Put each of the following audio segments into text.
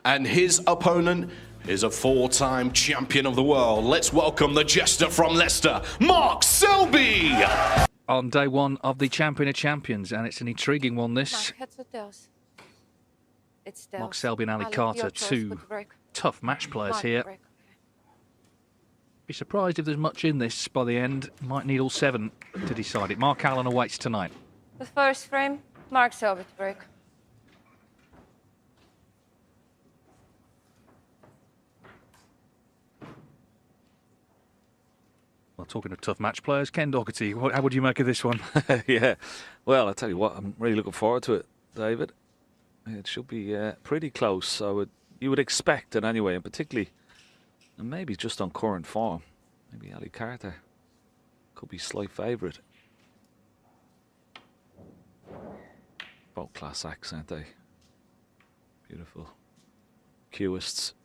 and his opponent is a four-time champion of the world. Let's welcome the jester from Leicester, Mark Selby! On day one of the Champion of Champions, and it's an intriguing one, this. Mark Selby and Ali Carter, two tough match players here. Be surprised if there's much in this by the end. Might need all seven to decide it. Mark Allen awaits tonight. The first frame, Mark Selby to break. Well, talking of tough match players, Ken Doherty, how would you make of this one? Yeah, well, I'll tell you what, I'm really looking forward to it, David. It should be pretty close. You would expect it anyway, and particularly, and maybe just on current form, maybe Ali Carter could be slight favourite. Both class acts, aren't they? Beautiful cueists.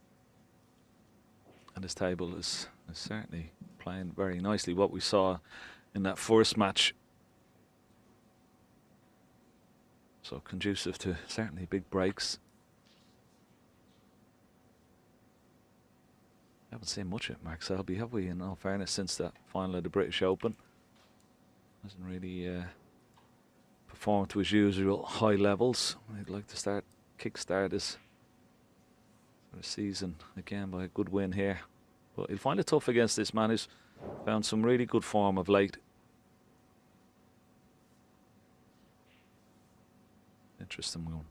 And this table is certainly playing very nicely. What we saw in that first match. So conducive to certainly big breaks. Haven't seen much of Mark Selby, have we, in all fairness, since that final of the British Open? Hasn't really performed to his usual high levels. I'd like to kickstart his season again by a good win here. But he'll find it tough against this man who's found some really good form of late. Interesting one.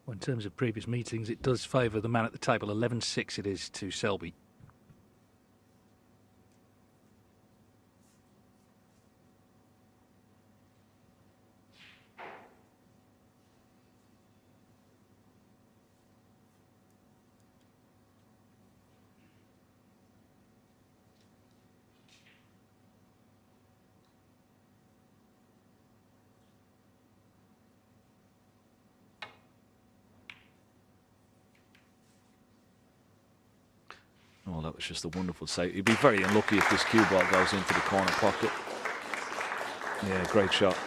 Well, in terms of previous meetings, it does favour the man at the table. 11-6 it is to Selby. Oh, that was just a wonderful save. He'd be very unlucky if this cue ball goes into the corner pocket. Yeah, great shot.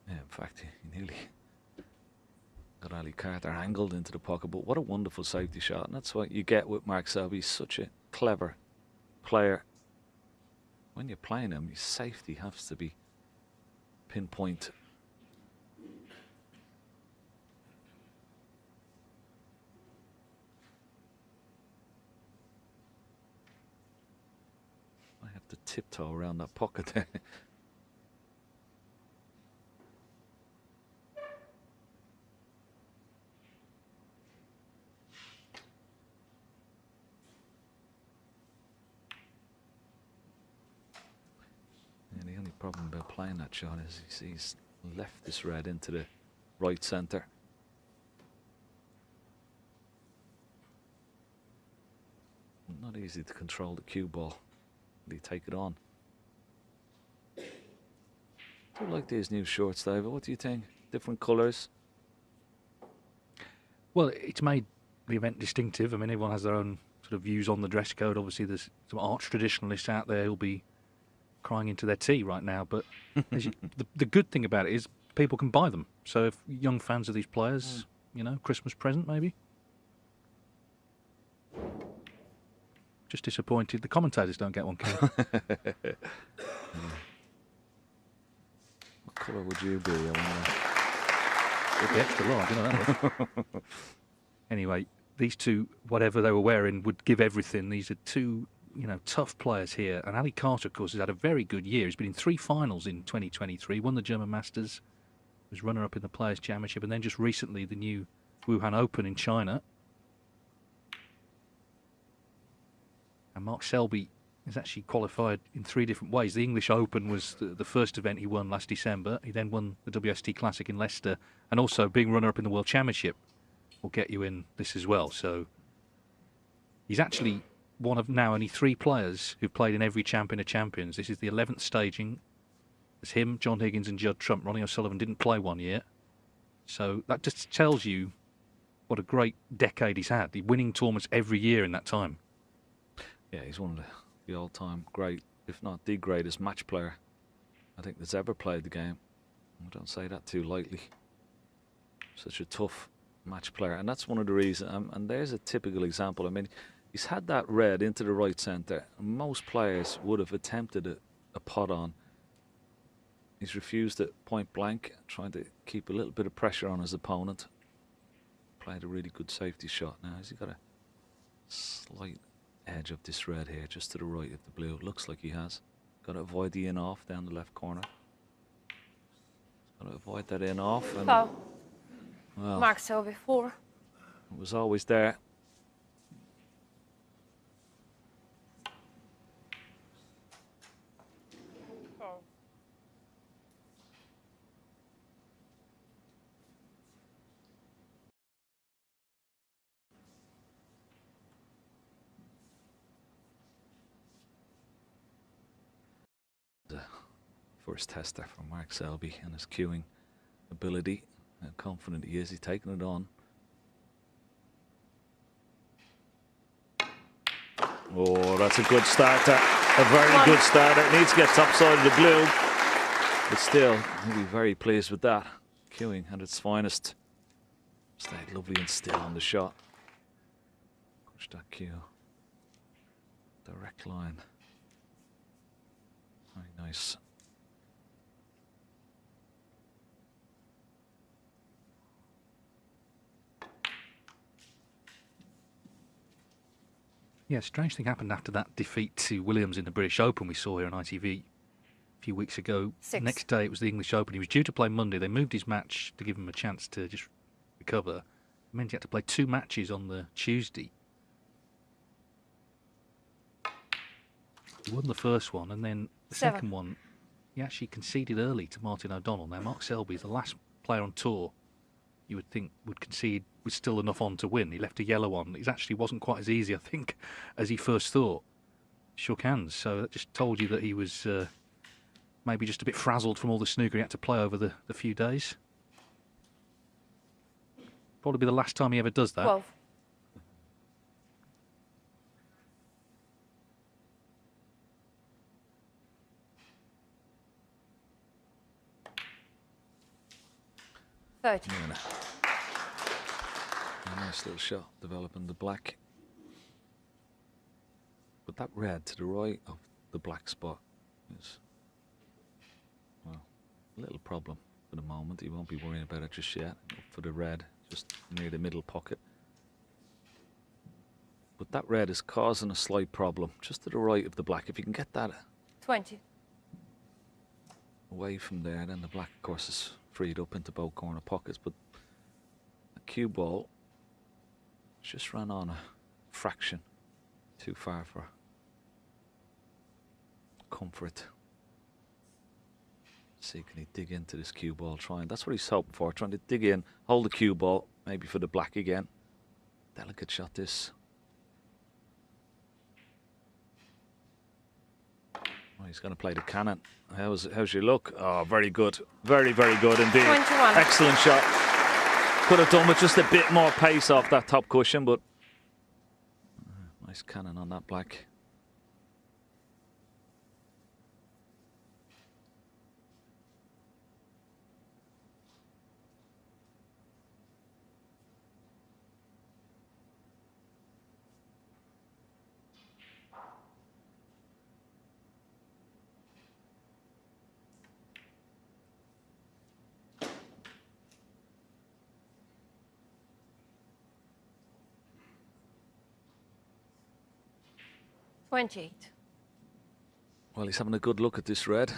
Yeah, in fact, he nearly got Ali Carter angled into the pocket, but what a wonderful safety shot. And that's what you get with Mark Selby. He's such a clever player. When you're playing him, your safety has to be pinpoint. I have to tiptoe around that pocket there. The only problem about playing that shot is he's left this red into the right centre. Not easy to control the cue ball. Do you take it on? I do like these new shorts, David. What do you think? Different colours? Well, it's made the event distinctive. I mean, everyone has their own sort of views on the dress code. Obviously, there's some arch traditionalists out there who'll be crying into their tea right now, but the good thing about it is people can buy them. So if young fans of these players, you know, Christmas present maybe. Just disappointed the commentators don't get one, Ken. What colour would you be? I wonder. With the extra large, you know that one. Anyway, these two, whatever they were wearing, would give everything. These are two, you know, tough players here. And Ali Carter, of course, has had a very good year. He's been in 3 finals in 2023, won the German Masters, was runner-up in the Players' Championship, and then just recently the new Wuhan Open in China. And Mark Selby He's actually qualified in 3 different ways. The English Open was the first event he won last December. He then won the WST Classic in Leicester, and also being runner-up in the World Championship will get you in this as well. So he's actually one of now only 3 players who've played in every Champion of Champions. This is the 11th staging. It's him, John Higgins and Judd Trump. Ronnie O'Sullivan didn't play one year. So that just tells you what a great decade he's had. He's winning tournaments every year in that time. Yeah, he's one of the all-time great, if not the greatest match player I think that's ever played the game. I don't say that too lightly. Such a tough match player, and that's one of the reasons. And there's a typical example. I mean, he's had that red into the right centre. Most players would have attempted a pot on. He's refused it point blank, trying to keep a little bit of pressure on his opponent. Played a really good safety shot now. Has he got a slight edge of this red here, just to the right of the blue? It looks like he has. Got to avoid the in-off down the left corner. Got to avoid that in-off. And Foul. well, Mark Selby 4. it was always there. The first tester for Mark Selby and his cueing ability. How confident he is. He's taking it on. Oh, that's a good starter. A very good starter. It needs to get top side of the blue. But still, he'll be very pleased with that. Cueing at its finest. Stayed lovely and still on the shot. Push that cue. Direct line. Very nice. Yeah, strange thing happened after that defeat to Williams in the British Open we saw here on ITV a few weeks ago. 6. Next day it was the English Open. He was due to play Monday. They moved his match to give him a chance to just recover. It meant he had to play 2 matches on the Tuesday. He won the first one, and then the 7. second one, he actually conceded early to Martin O'Donnell. Now, Mark Selby is the last player on tour you would think would concede with still enough on to win. He left a yellow on. It actually wasn't quite as easy, I think, as he first thought. Shook hands, so that just told you that he was maybe just a bit frazzled from all the snooker he had to play over the few days. Probably be the last time he ever does that. 12. Yeah. A nice little shot developing the black. But that red to the right of the black spot is, well, a little problem for the moment. He won't be worrying about it just yet. For the red, just near the middle pocket. But that red is causing a slight problem just to the right of the black. If you can get that 20. away from there, then the black, of course, is freed up into both corner pockets. But a cue ball just ran on a fraction too far for comfort. See, can he dig into this cue ball? That's what he's hoping for, trying to dig in, hold the cue ball, maybe for the black again. Delicate shot this. Oh, he's going to play the cannon. How's your look? Oh, very good. Very, very good indeed. 21. Excellent shot. Could have done with just a bit more pace off that top cushion, but nice cannon on that black. Well, he's having a good look at this red.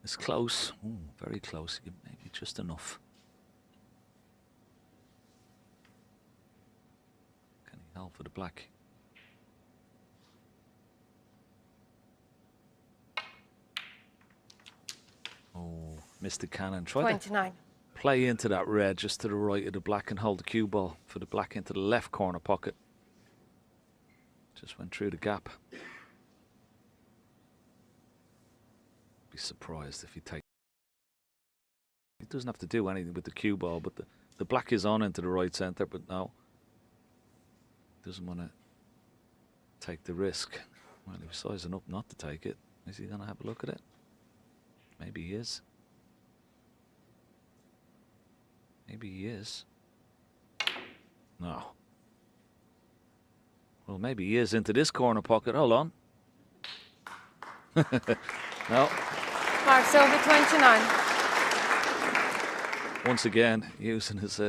It's close. Ooh, very close. Maybe just enough. Can he help for the black? Missed the cannon. Try to 29. play into that red just to the right of the black and hold the cue ball for the black into the left corner pocket. Just went through the gap. Be surprised if he takes. He doesn't have to do anything with the cue ball, but the black is on into the right centre, but no. Doesn't want to take the risk. Well, he was sizing up not to take it. Is he going to have a look at it? Maybe he is. Maybe he is. No. Well, maybe he is into this corner pocket. Hold on. No. Mark Selby, 29. Once again, using his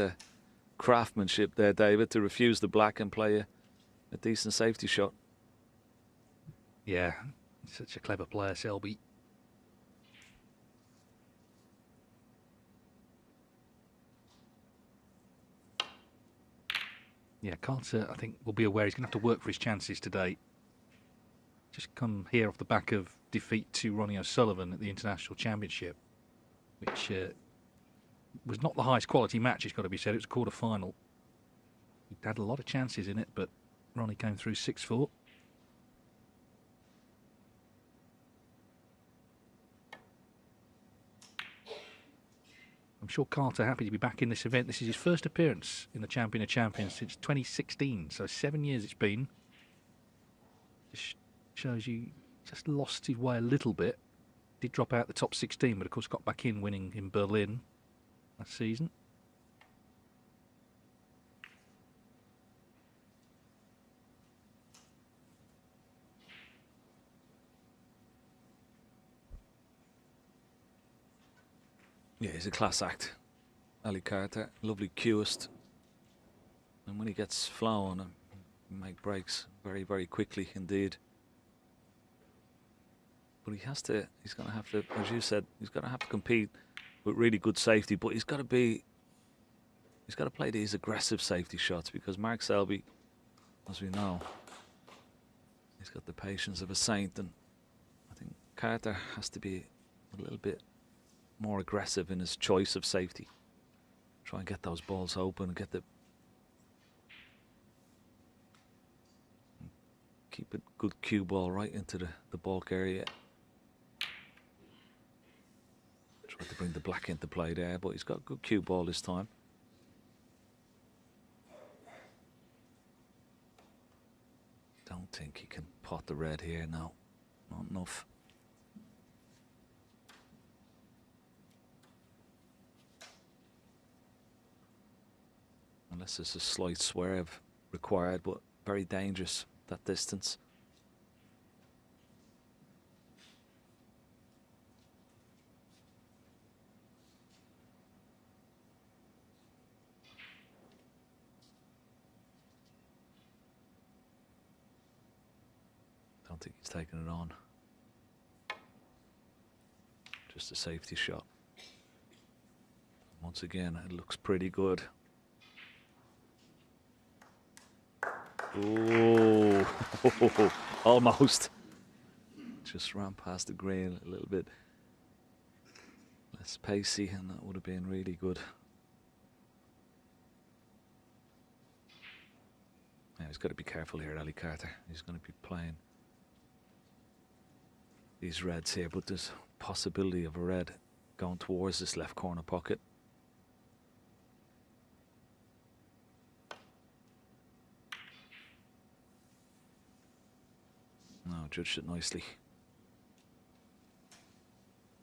craftsmanship there, David, to refuse the black and play a decent safety shot. Yeah, such a clever player, Selby. Yeah, Carter, I think, will be aware he's going to have to work for his chances today. Just come here off the back of defeat to Ronnie O'Sullivan at the International Championship, which was not the highest quality match, it's got to be said. It was a quarter-final. He had a lot of chances in it, but Ronnie came through 6-4. I'm sure Carter happy to be back in this event. This is his first appearance in the Champion of Champions since 2016, so 7 years it's been. Just shows you just lost his way a little bit. Did drop out the top 16, but of course got back in winning in Berlin last season. Yeah, he's a class act. Ali Carter, lovely cueist. And when he gets flowing, he make breaks very, very quickly indeed. But he's going to have to, as you said, he's going to have to compete with really good safety, but he's got to play these aggressive safety shots, because Mark Selby, as we know, he's got the patience of a saint, and I think Carter has to be a little bit more aggressive in his choice of safety. Try and get those balls open and keep a good cue ball right into the bulk area. Tried to bring the black into play there, but he's got a good cue ball this time. Don't think he can pot the red here now. Not enough. Unless there's a slight swerve required, but very dangerous that distance. Don't think he's taking it on. Just a safety shot. Once again, it looks pretty good. Oh, almost. Just ran past the green a little bit less pacey, and that would have been really good. Yeah, he's got to be careful here, Ali Carter. He's going to be playing these reds here, but there's possibility of a red going towards this left corner pocket. No, judged it nicely.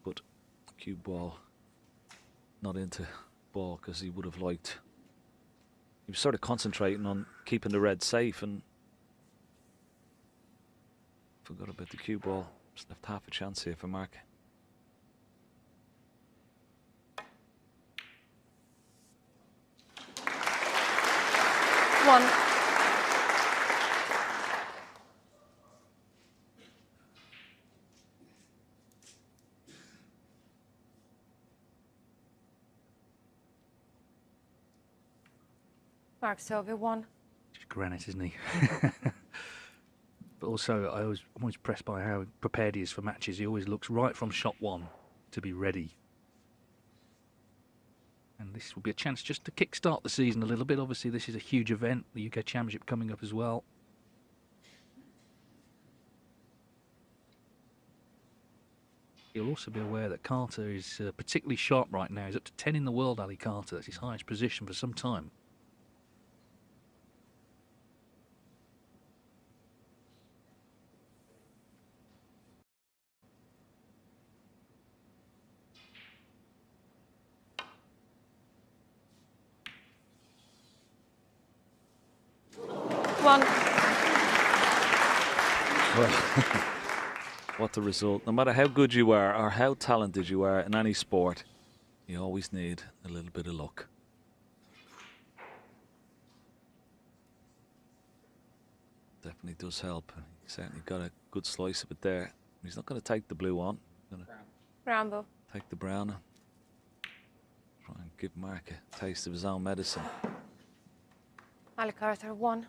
But cue ball not into ball, because he would have liked. He was sort of concentrating on keeping the red safe and forgot about the cue ball. Just left half a chance here for Mark. One. Mark Selby, 1. Just granite, isn't he? But also, I'm always impressed by how prepared he is for matches. He always looks right from shot one to be ready And this will be a chance just to kick-start the season a little bit. Obviously, this is a huge event, the UK Championship coming up as well. You'll also be aware that Carter is particularly sharp right now. He's up to 10 in the world, Ali Carter. That's his highest position for some time. One. Well, what the result. No matter how good you are or how talented you are in any sport, you always need a little bit of luck. Definitely does help. He certainly got a good slice of it there. He's not going to take the blue on. He's going to Rambo. take the brown. Try and give Mark a taste of his own medicine. Ali Carter, 1.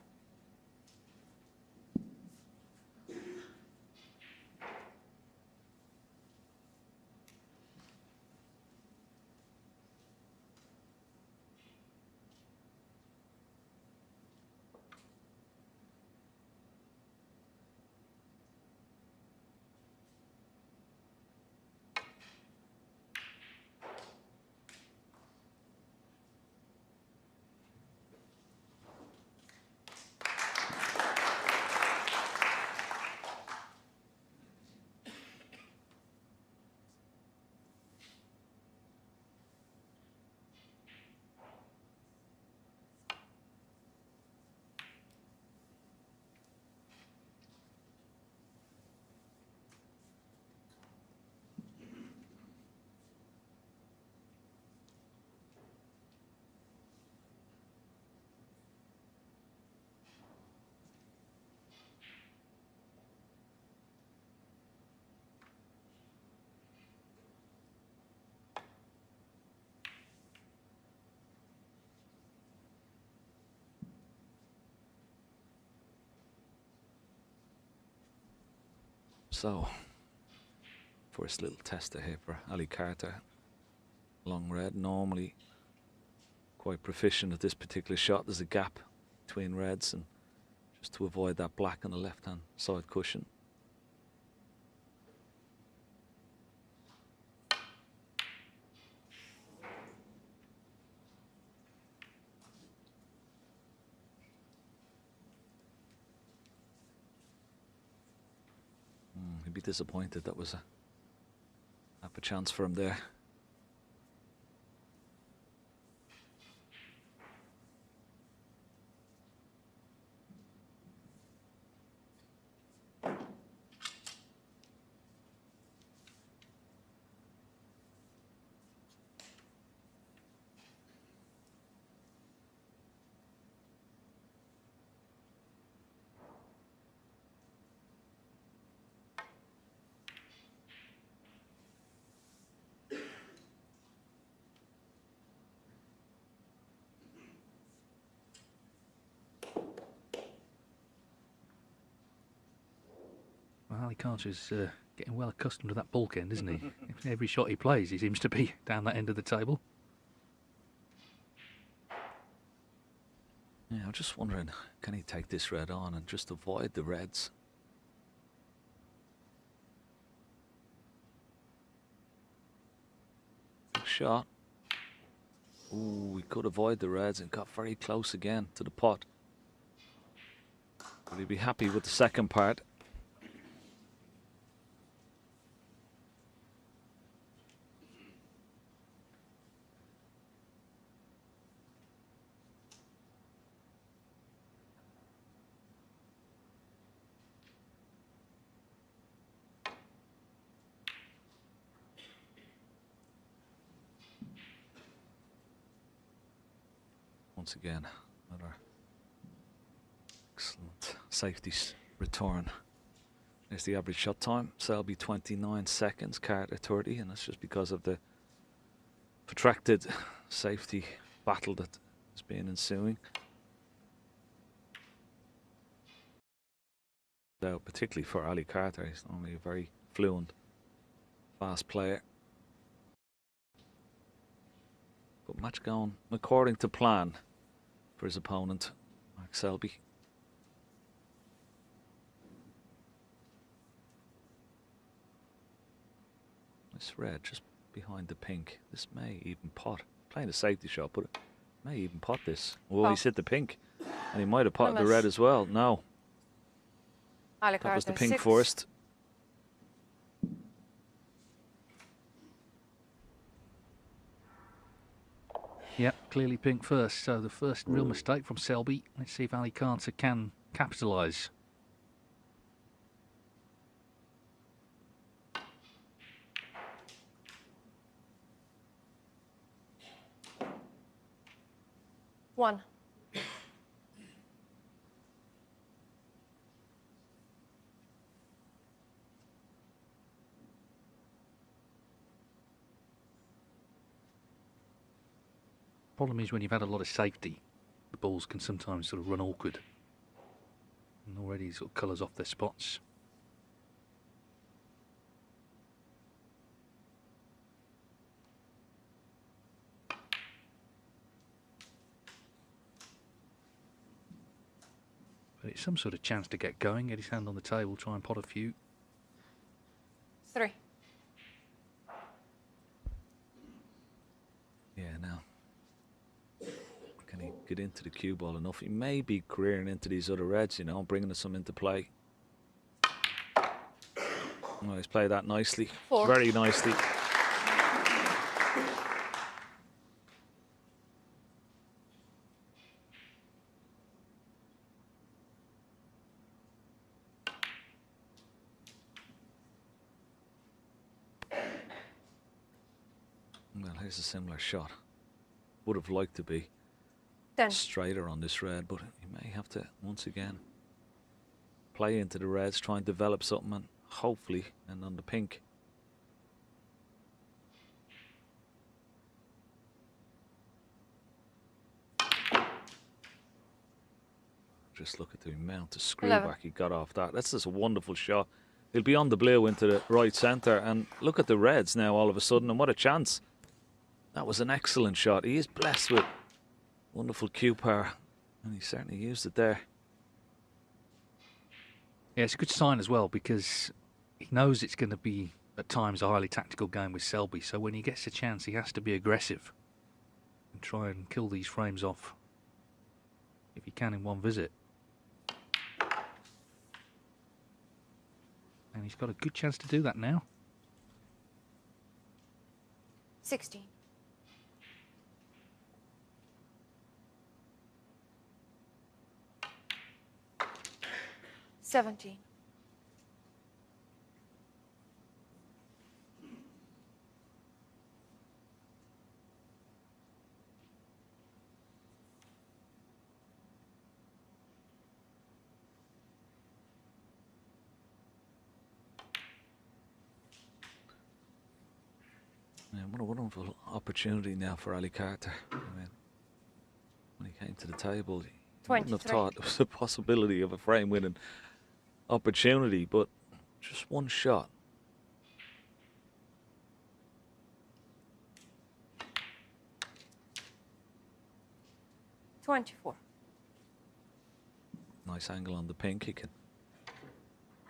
So, first little tester here for Ali Carter. Long red, normally quite proficient at this particular shot. There's a gap between reds, and just to avoid that black on the left-hand side cushion. He'd be disappointed. That was a chance for him there. Well, Ali Carter's getting well accustomed to that bulk end, isn't he? Every shot he plays, he seems to be down that end of the table. Yeah, I'm just wondering, can he take this red on and just avoid the reds? Good shot. Ooh, he could avoid the reds and got very close again to the pot. Will he be happy with the second part? Once again, another excellent safety return. There's the average shot time. Selby 29 seconds, Carter 30, and that's just because of the protracted safety battle that has been ensuing. So particularly for Ali Carter, he's normally a very fluent, fast player. But match going according to plan for his opponent, Mark Selby. This red just behind the pink. This may even pot. Playing a safety shot, but it may even pot this. Oh, he's hit the pink. And he might have potted the red as well. No. Ali That was the Carter, pink 6. first. Yep, clearly pink first. So the first real mistake from Selby. Let's see if Ali Carter can capitalise. One. Problem is when you've had a lot of safety, the balls can sometimes sort of run awkward. And already sort of colours off their spots. But it's some sort of chance to get going, get his hand on the table, try and pot a few. 3. Yeah, now. Can he get into the cue ball enough? He may be careering into these other reds, you know, bringing some into play. Oh, he's played that nicely. 4. Very nicely. Well, here's a similar shot. Would have liked to be 10. straighter on this red, but he may have to, once again, play into the reds, try and develop something, and hopefully, and on the pink. Just look at the amount of screw 11. back he got off that. That's just a wonderful shot. He'll be on the blue into the right centre, and look at the reds now all of a sudden, and what a chance. That was an excellent shot. He is blessed with wonderful cue power, and he certainly used it there. Yeah, it's a good sign as well because he knows it's going to be at times a highly tactical game with Selby. So when he gets a chance, he has to be aggressive and try and kill these frames off if he can in one visit. And he's got a good chance to do that now. 16. Seventeen. Yeah, what a wonderful opportunity now for Ali Carter. I mean, when he came to the table, he wouldn't have 23. thought there was a possibility of a frame winning opportunity, but just one shot. $24. Nice angle on the pink. He could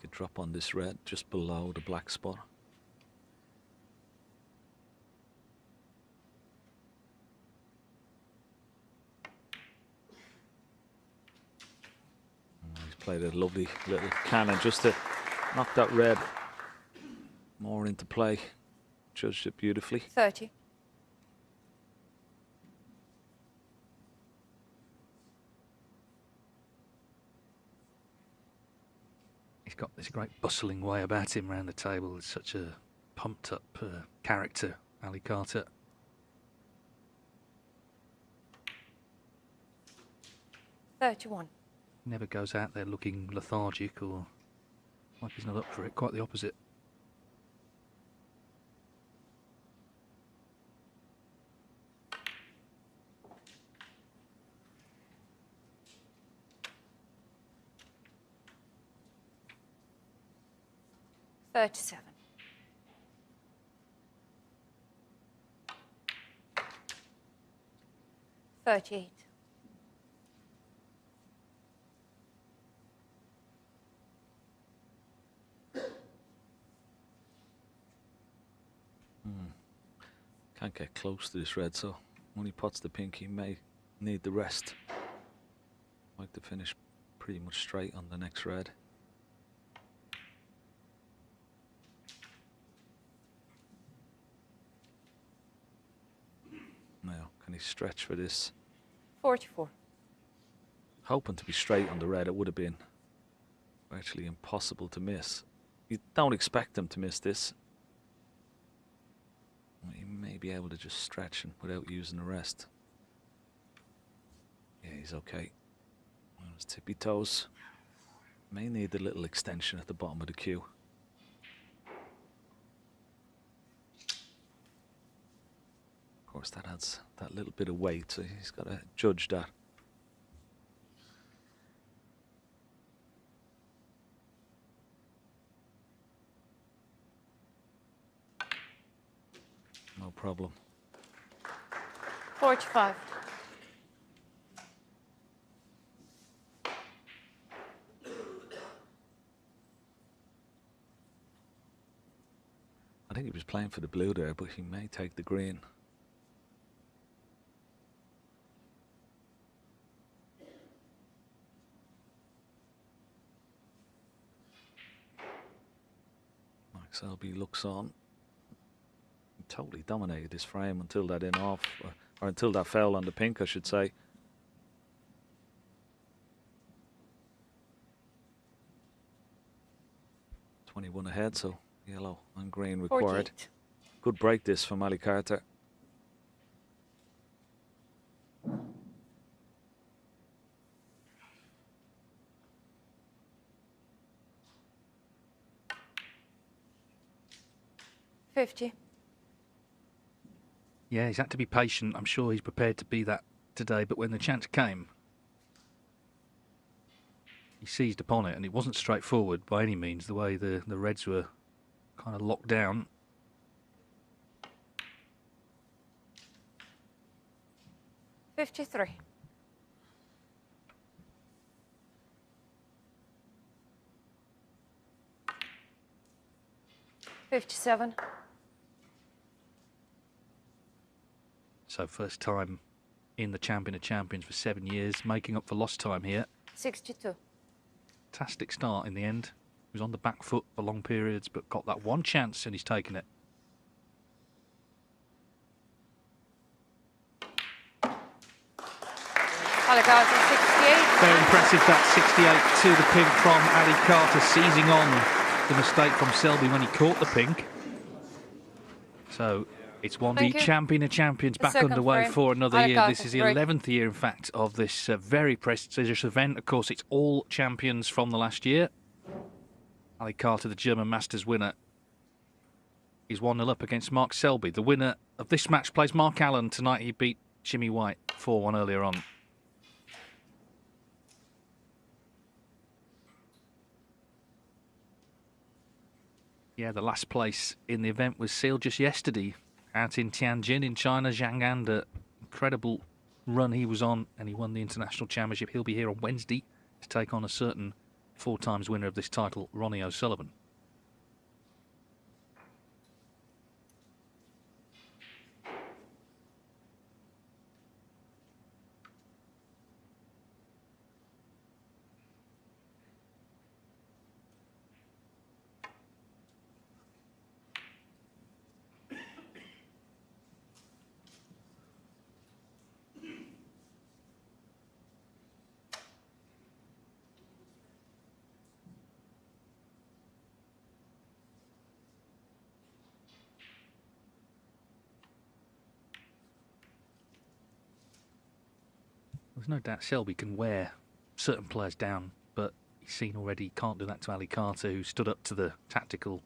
drop on this red just below the black spot. He's played a lovely little cannon just to knock that red more into play. Judged it beautifully. 30. He's got this great bustling way about him around the table. It's such a pumped up character, Ali Carter. $31. Never goes out there looking lethargic or like he's not up for it. Quite the opposite. $37. 38. Can't get close to this red, so when he pots the pink, he may need the rest. Like to finish pretty much straight on the next red. Now, can he stretch for this? 44. Hoping to be straight on the red, it would have been virtually impossible to miss. You don't expect him to miss this. He may be able to just stretch him without using the rest. Yeah, he's okay. Those tippy toes. May need a little extension at the bottom of the cue. Of course, that adds that little bit of weight, so he's got to judge that. No problem. 45. I think he was playing for the blue there, but he may take the green. Selby looks on. He totally dominated this frame until that in off, or until that fell on the pink, I should say. .21 ahead, so yellow and green required. 48. Good break this from Ali Carter. Yeah, he's had to be patient. I'm sure he's prepared to be that today, but when the chance came, he seized upon it, and it wasn't straightforward by any means, the way the Reds were kind of locked down. $53. 57. So first time in the Champion of Champions for 7 years, making up for lost time here. 62. Fantastic start in the end. He was on the back foot for long periods, but got that one chance and he's taken it. Ali Carter, 68. Very impressive, that 68 to the pink from Ali Carter, seizing on the mistake from Selby when he caught the pink. So it's one Thank the you. Champion of Champions The back second underway frame. for another Ali year. Carter, This is the break. 11th year, in fact, of this very prestigious event. Of course, it's all champions from the last year. Ali Carter, the German Masters winner, is 1-0 up against Mark Selby. The winner of this match plays Mark Allen. Tonight he beat Jimmy White 4-1 earlier on. Yeah, the last place in the event was sealed just yesterday out in Tianjin in China. Zhang An, the incredible run he was on, and he won the International Championship. He'll be here on Wednesday to take on a certain 4 times winner of this title, Ronnie O'Sullivan. There's no doubt Selby can wear certain players down, but he's seen already he can't do that to Ali Carter, who stood up to the tactical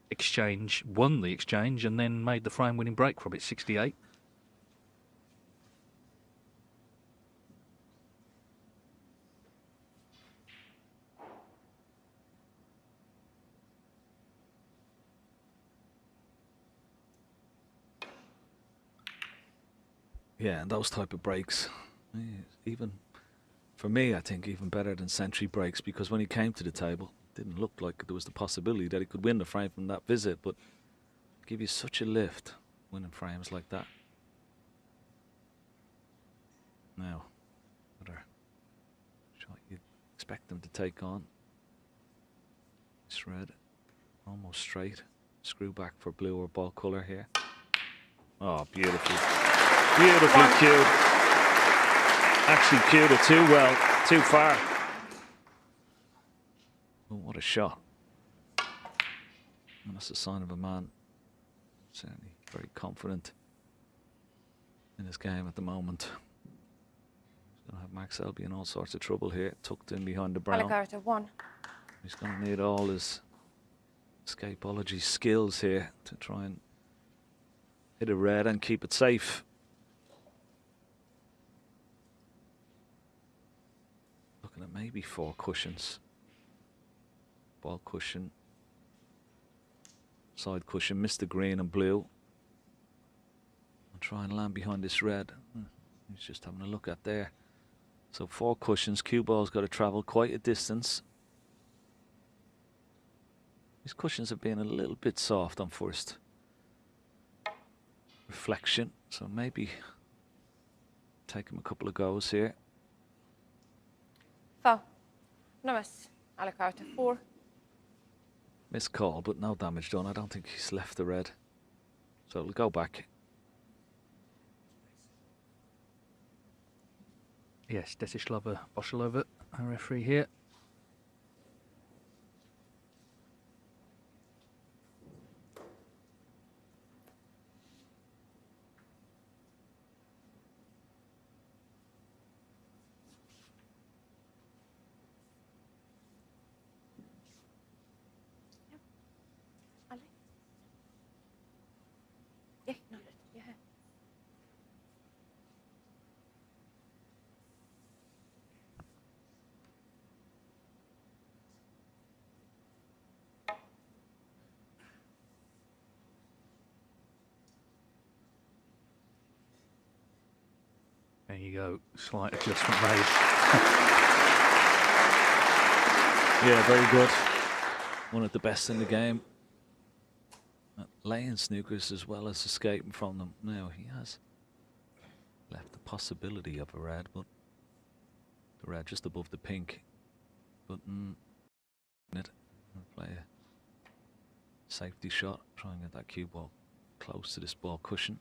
exchange, won the exchange, and then made the frame-winning break from it, 68. Yeah, and those type of breaks, even for me, I think even better than century breaks, because when he came to the table, it didn't look like there was the possibility that he could win the frame from that visit, but give you such a lift winning frames like that. Now, another shot you'd expect them to take on. This red, almost straight. Screw back for blue or ball colour here. Oh, beautiful. Beautifully cued. Actually cued it too well, too far. Oh, what a shot. And that's a sign of a man certainly very confident in his game at the moment. He's going to have Mark Selby in all sorts of trouble here, tucked in behind the Ali brown. Carter 1. He's going to need all his escapology skills here to try and hit a red and keep it safe. Looking at maybe 4 cushions. Ball cushion, side cushion, missed the green and blue. I'll try and land behind this red. He's just having a look at there. So 4 cushions. Cue ball's got to travel quite a distance. These cushions have been a little bit soft on first reflection, so maybe take him a couple of goes here. Foul. No miss. Ali Carter 4. Missed call, but no damage done. I don't think he's left the red, so it'll go back. Yes, Desislava Boshelova, our referee here. Ali. Yeah, no, yeah. There you go, slight adjustment made. Yeah, very good. One of the best in the game at laying snookers as well as escaping from them. Now he has left the possibility of a red, but the red just above the pink. But it play a safety shot, try and get that cue ball close to this ball cushion.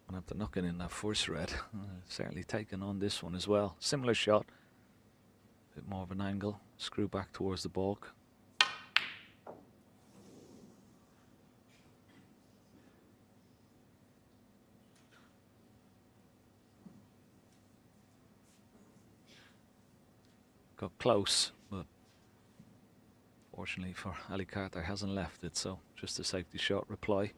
And after knocking in that first red, certainly taking on this one as well. Similar shot, bit more of an angle, screw back towards the balk. Got close, but fortunately for Ali Carter hasn't left it, so just a safety shot reply.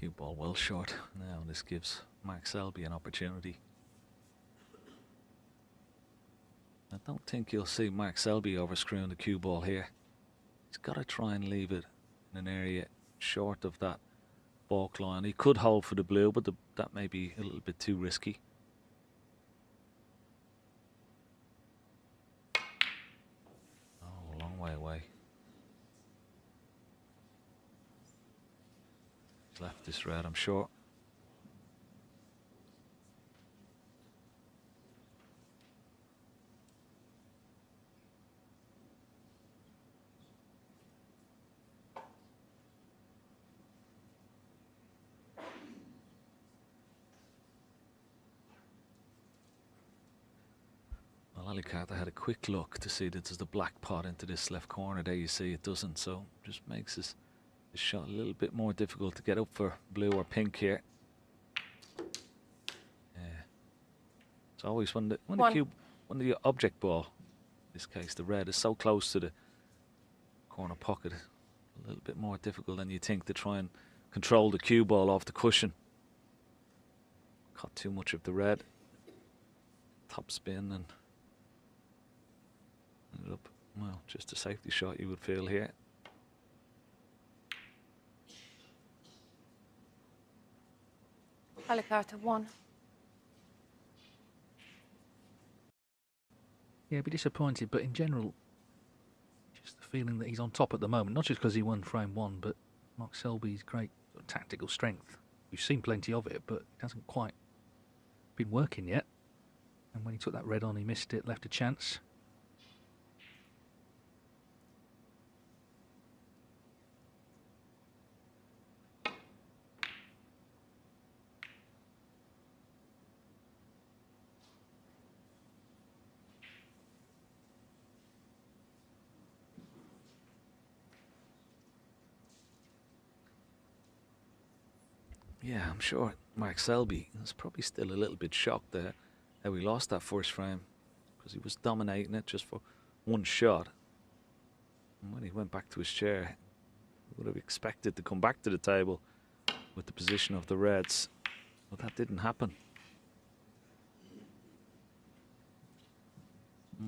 Cue ball well short. Now this gives Mark Selby an opportunity. I don't think you'll see Mark Selby overscrewing the cue ball here. He's got to try and leave it in an area short of that balk line. He could hold for the blue, but that may be a little bit too risky. Oh, a long way away. He's left this red, I'm sure. Ali Carter had a quick look to see that there's the black pot into this left corner. There you see it doesn't, so just makes his shot a little bit more difficult to get up for blue or pink here. Yeah, it's always when the object ball, in this case the red, is so close to the corner pocket, a little bit more difficult than you think to try and control the cue ball off the cushion. Caught too much of the red. Top spin and ended up, well, just a safety shot you would feel here. Ali Carter 1. Yeah, be disappointed, but in general, just the feeling that he's on top at the moment. Not just because he won frame 1, but Mark Selby's great sort of tactical strength. We've seen plenty of it, but it hasn't quite been working yet. And when he took that red on, he missed it, left a chance. Yeah, I'm sure Mark Selby is probably still a little bit shocked there how he lost that first frame, because he was dominating it just for one shot. And when he went back to his chair, he would have expected to come back to the table with the position of the reds, but that didn't happen. He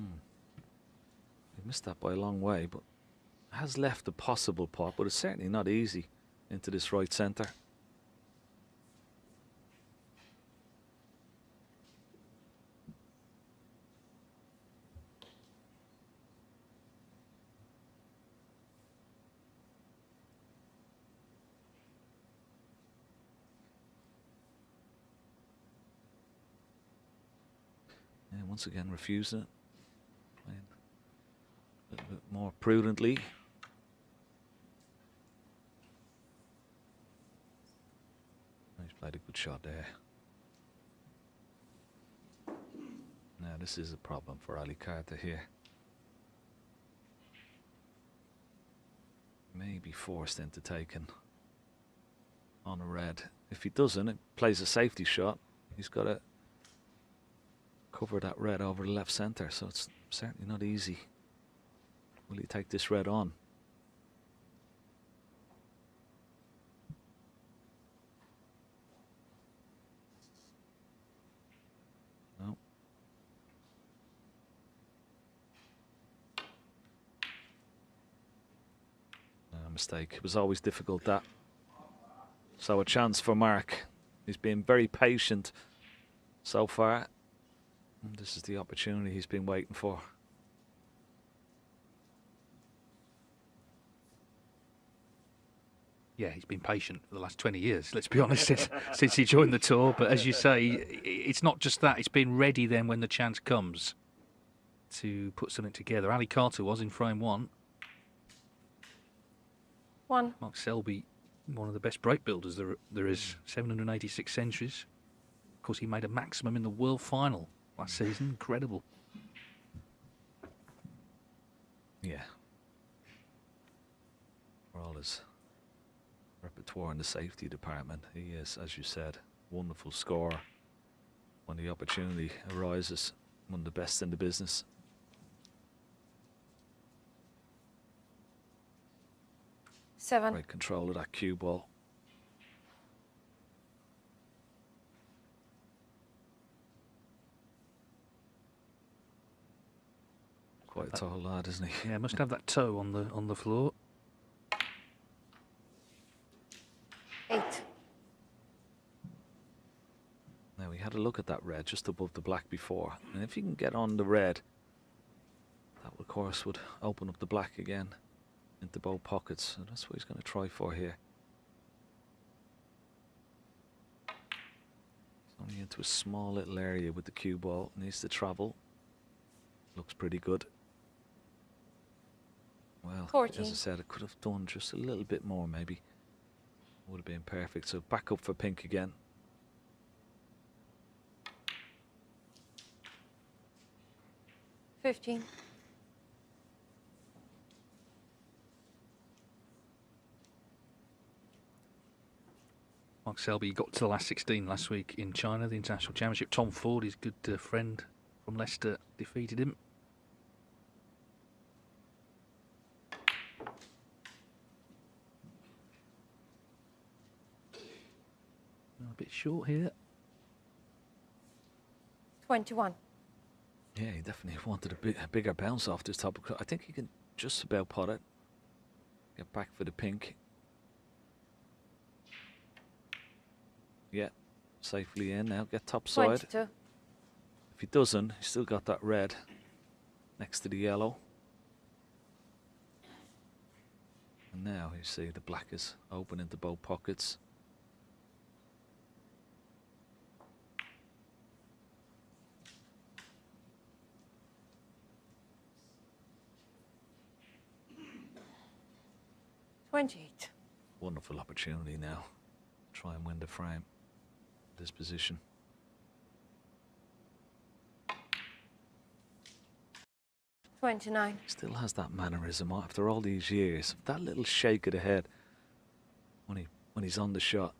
missed that by a long way, but has left a possible pot, but it's certainly not easy into this right centre. And once again refusing it, playing a little bit more prudently. He's played a good shot there. Now this is a problem for Ali Carter here. May be forced into taking on a red. If he doesn't, it plays a safety shot. He's got to cover that red over the left centre, so it's certainly not easy. Will he take this red on? No. No, mistake. It was always difficult, that. So a chance for Mark. He's been very patient so far. And this is the opportunity he's been waiting for. Yeah, he's been patient for the last 20 years, let's be honest, since he joined the tour. But as you say, it's not just that. It's been ready then when the chance comes to put something together. Ali Carter was in frame 1. 1. Mark Selby, one of the best break builders there is, 786 centuries. Of course, he made a maximum in the world final last season. Incredible. Yeah. For all his repertoire in the safety department, he is, as you said, wonderful scorer. When the opportunity arises, one of the best in the business. Seven. Great control of that cue ball. quite a tall lad, isn't he? Yeah, must have that toe on the floor. 8. Now, we had a look at that red just above the black before. And if you can get on the red, that, of course, would open up the black again into both pockets. So that's what he's going to try for here. He's only into a small little area with the cue ball. Needs to travel. Looks pretty good. Well, 14. as I said, I could have done just a little bit more, maybe. Would have been perfect. So back up for pink again. $15. Mark Selby got to the last 16 last week in China, the International Championship. Tom Ford, his good friend from Leicester, defeated him. A bit short here. 21. Yeah, he definitely wanted a bigger bounce off this top. I think he can just about pot it. Get back for the pink. Yeah, safely in now. Get top side. 22. If he doesn't, he's still got that red next to the yellow. And now you see the black is open into both pockets. $28. Wonderful opportunity now. Try and win the frame. This position. $29. Still has that mannerism after all these years. That little shake of the head when he's on the shot.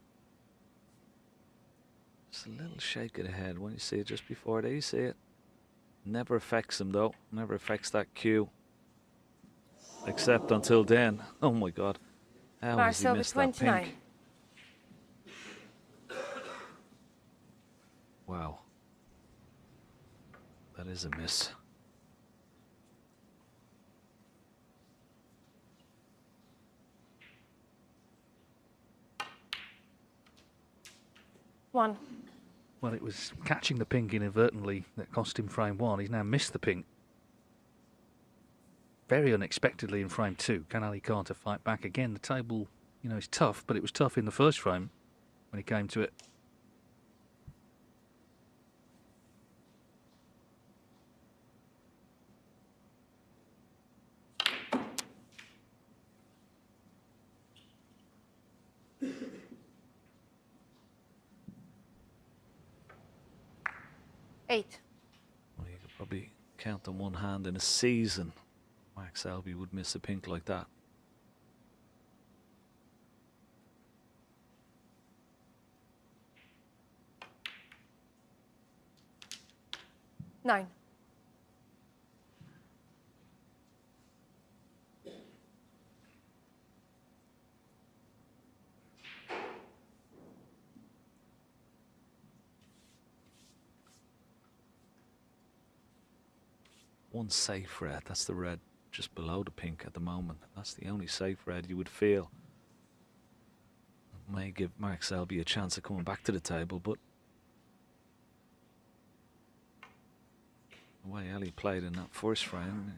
Just a little shake of the head when you see it just before they see it. Never affects him though. Never affects that cue. Except until then. Oh my God. How has he Marcel missed with that 29. pink? Wow. That is a miss. $1. Well, it was catching the pink inadvertently that cost him frame 1. He's now missed the pink. Very unexpectedly in frame 2. Can Ali Carter fight back again? The table, you know, is tough, but it was tough in the first frame when he came to it. $8. Well, you could probably count on one hand in a season. Mark Selby would miss a pink like that. $9. One safe red, that's the red just below the pink at the moment. That's the only safe red you would feel. It may give Mark Selby a chance of coming back to the table, but the way Ali played in that first frame,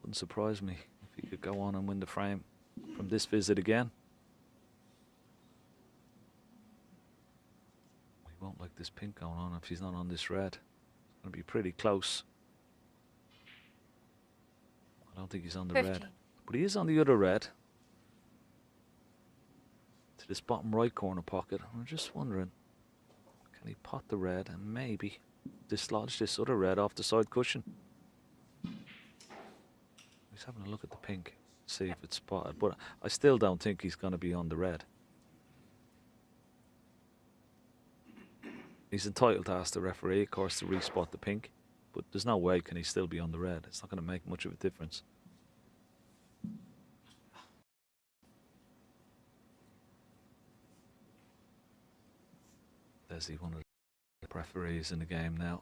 wouldn't surprise me if he could go on and win the frame from this visit again. He won't like this pink going on if he's not on this red. It's going to be pretty close. I don't think he's on the 15. red, but he is on the other red. To this bottom right corner pocket. I'm just wondering, can he pot the red and maybe dislodge this other red off the side cushion? He's having a look at the pink, see if it's spotted, but I still don't think he's going to be on the red. He's entitled to ask the referee, of course, to respot the pink, but there's no way can he still be on the red. It's not going to make much of a difference. There's one of the referees in the game now.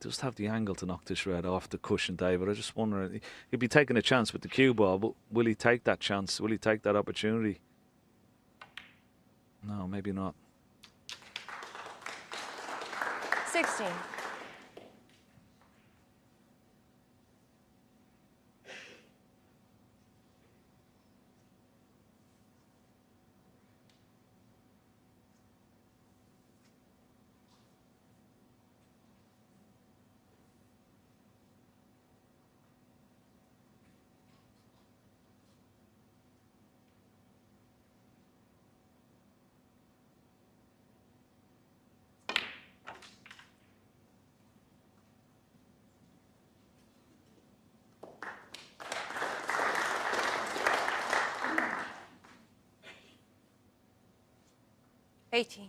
does have the angle to knock this red off the cushion, David. I just wonder, he'd be taking a chance with the cue ball, but will he take that chance? Will he take that opportunity? No, maybe not. 16. $18.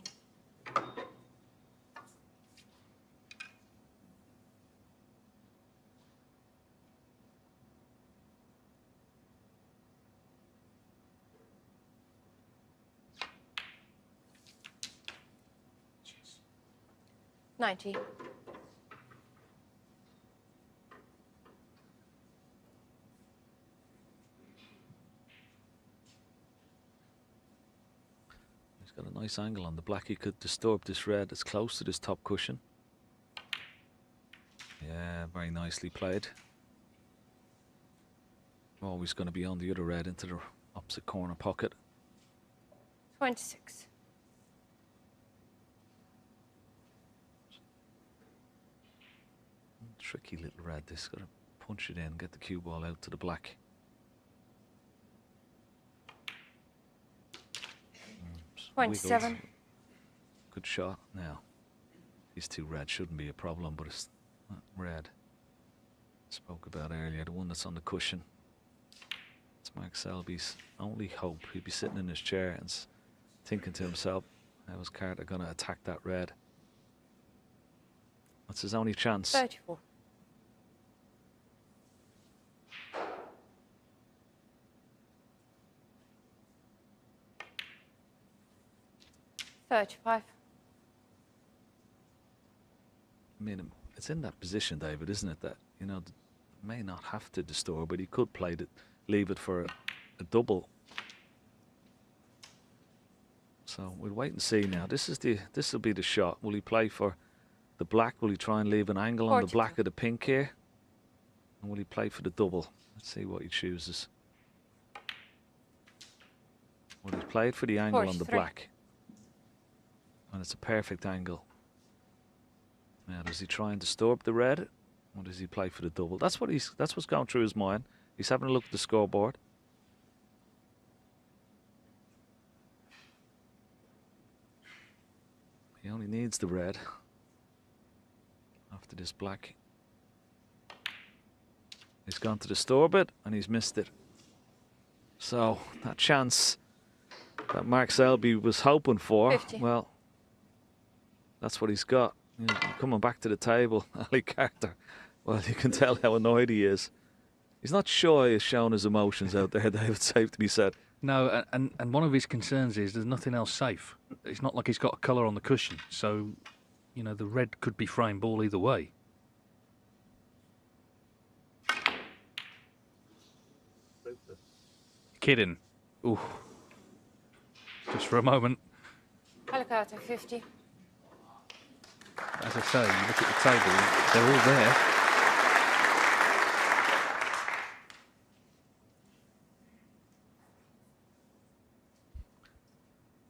$90. He's got a nice angle on the black. He could disturb this red. It's close to this top cushion. Yeah, very nicely played. Always going to be on the other red into the opposite corner pocket. 26. Tricky little red. This got to punch it in, get the cue ball out to the black. Wiggles. 27. Good shot. Now, these two red shouldn't be a problem, but it's not red. Spoke about earlier, the one that's on the cushion. It's Mark Selby's only hope. He'd be sitting in his chair and thinking to himself, how is Carter going to attack that red? That's his only chance. 34. $35. I mean, it's in that position, David, isn't it? That, you know, may not have to disturb, but he could play it, leave it for a double. So we'll wait and see now. This will be the shot. Will he play for the black? Will he try and leave an angle on the black of the pink here? And will he play for the double? Let's see what he chooses. Well, he's played for the angle on the 43. black. And it's a perfect angle. Now, does he try and disturb the red? Or does he play for the double? That's what's going through his mind. He's having a look at the scoreboard. He only needs the red after this black. He's gone to disturb it and he's missed it. So that chance that Mark Selby was hoping for, 50. well, that's what he's got. He's coming back to the table, Ali Carter. Well, you can tell how annoyed he is. He's not shy of showing his emotions out there, David, safe to be said. No, and one of his concerns is there's nothing else safe. It's not like he's got a colour on the cushion, so, you know, the red could be frame ball either way. Kidding. Ooh. Just for a moment. Ali Carter, 50. As I say, you look at the table, they're all there.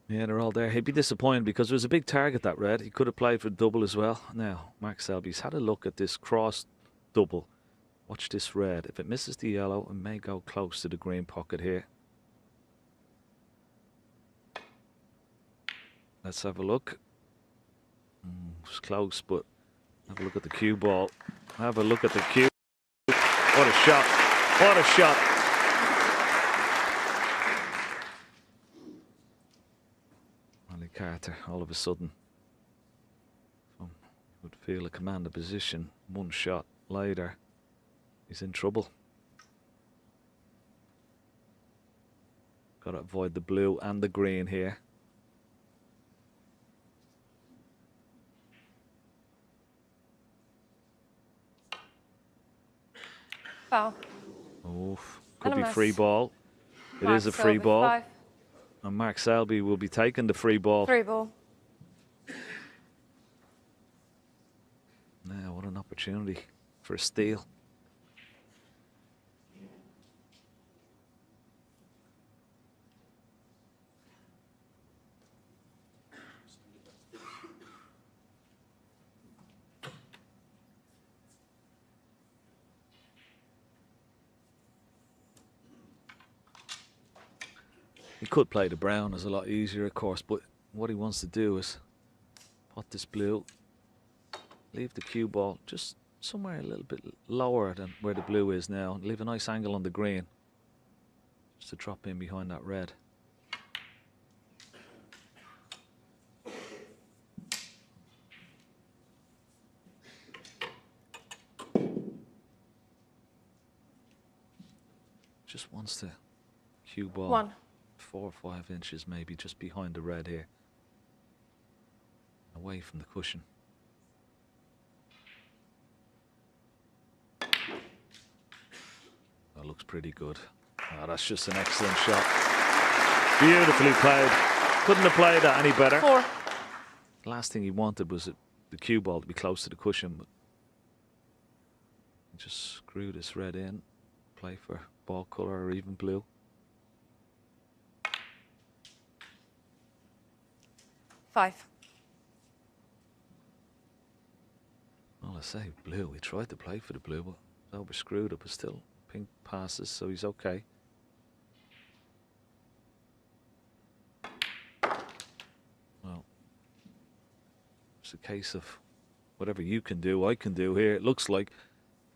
Yeah, they're all there. He'd be disappointed because there was a big target, that red. He could have played for double as well. Now, Mark Selby's had a look at this cross double. Watch this red. If it misses the yellow, it may go close to the green pocket here. Let's have a look. It's close, but have a look at the cue ball. Have a look at the cue. What a shot. What a shot. Ali Carter, all of a sudden, would feel a command of position. One shot later, he's in trouble. Got to avoid the blue and the green here. Foul. Oof. Could be Animus. free ball. It Mark is a free Selby, ball. 5. And Mark Selby will be taking the free ball. 3 ball. Now, what an opportunity for a steal. He could play the brown, it's a lot easier, of course, but what he wants to do is pot this blue, leave the cue ball just somewhere a little bit lower than where the blue is now, leave a nice angle on the green, just to drop in behind that red. Just wants to cue ball 1. 4 or 5 inches maybe just behind the red here, away from the cushion. That looks pretty good. Oh, that's just an excellent shot. Beautifully played. Couldn't have played that any better. 4. Last thing he wanted was the cue ball to be close to the cushion, but he just screw this red in, play for ball colour or even blue. 5. Well, I say blue. He tried to play for the blue, but was over screwed up. But still, pink passes, so he's okay. Well, it's a case of whatever you can do, I can do here. It looks like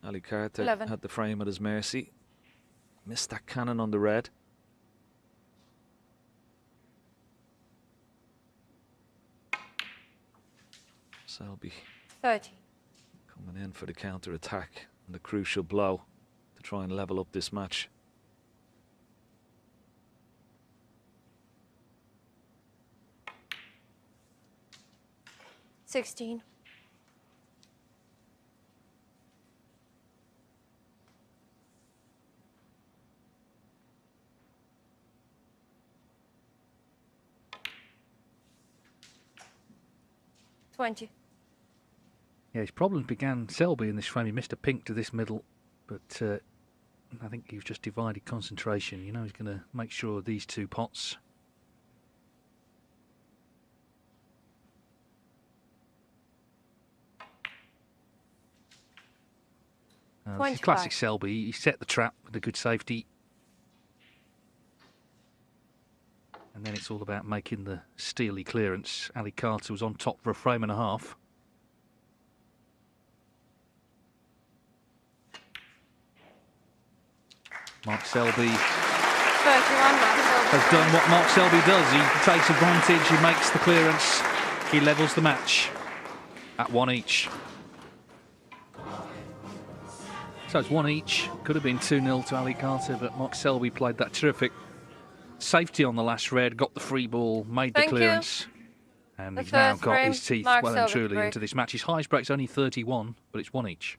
Ali Carter 11. had the frame at his mercy. Missed that cannon on the red. Selby 30. coming in for the counter attack and the crucial blow to try and level up this match. $16. $20. Yeah, his problems began Selby in this frame. He missed a pink to this middle, but I think he's just divided concentration. You know, he's going to make sure these two pots. This is classic 25. Selby. He set the trap with a good safety. And then it's all about making the steely clearance. Ali Carter was on top for a frame and a half. Mark Selby 31. Mark Selby. has done what Mark Selby does. He takes advantage, he makes the clearance, he levels the match at 1 each. So it's 1 each. Could have been 2-0 to Ali Carter, but Mark Selby played that terrific safety on the last red, got the free ball, made the Thank you. clearance. And The he's now first got frame, his teeth Mark well and Selby truly break. into this match. His highest break's only 31, but it's 1 each.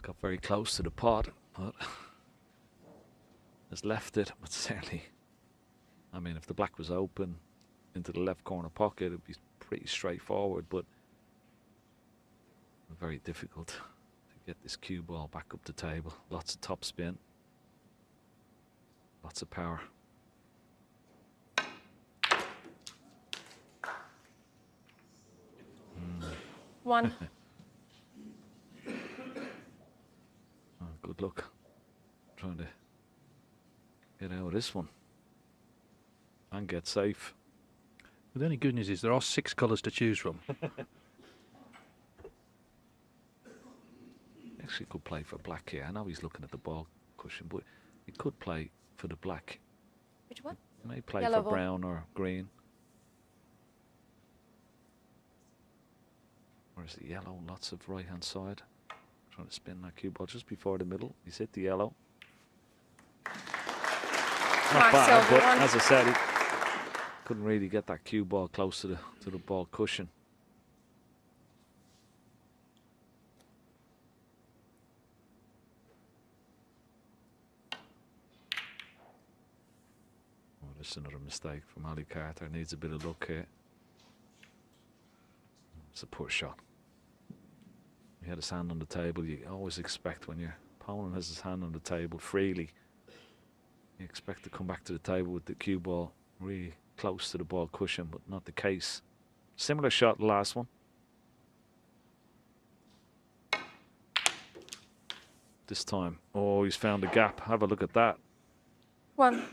Got very close to the pot, but has left it. But certainly, I mean, if the black was open into the left corner pocket, it'd be pretty straightforward, but very difficult to get this cue ball back up the table. Lots of top spin, lots of power. One. Oh, good luck trying to get out of this one and get safe. The only good news is there are 6 colours to choose from. Actually could play for black here. I know he's looking at the ball cushion, but he could play for the black. Which one? He may play Yellow for ball. brown or green. Or is it yellow? Lots of right hand side. Trying to spin that cue ball just before the middle. He's hit the yellow. Not Mark bad, Selby, but one. as I said, he couldn't really get that cue ball close to the ball cushion. Oh, this is another mistake from Ali Carter. Needs a bit of luck here. It's a poor shot. He had his hand on the table. You always expect when your opponent has his hand on the table freely, you expect to come back to the table with the cue ball really close to the ball cushion, but not the case. Similar shot, the last one. This time, oh, he's found a gap. Have a look at that. One.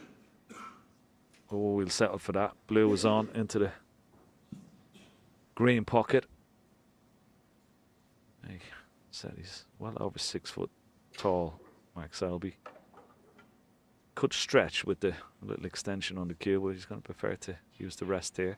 Oh, we'll settle for that. Blue is on into the green pocket. He said he's well over 6 foot tall, Mark Selby. Could stretch with the little extension on the cue, but he's going to prefer to use the rest here.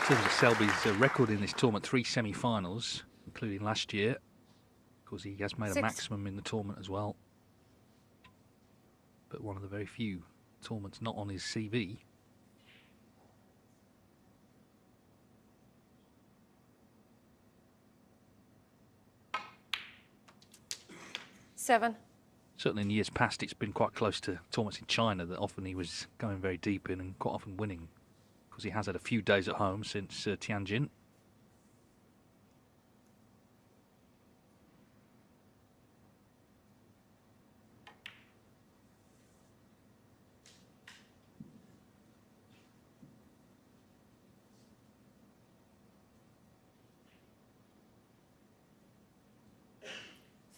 In terms of Selby's record in this tournament, 3 semi-finals, including last year. Of course, he has made a 6. maximum in the tournament as well. But one of the very few tournaments not on his CV. Seven. Certainly in years past, it's been quite close to tournaments in China that often he was going very deep in and quite often winning. Because he has had a few days at home since Tianjin.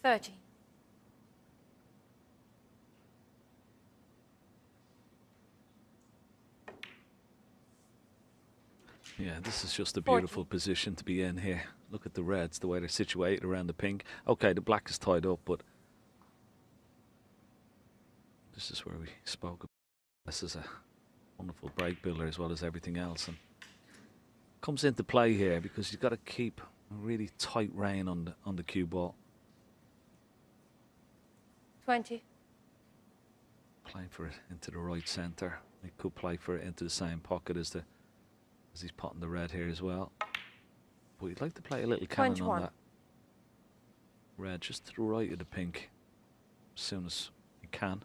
$30. Yeah, this is just a 40. beautiful position to be in here. Look at the reds, the way they're situated around the pink. Okay, the black is tied up, but this is where we spoke about. This is a wonderful break builder as well as everything else, and comes into play here because you've got to keep a really tight rein on the cue ball. 20. Playing for it into the right centre. He could play for it into the same pocket as he's potting the red here as well. But you'd like to play a little cannon 21. on that red just to the right of the pink as soon as you can.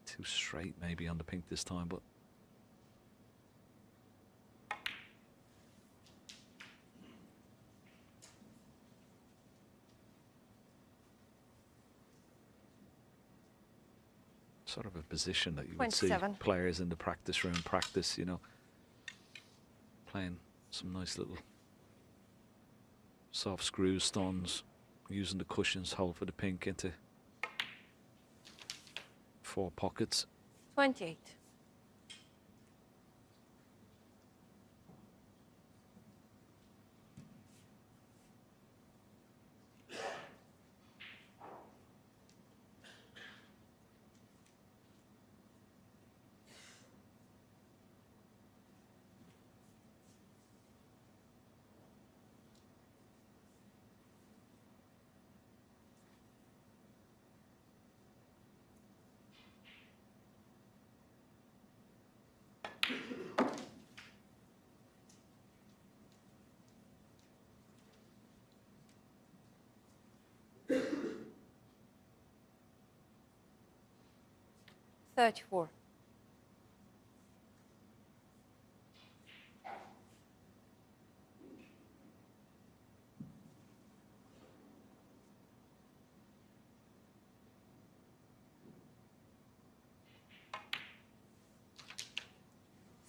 Too straight maybe on the pink this time, but sort of a position that you would see 27. players in the practice room practice, you know, playing some nice little soft screws, stones, using the cushions, hold for the pink into 4 pockets. 28. 34.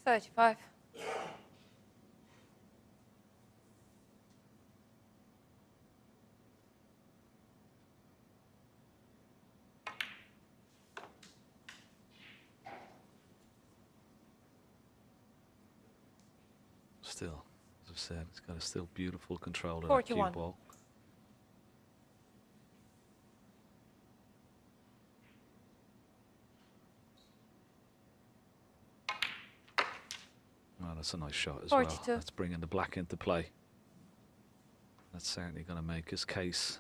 $35. Still, as I've said, it's got a still beautiful control of that 41. cue ball. Oh, that's a nice shot as 42. well. That's bringing the black into play. That's certainly going to make his case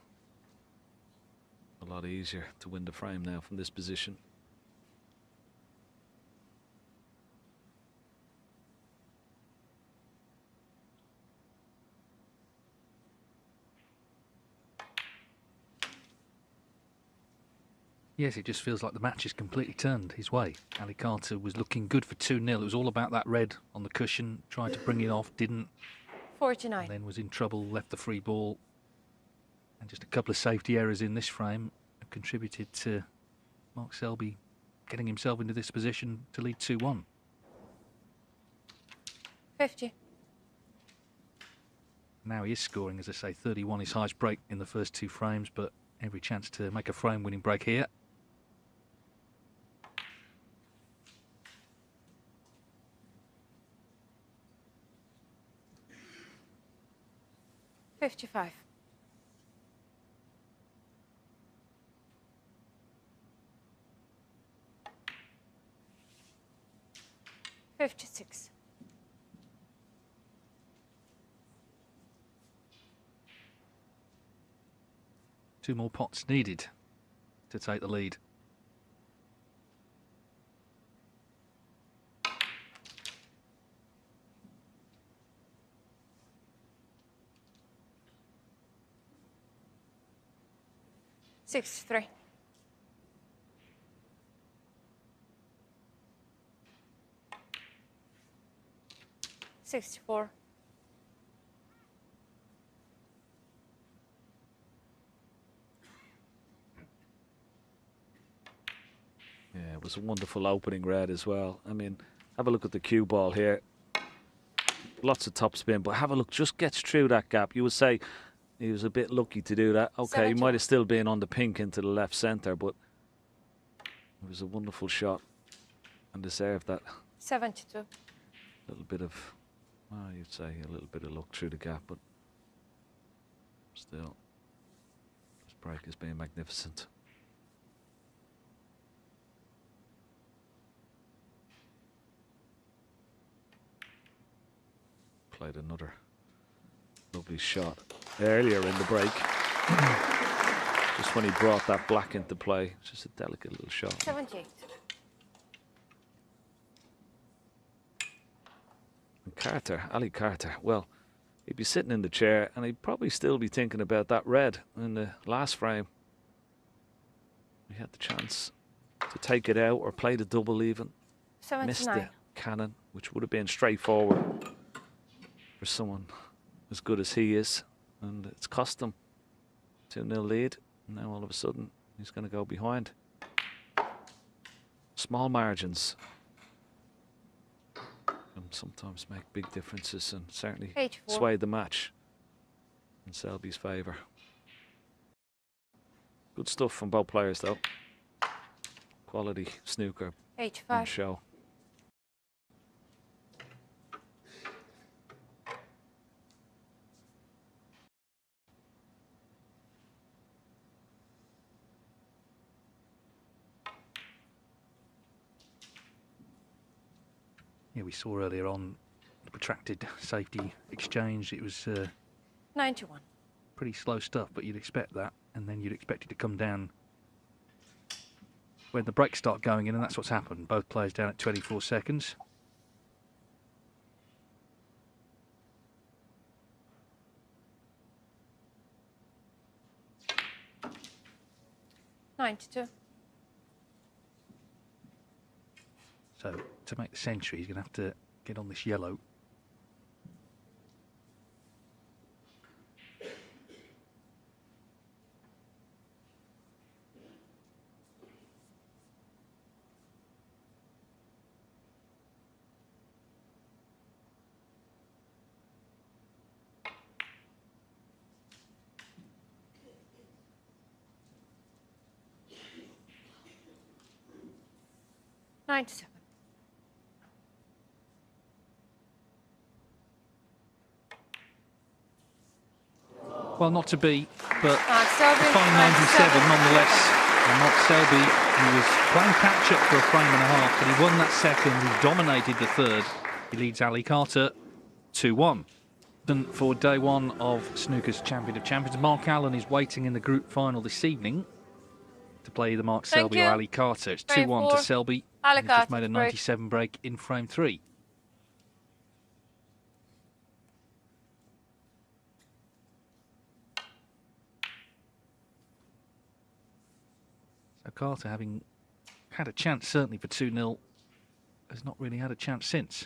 a lot easier to win the frame now from this position. Yes, it just feels like the match has completely turned his way. Ali Carter was looking good for 2-0. It was all about that red on the cushion. Tried to bring it off, didn't. 49. And then was in trouble, left the free ball. And just a couple of safety errors in this frame have contributed to Mark Selby getting himself into this position to lead 2-1. 50. Now he is scoring, as I say, 31, his highest break in the first 2 frames, but every chance to make a frame-winning break here. $55. $56. Two more pots needed to take the lead. $63. $64. Yeah, it was a wonderful opening red as well. I mean, have a look at the cue ball here. Lots of top spin, but have a look, just gets through that gap. You would say he was a bit lucky to do that. Okay, he 71. might have still been on the pink into the left centre, but it was a wonderful shot and deserved that 72. little bit of, well, you'd say a little bit of luck through the gap, but still, this break has been magnificent. Played another lovely shot earlier in the break. Just when he brought that black into play. Just a delicate little shot. 78. And Carter, Ali Carter, well, he'd be sitting in the chair and he'd probably still be thinking about that red in the last frame. He had the chance to take it out or play the double even. Missed the 79. cannon, which would have been straightforward for someone as good as he is, and it's cost him 2-0 lead. And now all of a sudden he's going to go behind. Small margins can sometimes make big differences and certainly 84. sway the match in Selby's favour. Good stuff from both players though. Quality snooker on 85. show. Yeah, we saw earlier on the protracted safety exchange. It was 91. pretty slow stuff, but you'd expect that, and then you'd expect it to come down when the breaks start going in, and that's what's happened. Both players down at 24 seconds. $92. So to make the century, he's going to have to get on this yellow. $97. Well, not to be, but Mark Selby, a fine 97 nonetheless. And Mark Selby, he was playing catch-up for a frame and a half, but he won that second. He dominated the third. He leads Ali Carter 2-1. And for day one of Snooker's Champion of Champions, Mark Allen is waiting in the group final this evening to play the Mark Thank Selby you. or Ali Carter. It's Frame 2-1 to four. Selby. Ali And he's just Carter made a break. 97 break in frame 3. So Carter, having had a chance certainly for 2-0, has not really had a chance since.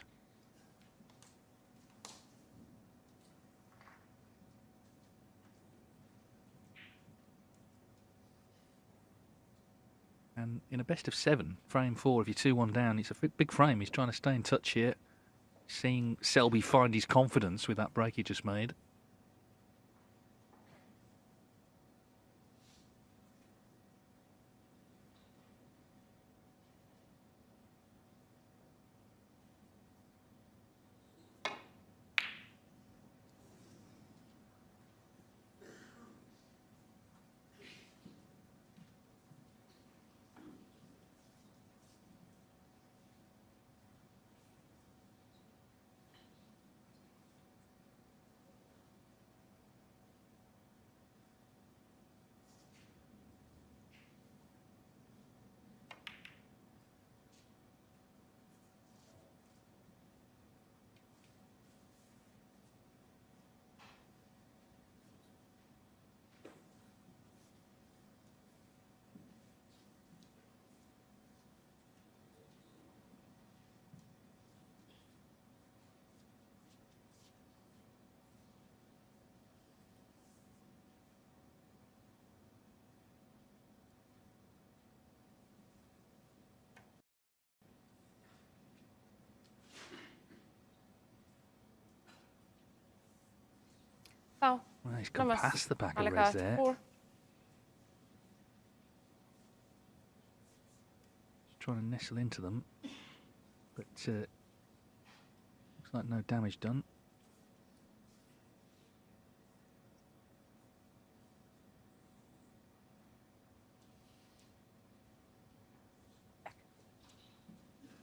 And in a best of 7, frame 4, if you're 2-1 down, it's a big frame. He's trying to stay in touch here. Seeing Selby find his confidence with that break he just made. Foul. Well, he's come Numbers. past the back of Ali Rez Carter there. 4. Just trying to nestle into them. But looks like no damage done.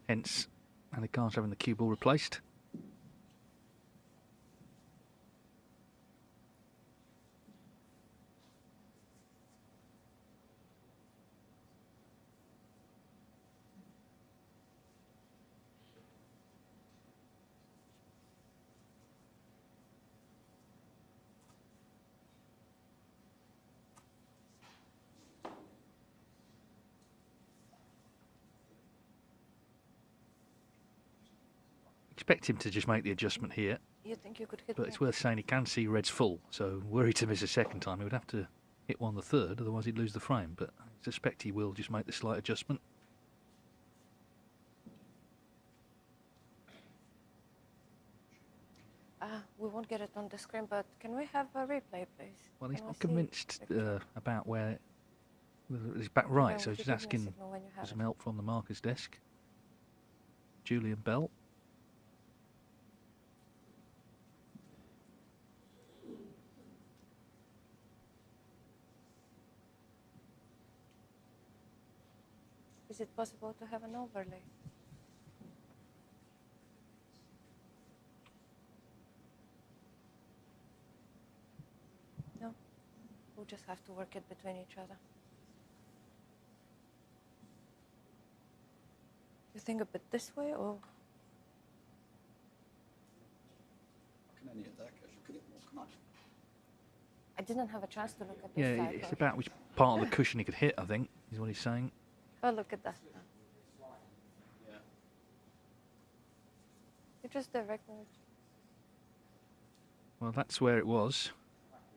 Hence, Ali Carter having the cue ball replaced. Expect him to just make the adjustment here, You think you could hit but me? it's worth saying he can see Red's full, so were he to miss a second time, he would have to hit one the third, otherwise he'd lose the frame, but I suspect he will just make the slight adjustment. We won't get it on the screen, but can we have a replay, please? Well, he's Can we not see convinced picture? about where he's back right, Yeah, so would he's you just give me a asking signal when you for have some it? help from the marker's desk. Julian Bell. Is it possible to have an overlay? No, we'll just have to work it between each other. You think a bit this way, or Can any of that because you could hit more, come on. I didn't have a chance to look at this Yeah, side. it's though. about which part of the cushion he could hit, I think, is what he's saying. Oh, look at that. You just direct me. Well, that's where it was,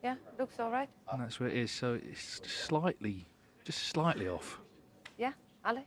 Yeah, looks all right. and that's where it is. So it's slightly, just slightly off. Yeah, Ali?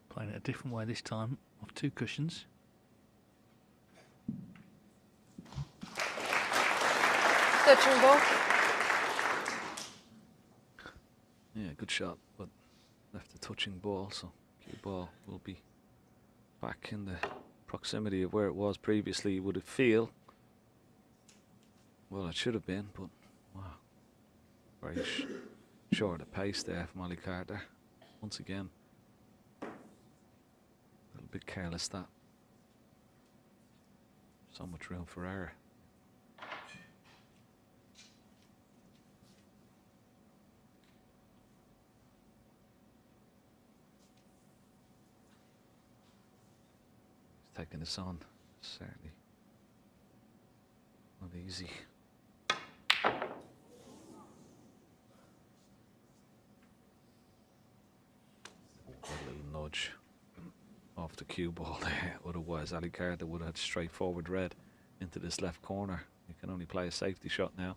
Playing it a different way this time, off 2 cushions. Touching ball. Yeah, good shot, but left the touching ball, so cue ball will be back in the proximity of where it was previously. Would it feel? Well, it should have been, but wow, very short of pace there from Ali Carter. Once again, a little bit careless that. So much room for error. Taking this on, certainly not easy. A little nudge off the cue ball there. Otherwise, Ali Carter would have had straightforward red into this left corner. He can only play a safety shot now.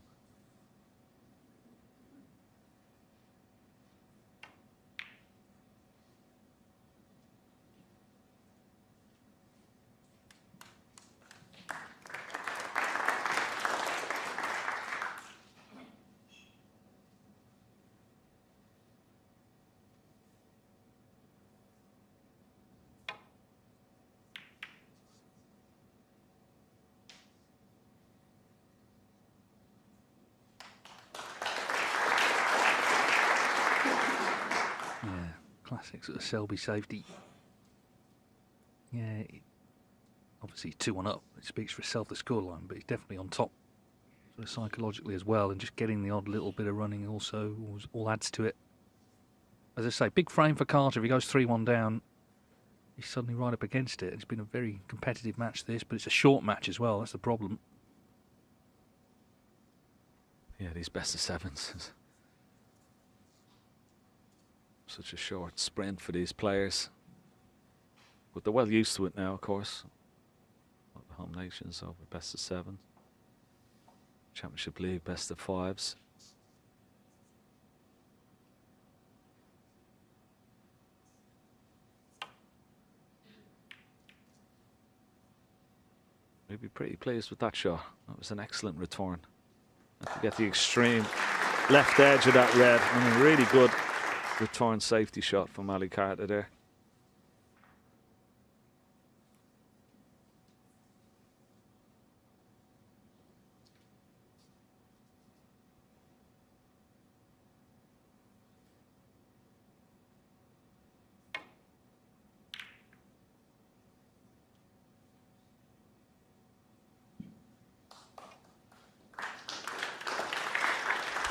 Classic sort of Selby safety. Yeah, obviously 2-1 up. It speaks for itself, the scoreline, but he's definitely on top, sort of psychologically as well, and just getting the odd little bit of running also all adds to it. As I say, big frame for Carter. If he goes 3-1 down, he's suddenly right up against it. It's been a very competitive match, this, but it's a short match as well. That's the problem. Yeah, these best of sevens. Such a short sprint for these players. But they're well used to it now, of course. The home nations over best of 7. Championship League best of 5s. We'd be pretty pleased with that shot. That was an excellent return. And to get the extreme left edge of that red. I mean, really good return safety shot from Ali Carter there.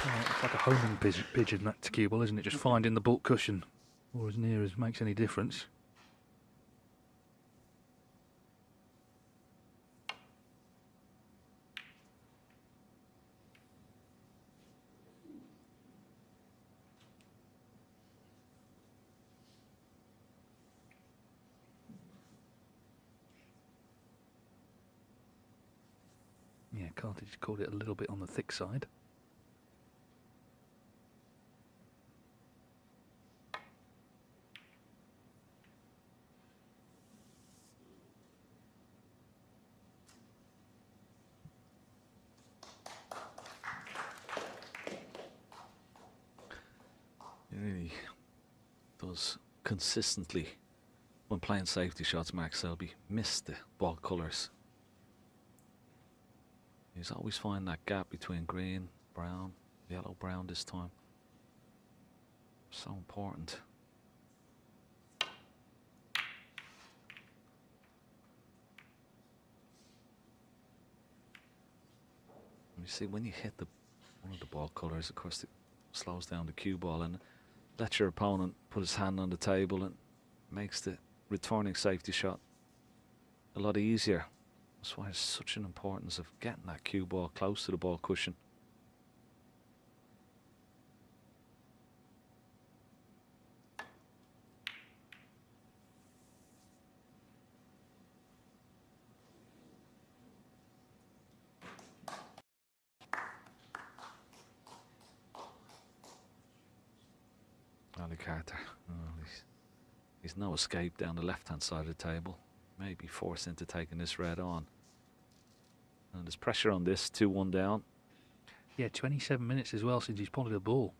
It's like a homing pigeon, that cue ball, isn't it? Just finding the baulk cushion, or as near as makes any difference. Yeah, Carter just called it a little bit on the thick side. He really does consistently, when playing safety shots, Mark Selby, miss the ball colours. He's always finding that gap between green, brown, yellow, brown this time. So important. You see, when you hit one of the ball colours, of course, it slows down the cue ball and lets your opponent put his hand on the table and makes the returning safety shot a lot easier. That's why it's such an importance of getting that cue ball close to the ball cushion. Ali Carter, he's no escape down the left-hand side of the table. May be forced into taking this red on. And there's pressure on this, 2-1 down. Yeah, 27 minutes as well since he's pulled the ball.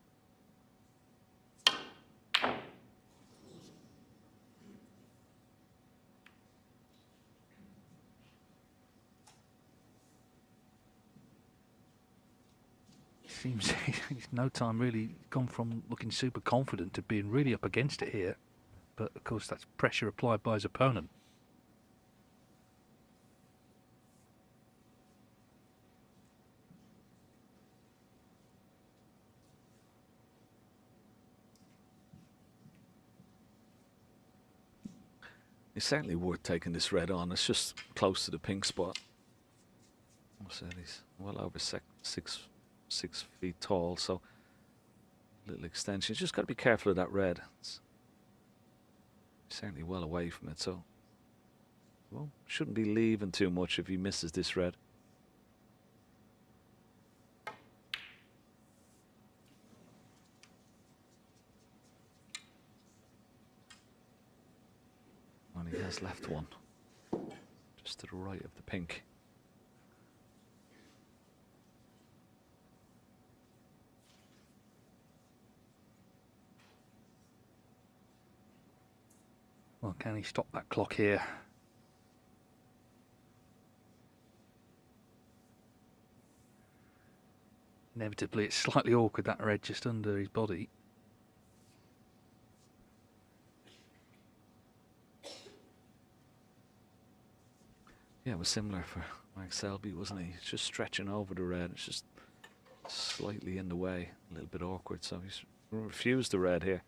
Seems he's no time really gone from looking super confident to being really up against it here. But of course that's pressure applied by his opponent. It's certainly worth taking this red on. It's just close to the pink spot. I said he's well over 6 feet tall, so little extension. Just got to be careful of that red. It's certainly well away from it, so well, shouldn't be leaving too much if he misses this red. And he has left one just to the right of the pink. Well, can he stop that clock here? Inevitably, it's slightly awkward, that red just under his body. Yeah, it was similar for Mike Selby, wasn't he? He's just stretching over the red. It's just slightly in the way, a little bit awkward. So he's refused the red here.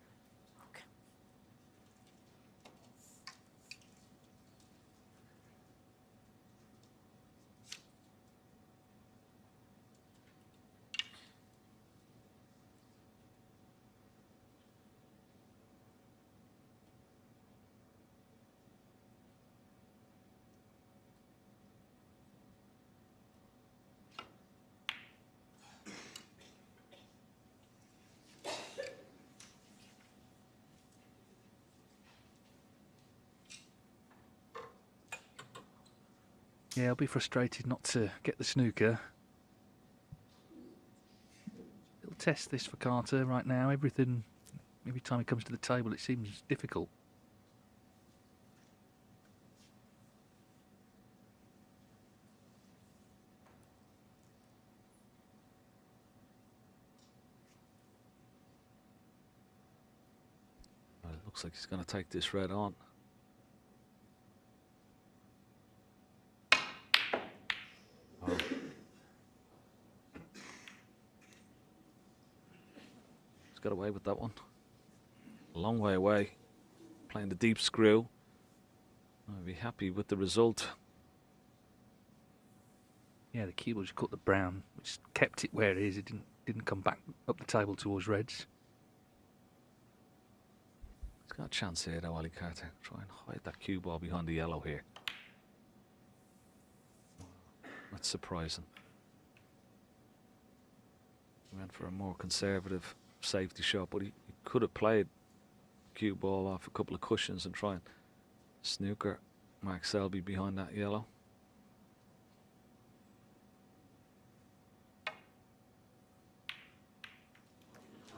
Yeah, I'll be frustrated not to get the snooker. Little test this for Carter right now. Every time he comes to the table, it seems difficult. Well, it looks like he's going to take this red on. Oh. He's got away with that one. A long way away. Playing the deep screw. I'll be happy with the result. Yeah, the cue ball just caught the brown, which kept it where it is. It didn't come back up the table towards reds. He's got a chance here though, Ali Carter. Try and hide that cue ball behind the yellow here. That's surprising. He went for a more conservative safety shot, but he could have played cue ball off a couple of cushions and try and snooker Mark Selby behind that yellow.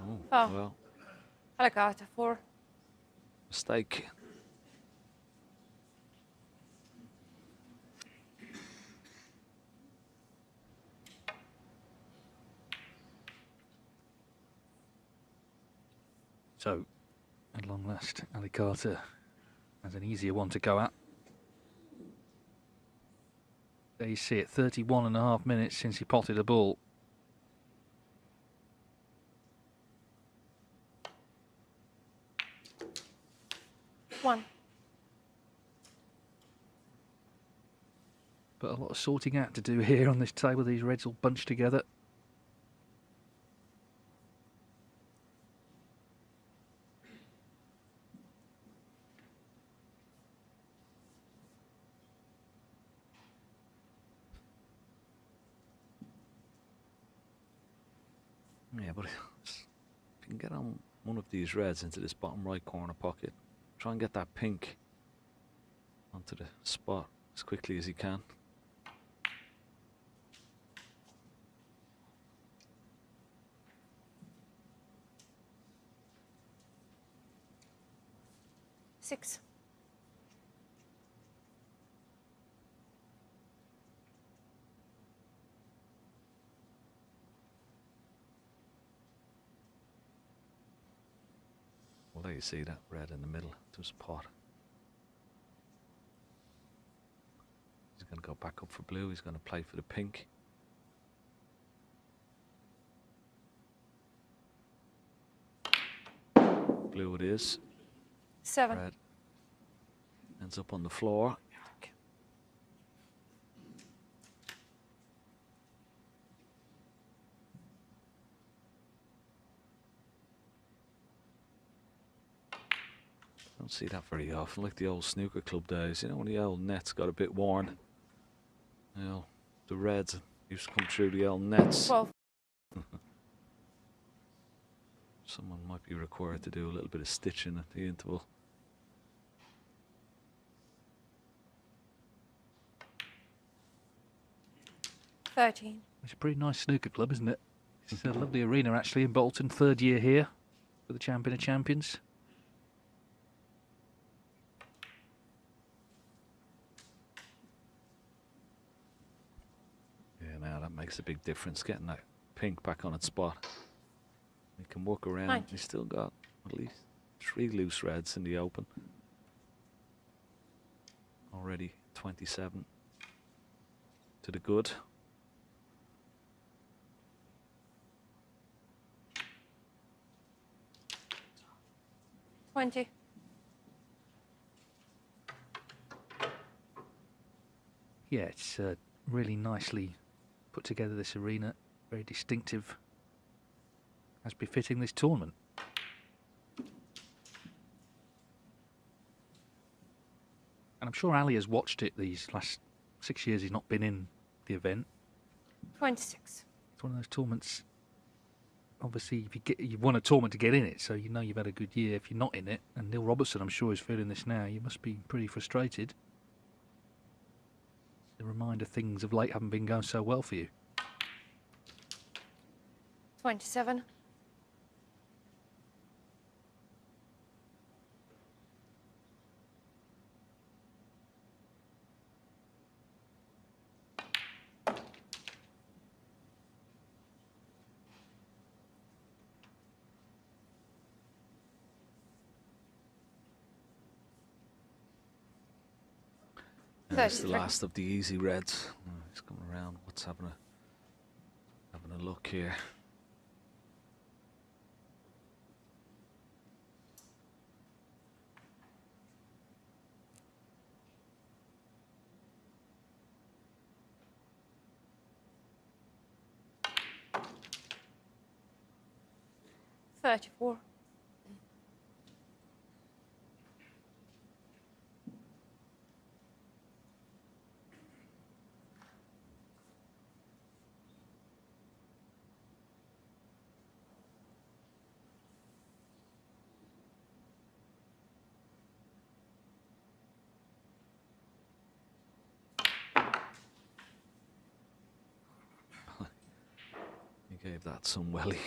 Oh, well, Ali Carter 4. mistake. So, at long last, Ali Carter has an easier one to go at. There you see it, 31.5 minutes since he potted a ball. One. But a lot of sorting out to do here on this table. These reds all bunched together. Yeah, but if you can get on one of these reds into this bottom right corner pocket, try and get that pink onto the spot as quickly as you can. Six. Well, there you see that red in the middle to his pot. He's going to go back up for blue. He's going to play for the pink. Blue it is. Seven. Red ends up on the floor. Don't see that very often, like the old snooker club days. You know, when the old nets got a bit worn. You know, the reds used to come through the old nets. 12. Someone might be required to do a little bit of stitching at the interval. $13. It's a pretty nice snooker club, isn't it? It's a lovely arena, actually, in Bolton. 3rd year here for the Champion of Champions. Yeah, now that makes a big difference, getting that pink back on its spot. He can work around. 9. He's still got at least 3 loose reds in the open. Already 27 to the good. $20. Yeah, it's really nicely put together, this arena. Very distinctive, as befitting this tournament. And I'm sure Ali has watched it these last 6 years he's not been in the event. 26. It's one of those tournaments. Obviously, if you won a tournament to get in it, so you know you've had a good year. If you're not in it, and Neil Robertson, I'm sure, is feeling this now, you must be pretty frustrated. It's a reminder things of late haven't been going so well for you. 27. That's the 33. last of the easy reds. He's coming around. What's having a look here? $34. He gave that some welly.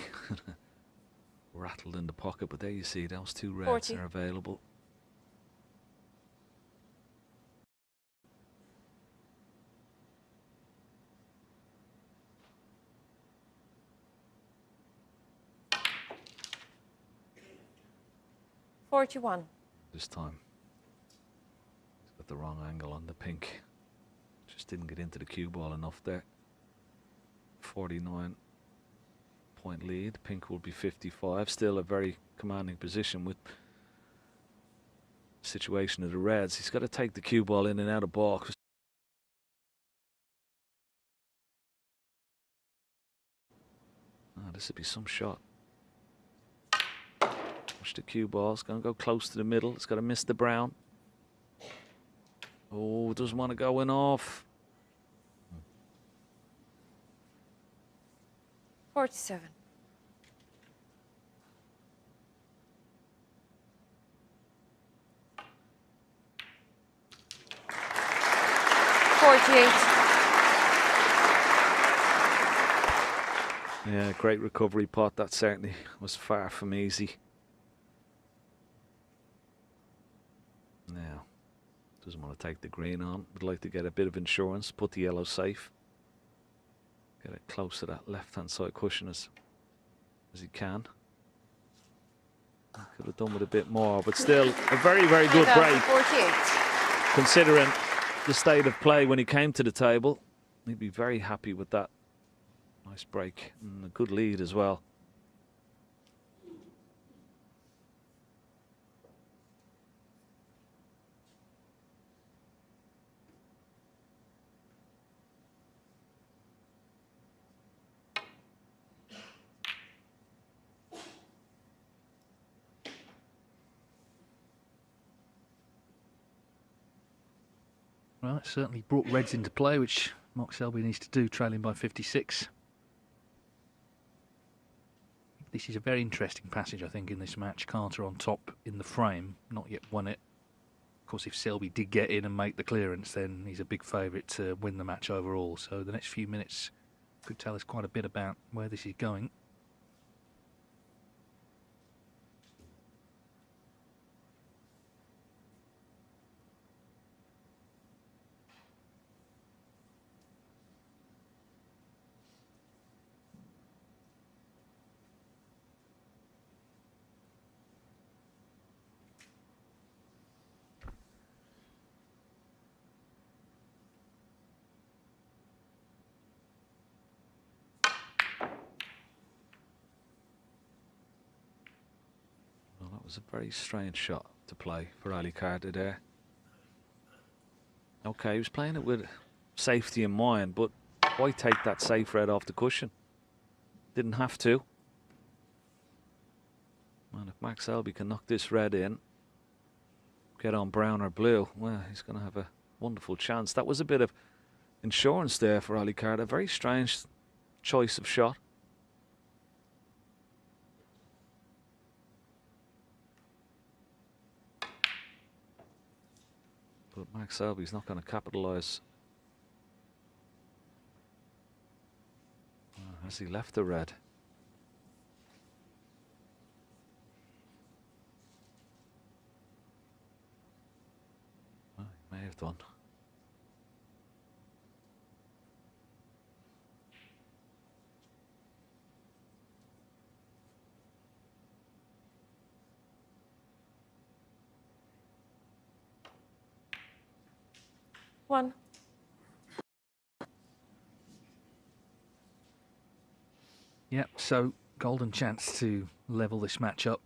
Rattled in the pocket, but there you see those 2 reds 40. are available. $41. This time he's got the wrong angle on the pink. Just didn't get into the cue ball enough there. 49-point lead. Pink will be 55. Still a very commanding position with situation of the Reds. He's got to take the cue ball in and out of box. This would be some shot. Watch the cue ball. It's going to go close to the middle. It's got to miss the brown. Oh, doesn't want to go in off. 47. Yeah, great recovery pot. That certainly was far from easy. Now, doesn't want to take the green on. Would like to get a bit of insurance. Put the yellow safe. Get it close to that left-hand side cushion as he can. Could have done with a bit more, but still a very, very good break. 48. Considering the state of play when he came to the table, he'd be very happy with that. Nice break and a good lead as well. Well, it certainly brought Reds into play, which Mark Selby needs to do, trailing by 56. This is a very interesting passage, I think, in this match. Carter on top in the frame, not yet won it. Of course, if Selby did get in and make the clearance, then he's a big favourite to win the match overall. So the next few minutes could tell us quite a bit about where this is going. Was a very strange shot to play for Ali Carter there. Okay, he was playing it with safety in mind, but why take that safe red off the cushion? Didn't have to. And if Max Selby can knock this red in, get on brown or blue, well, he's going to have a wonderful chance. That was a bit of insurance there for Ali Carter. Very strange choice of shot. But Max Selby's not going to capitalise. Has he left the red? Well, he may have done. One. Yep, so golden chance to level this match up.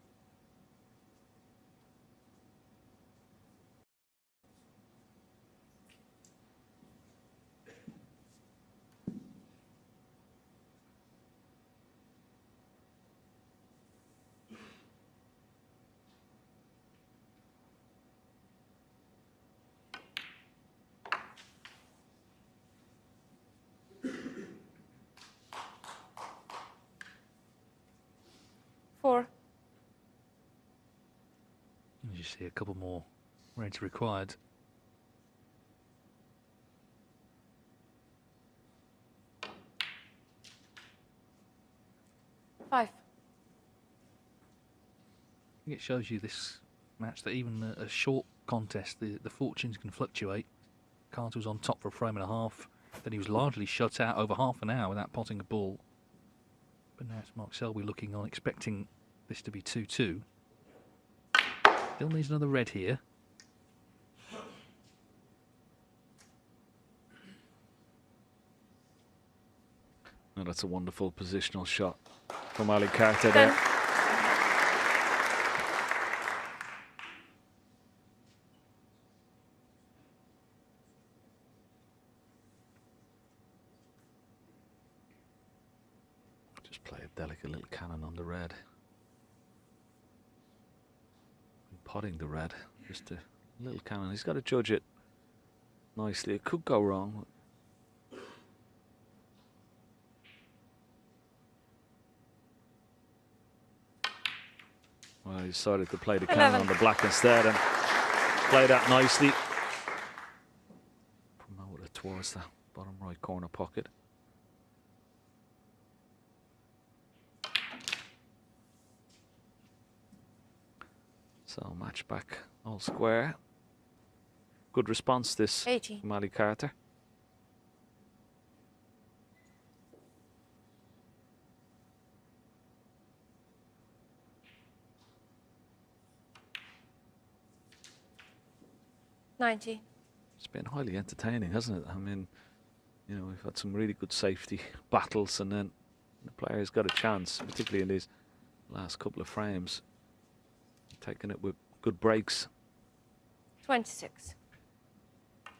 Four. As you see, a couple more reds required. Five. I think it shows you this match that even a short contest, the fortunes can fluctuate. Carter was on top for a frame and a half, then he was largely shut out over half an hour without potting a ball. But now it's Mark Selby looking on, expecting this to be 2-2. Still needs another red here. And that's a wonderful positional shot from Ali Carter there. Just play a delicate little cannon on the red. Potting the red, just a little cannon. He's got to judge it nicely. It could go wrong. Well, he decided to play the cannon on the black instead and play that nicely. Promote it towards the bottom right corner pocket. So match back all square. Good response this 80. from Ali Carter. $90. It's been highly entertaining, hasn't it? I mean, you know, we've had some really good safety battles, and then the players got a chance, particularly in these last couple of frames, taking it with good breaks. 26.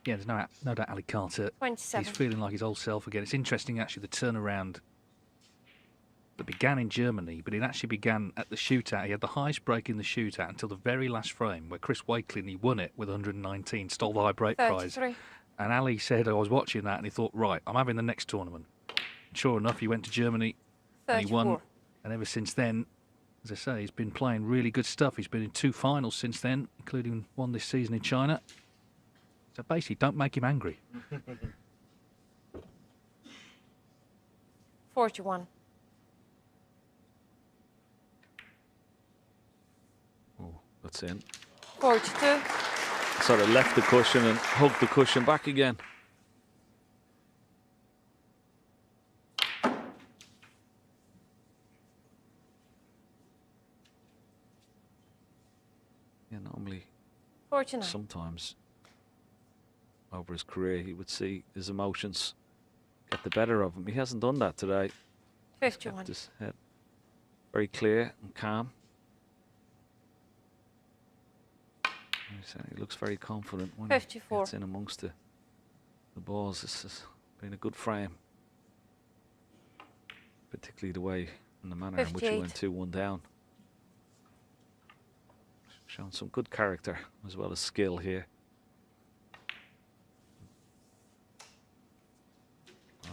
Yeah, there's no doubt Ali Carter, 27. he's feeling like his old self again. It's interesting, actually, the turnaround that began in Germany, but it actually began at the shootout. He had the highest break in the shootout until the very last frame, where Chris Wakelin, he won it with 119, stole the high break prize. 33. And Ali said, I was watching that, and he thought, right, I'm having the next tournament. And sure enough, he went to Germany, and he 34. won. And ever since then, as I say, he's been playing really good stuff. He's been in 2 finals since then, including one this season in China. So basically, don't make him angry. 41. Oh, that's in. 42. Sort of left the cushion and hugged the cushion back again. Yeah, normally, 49. sometimes over his career, he would see his emotions get the better of him. He hasn't done that today. He's 51. kept his head very clear and calm. He looks very confident when 54. he gets in amongst the balls. This has been a good frame, particularly the way and the manner in which he 58. went 2-1 down. Shown some good character as well as skill here.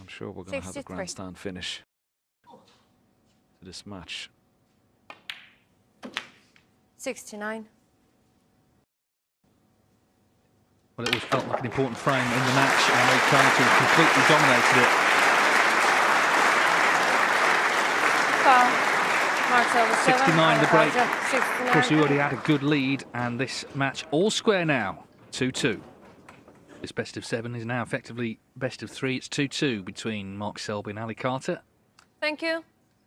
I'm sure we're going to have a 63. grandstand finish to this match. 69. Well, it always felt like an important frame in the match, and Ali Carter completely dominated it. Mark Selby 69 the break. 69. Of course, he already had a good lead, and this match all square now, 2-2. This best of 7 is now effectively best of 3. It's 2-2 between Mark Selby and Ali Carter, Thank you.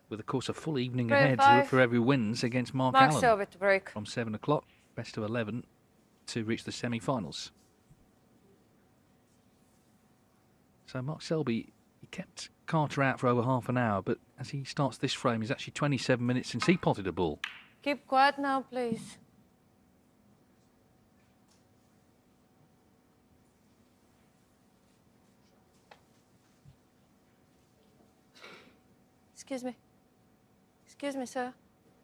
with, of course, a full evening Break ahead 5. for every wins against Mark Mark Allen Selby to break. from 7 o'clock, best of 11, to reach the semi-finals. So Mark Selby, he kept Carter out for over half an hour, but as he starts this frame, he's actually 27 minutes since he potted a ball. Keep quiet now, please. Excuse me. Excuse me, sir.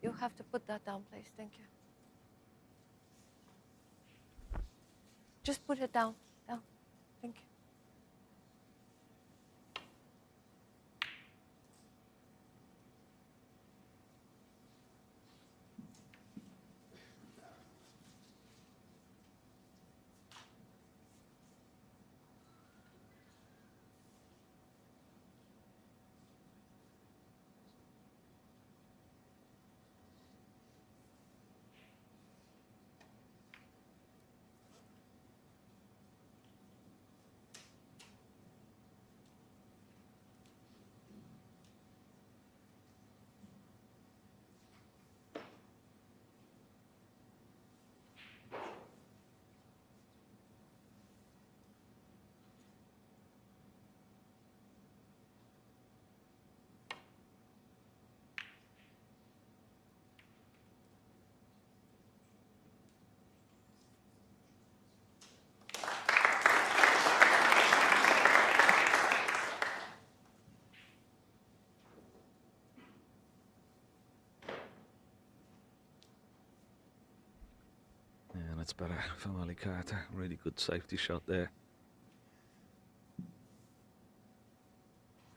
You have to put that down, please. Thank you. Just put it down. Down. Thank you. minutes better from Ali Carter. Really good safety shot there.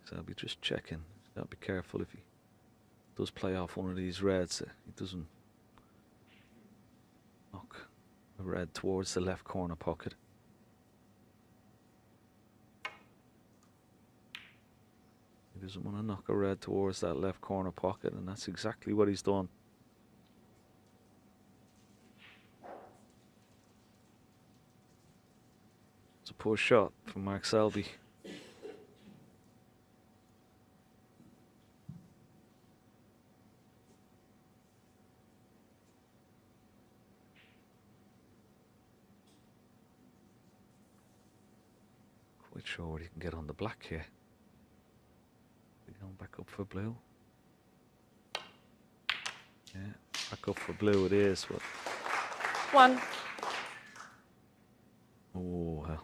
So I'll be just checking. He's got to be careful if he does play off one of these reds. He doesn't knock a red towards the left corner pocket. He doesn't want to knock a red towards that left corner pocket, and that's exactly what he's done. It's a poor shot from Mark Selby. Quite sure what he can get on the black here. We're going back up for blue. Yeah, back up for blue it is. But 1. oh, well,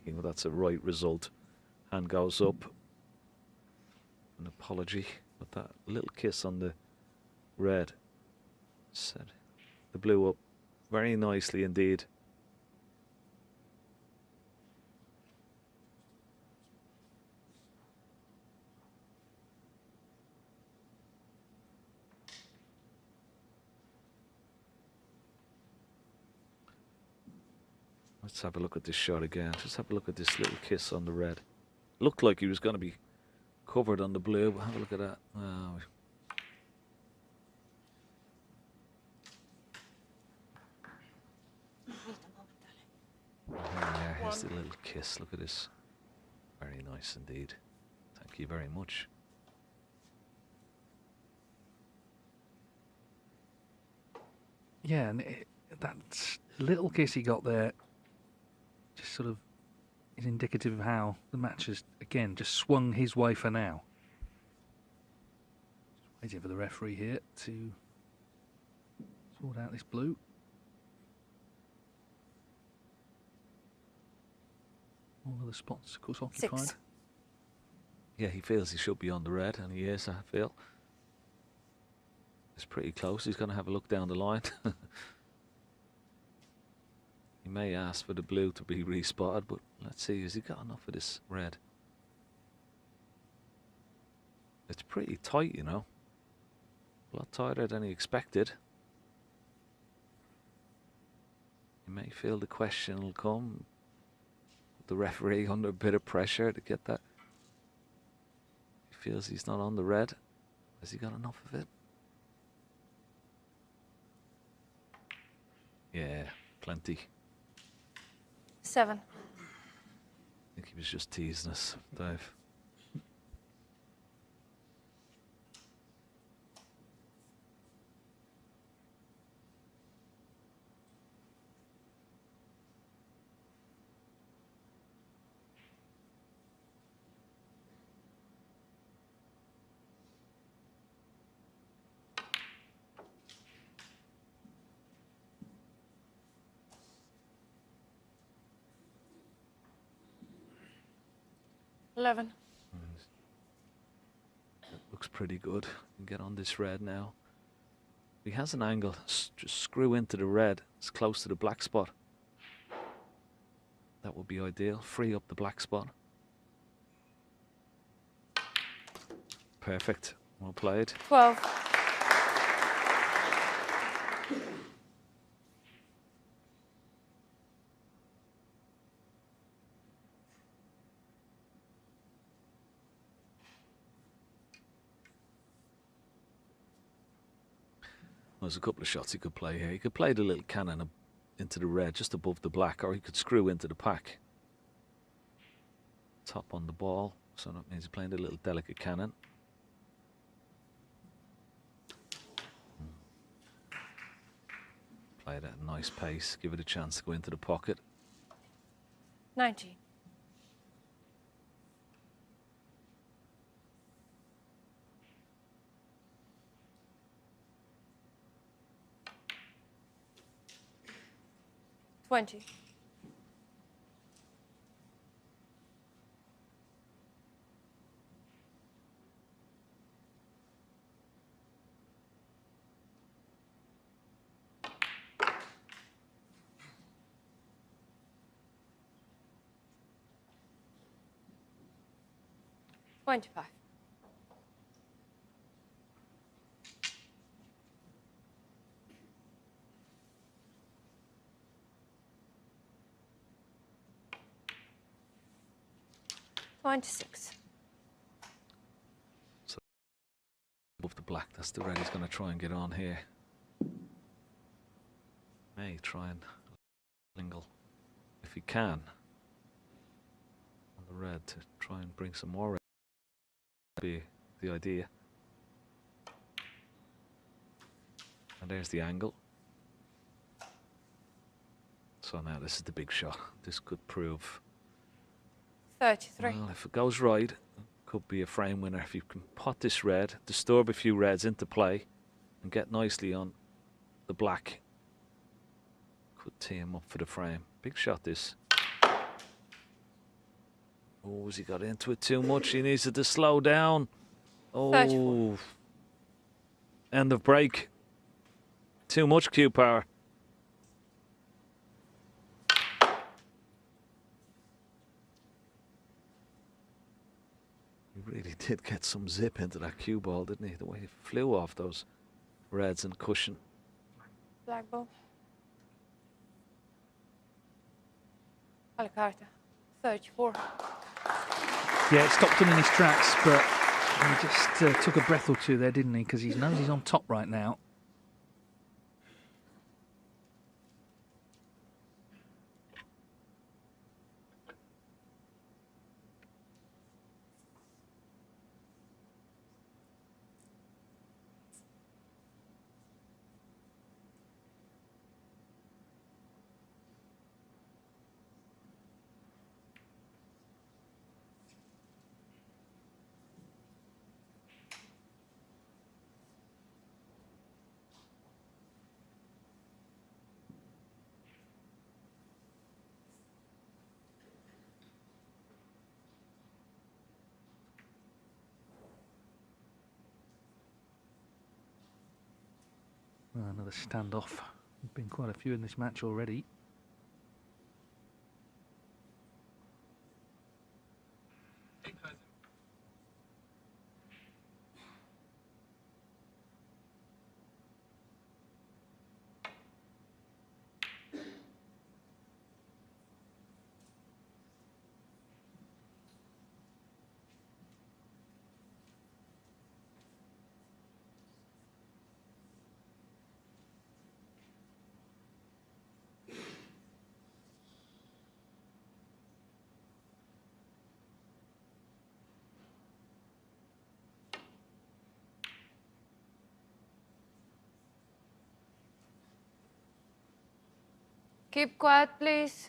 well, that's a right result. Hand goes up. An apology, but that little kiss on the red set the blue up very nicely indeed. Let's have a look at this shot again. Just have a look at this little kiss on the red. Looked like he was going to be covered on the blue, but have a look at that. Oh. Yeah, here's the little kiss. Look at this. Very nice indeed. Thank you very much. Yeah, and that little kiss he got there just sort of is indicative of how the match has, again, just swung his way for now. Just waiting for the referee here to sort out this blue. All of the spots, of course, occupied. 6. Yeah, he feels he should be on the red, and he is, I feel. It's pretty close. He's going to have a look down the line. He may ask for the blue to be respotted, but let's see, has he got enough of this red? It's pretty tight, you know. A lot tighter than he expected. You may feel the question will come. The referee under a bit of pressure to get that. He feels he's not on the red. Has he got enough of it? Yeah, plenty. 7. I think he was just teasing us, Dave. Eleven. That looks pretty good. You can get on this red now. He has an angle. Just screw into the red. It's close to the black spot. That would be ideal. Free up the black spot. Perfect. Well played. 12. There's a couple of shots he could play here. He could play the little cannon into the red just above the black, or he could screw into the pack. Top on the ball, so that means he's playing the little delicate cannon. Play it at a nice pace, give it a chance to go into the pocket. 19. Twenty. 25. $26. Above the black, that's the red he's going to try and get on here. May try and lingle if he can on the red to try and bring some more red. Be the idea. And there's the angle. So now this is the big shot. This could prove 33. well, if it goes right, it could be a frame winner. If you can pot this red, disturb a few reds into play and get nicely on the black, could tee him up for the frame. Big shot this. Oh, has he got into it too much? He needs it to slow down. Oh, 34. End of break. Too much cue power. He really did get some zip into that cue ball, didn't he? The way he flew off those reds and cushion. Black ball. Ali Carter. 34. Yeah, it stopped him in his tracks, but he just took a breath or two there, didn't he? Because he knows he's on top right now. Another standoff. There's been quite a few in this match already. Keep quiet, please.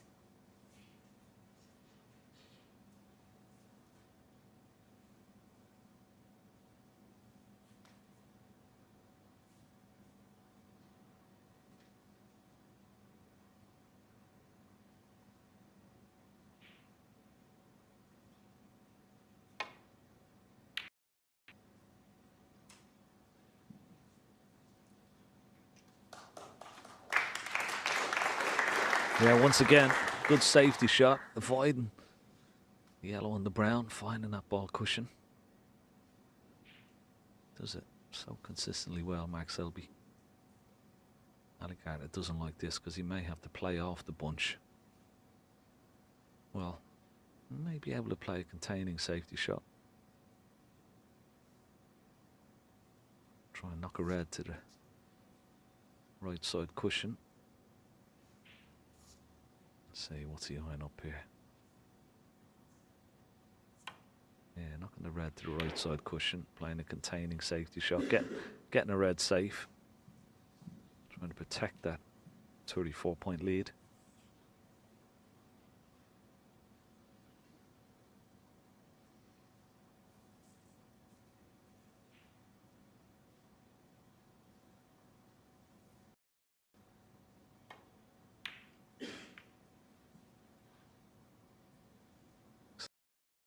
Yeah, once again, good safety shot, avoiding the yellow and the brown, finding that ball cushion. Does it so consistently well, Max Selby. Ali Carter doesn't like this because he may have to play off the bunch. Well, may be able to play a containing safety shot. Try and knock a red to the right side cushion. Let's see, what's he eyeing up here? Yeah, knocking the red to the right side cushion, playing a containing safety shot, getting a red safe. Trying to protect that 34-point lead.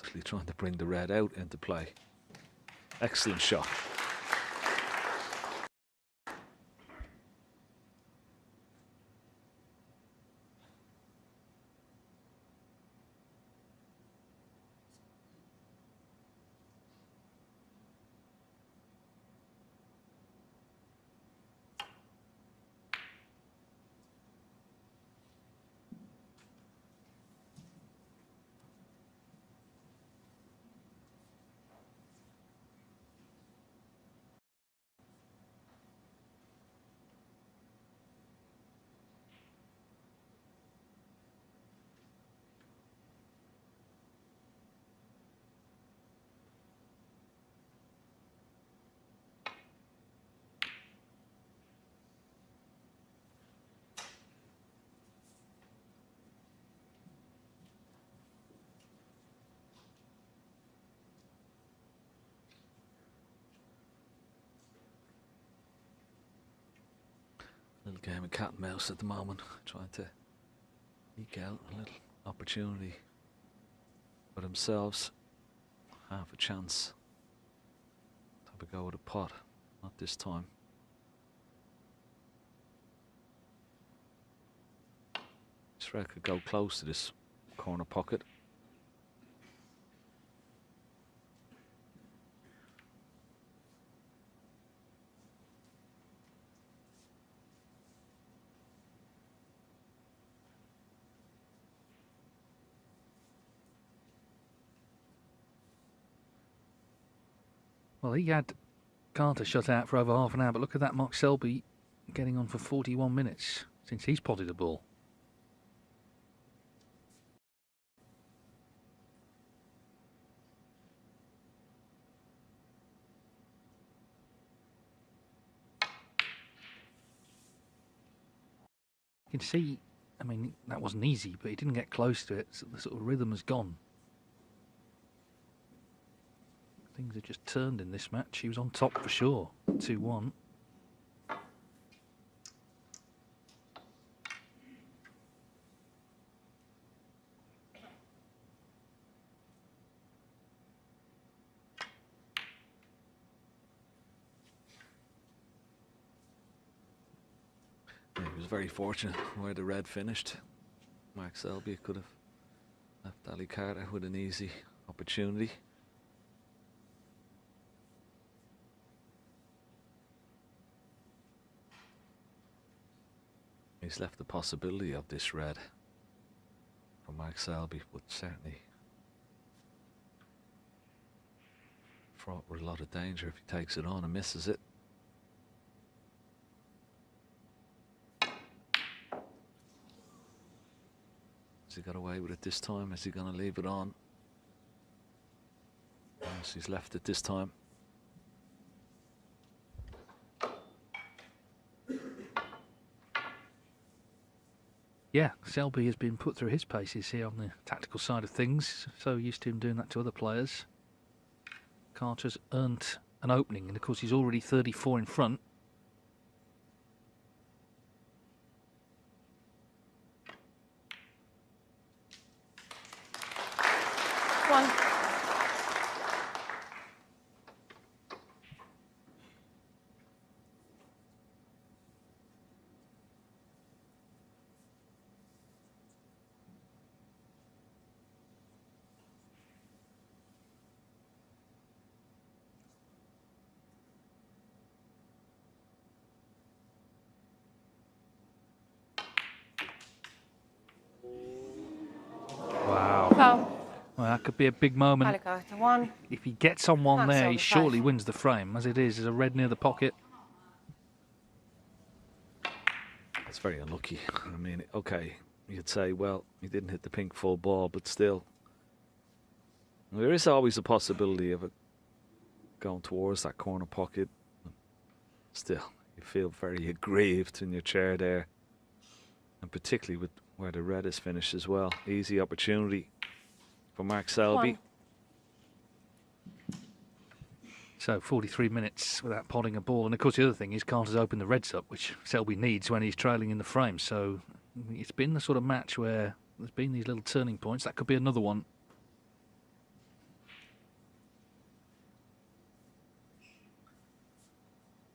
Actually trying to bring the red out into play. Excellent shot. Little game of cat and mouse at the moment, trying to eke out a little opportunity for themselves. Half a chance to have a go at a pot. Not this time. This red could go close to this corner pocket. Well, he had Carter shut out for over half an hour, but look at that, Mark Selby getting on for 41 minutes since he's potted a ball. You can see, I mean, that wasn't easy, but he didn't get close to it, so the sort of rhythm has gone. Things have just turned in this match. He was on top for sure, 2-1. Yeah, he was very fortunate where the red finished. Mark Selby could have left Ali Carter with an easy opportunity. He's left the possibility of this red for Mark Selby, but certainly fraught with a lot of danger if he takes it on and misses it. Has he got away with it this time? Is he going to leave it on? Yes, he's left it this time. Yeah, Selby has been put through his paces here on the tactical side of things. So used to him doing that to other players. Carter's earned an opening, and of course he's already 34 in front. One. Wow. Foul. Well, that could be a big moment. Ali Carter, 1. If he gets on one Mark there, Selby, he surely 5. wins the frame. As it is, there's a red near the pocket. That's very unlucky. I mean, okay, you'd say, well, he didn't hit the pink full ball, but still. There is always a possibility of it going towards that corner pocket. Still, you feel very aggrieved in your chair there. And particularly with where the red is finished as well. Easy opportunity for Mark Selby. 1. So 43 minutes without potting a ball. And of course the other thing is Carter's opened the reds up, which Selby needs when he's trailing in the frame. So it's been the sort of match where there's been these little turning points. That could be another one.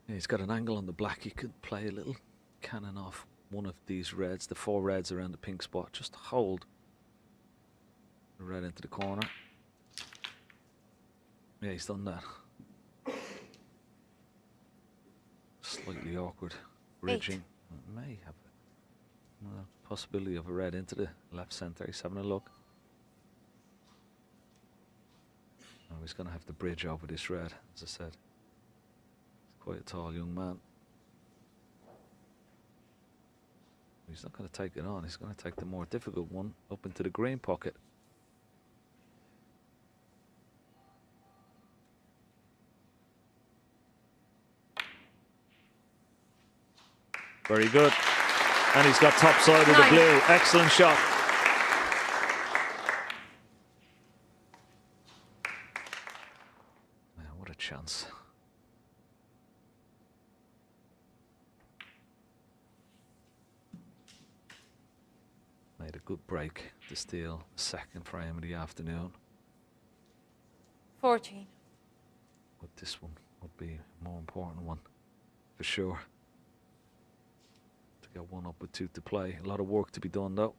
Yeah, he's got an angle on the black. He could play a little cannon off one of these reds, the 4 reds around the pink spot. Just hold the red into the corner. Yeah, he's done that. Slightly awkward bridging. May have a possibility of a red into the left centre. He's having a look. Oh, he's going to have to bridge over this red, as I said. He's quite a tall young man. He's not going to take it on. He's going to take the more difficult one up into the green pocket. Very good. And he's got top side of the blue. Excellent shot. Man, what a chance. Made a good break to steal the second frame of the afternoon. 14. But this one would be a more important one, for sure. To get one up with 2 to play. A lot of work to be done, though.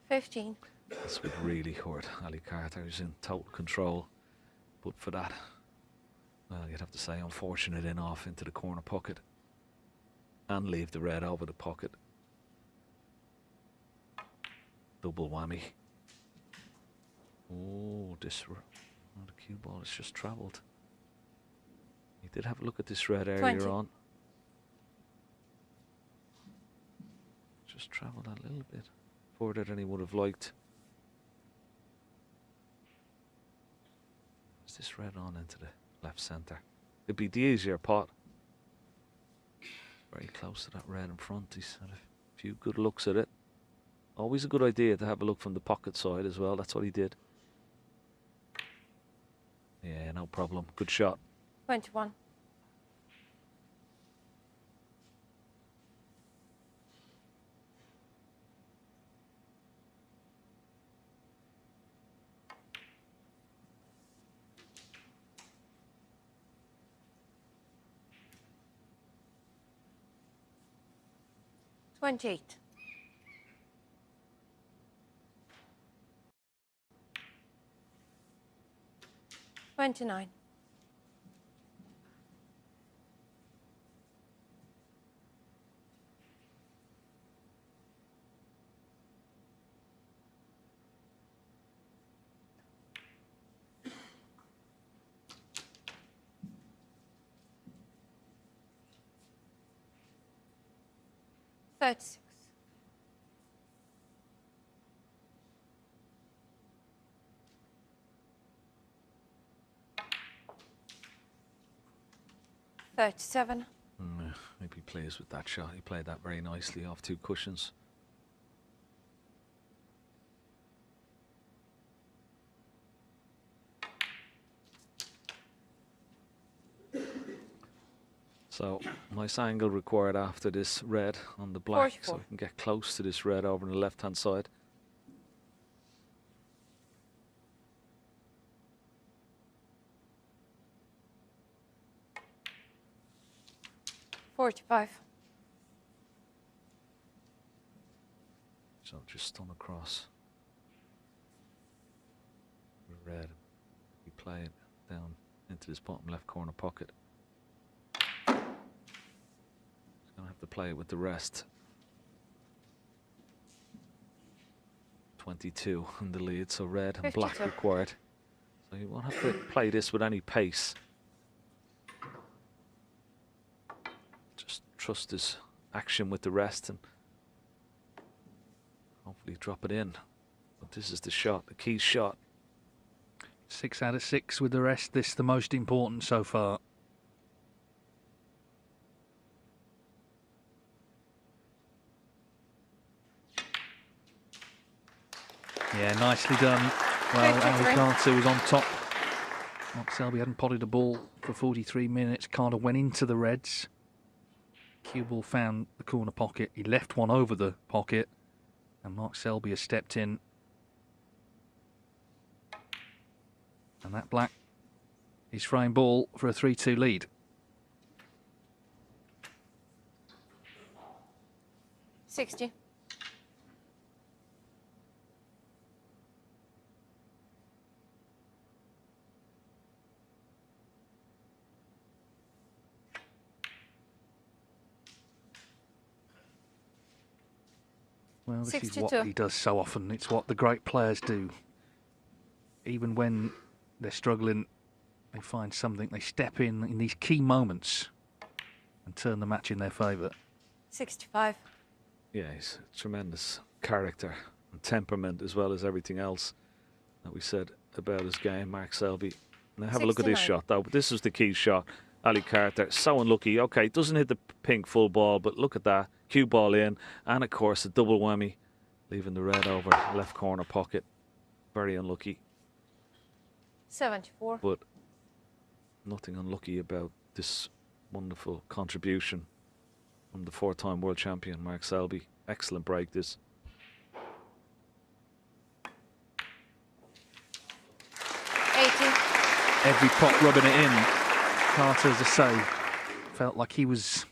$15. This would really hurt Ali Carter, who's in total control. But for that, well, you'd have to say unfortunate in off into the corner pocket. And leave the red over the pocket. Double whammy. Oh, the cue ball has just travelled. He did have a look at this red earlier 20. on. Just travelled a little bit further than he would have liked. Is this red on into the left centre? It'd be the easier pot. Very close to that red in front. He's had a few good looks at it. Always a good idea to have a look from the pocket side as well. That's what he did. Yeah, no problem. Good shot. 21. $28. $29. $36. $37. Maybe he plays with that shot. He played that very nicely off 2 cushions. So, nice angle required after this red on the black, 44. so we can get close to this red over on the left-hand side. $45. So just stun across the red. We play it down into this bottom left corner pocket. He's gonna have to play it with the rest. 22 in the lead, so red and black 52. required. So you won't have to play this with any pace. Just trust his action with the rest and hopefully drop it in. But this is the shot, the key shot. 6 out of 6 with the rest. This the most important so far. Yeah, nicely done. Well, Ali Carter was on top. Mark Selby hadn't potted a ball for 43 minutes. Carter went into the reds. Cue ball found the corner pocket. He left one over the pocket. And Mark Selby has stepped in. And that black is frame ball for a 3-2 lead. $60. Well, this is 62. what he does so often. It's what the great players do. Even when they're struggling, they find something. They step in these key moments and turn the match in their favour. 65. Yeah, he's a tremendous character and temperament as well as everything else that we said about his game, Mark Selby. Now have a look at this 69. shot though. But this is the key shot. Ali Carter, so unlucky. Okay, doesn't hit the pink full ball, but look at that. Cue ball in, and of course a double whammy, leaving the red over left corner pocket. Very unlucky. 74. But nothing unlucky about this wonderful contribution from the 4-time world champion, Mark Selby. Excellent break, this. Every pot rubbing it in. Carter, as I say, felt like he was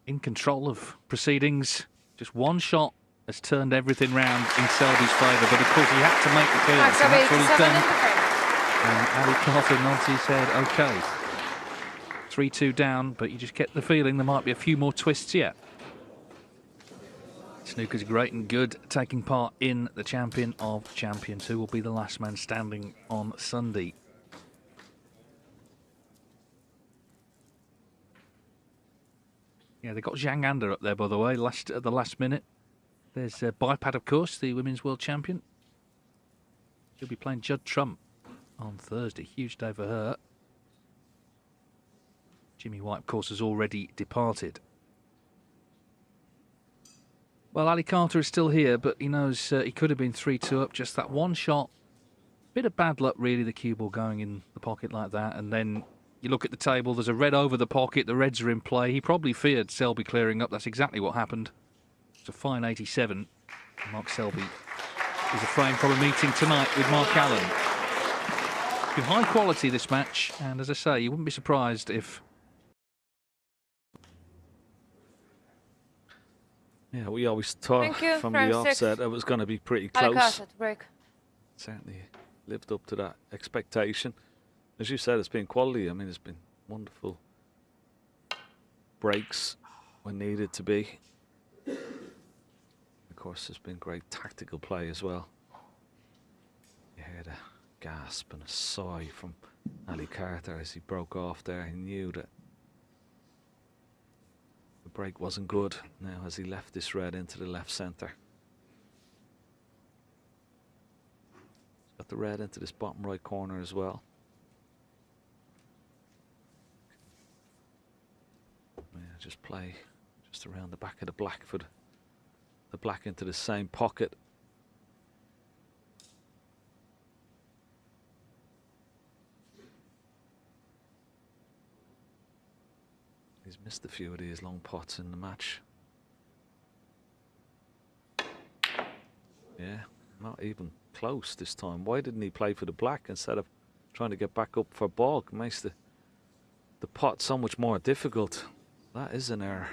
in control of proceedings. Just one shot has turned everything round in Selby's favour, but of course he had to make the clearance, and that's what he's done. And Ali Carter nods his head, okay. 3-2 down, but you just get the feeling there might be a few more twists yet. Snooker's great and good, taking part in the Champion of Champions, who will be the last man standing on Sunday. Yeah, they got Zhang Anda up there, by the way, at the last minute. There's Bipad, of course, the Women's World Champion. She'll be playing Judd Trump on Thursday. Huge day for her. Jimmy White, of course, has already departed. Well, Ali Carter is still here, but he knows he could have been 3-2 up. Just that one shot. Bit of bad luck, really, the cue ball going in the pocket like that. And then you look at the table, there's a red over the pocket. The reds are in play. He probably feared Selby clearing up. That's exactly what happened. It's a fine 87. Mark Selby is a frame from a meeting tonight with Mark Allen. It's been high quality, this match. And as I say, you wouldn't be surprised if... Yeah, we always thought from the offset it was going to be pretty close. Certainly lived up to that expectation. As you said, it's been quality. I mean, it's been wonderful breaks when needed to be. Of course, there's been great tactical play as well. You heard a gasp and a sigh from Ali Carter as he broke off there. He knew that the break wasn't good now as he left this red into the left centre. He's got the red into this bottom right corner as well. Yeah, just play just around the back of the black for the black into the same pocket. He's missed a few of these long pots in the match. Yeah, not even close this time. Why didn't he play for the black instead of trying to get back up for bog? It makes the pot so much more difficult. That is an error.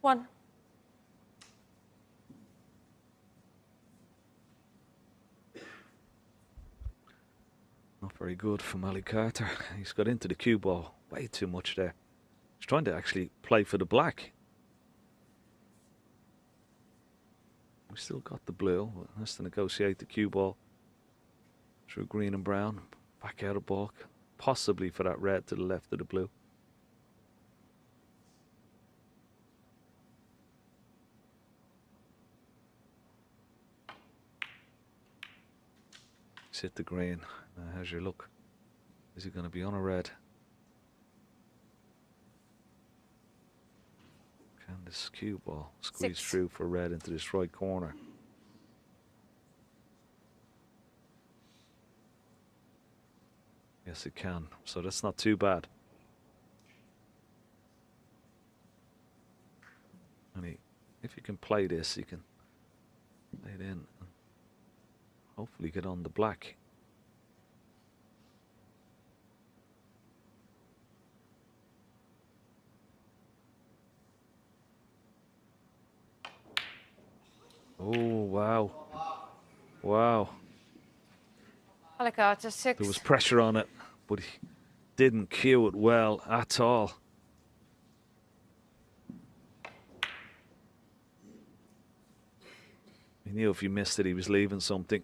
One. Not very good from Ali Carter. He's got into the cue ball way too much there. He's trying to actually play for the black. We still got the blue. Has to negotiate the cue ball through green and brown. Back out of balk. Possibly for that red to the left of the blue. Hit the green. How's your look? Is he going to be on a red? Can this cue ball squeeze through for red into this right corner? Yes, it can. So that's not too bad. And if you can play this, you can play it in. Hopefully get on the black. Oh, wow. Wow. Ali Carter, 6. There was pressure on it, but he didn't cue it well at all. He knew if he missed it, he was leaving something.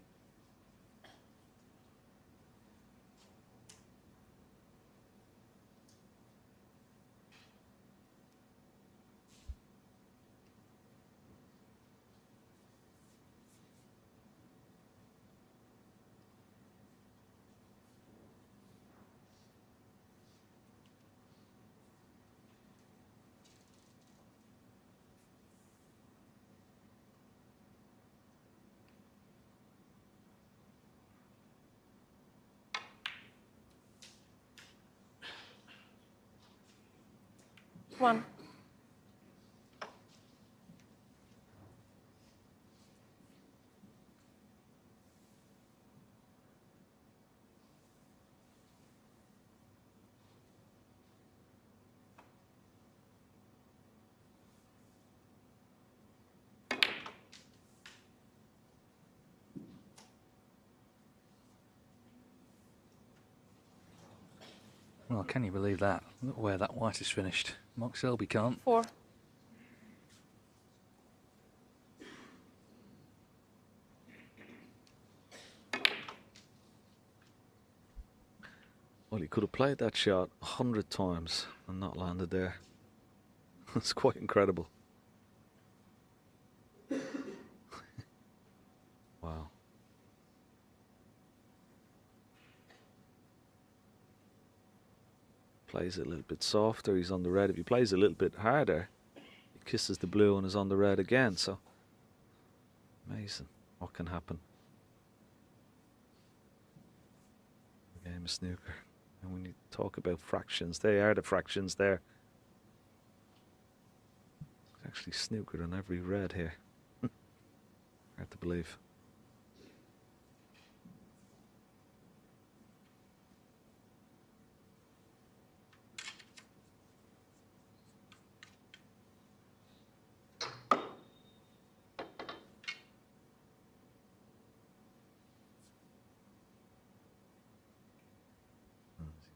One. Well, can you believe that? Look where that white is finished. Mark Selby can't. 4. Well, he could have played that shot 100 times and not landed there. It's quite incredible. Wow. Plays it a little bit softer, he's on the red. If he plays a little bit harder, he kisses the blue and is on the red again. So, amazing what can happen. The game of snooker. And when you talk about fractions, they are the fractions there. It's actually snookered on every red here. Hard to believe.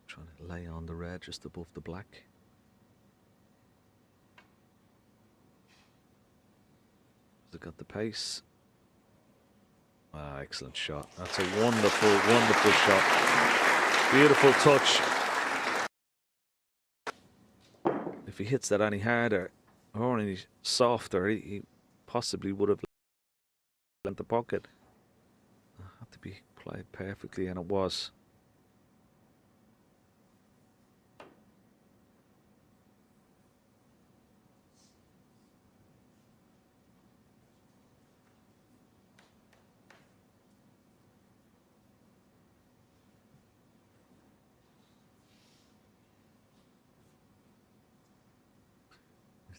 Trying to lay on the red just above the black. Has it got the pace? Ah, excellent shot. That's a wonderful, wonderful shot. Beautiful touch. If he hits that any harder or any softer, he possibly would have lent the pocket. It had to be played perfectly, and it was.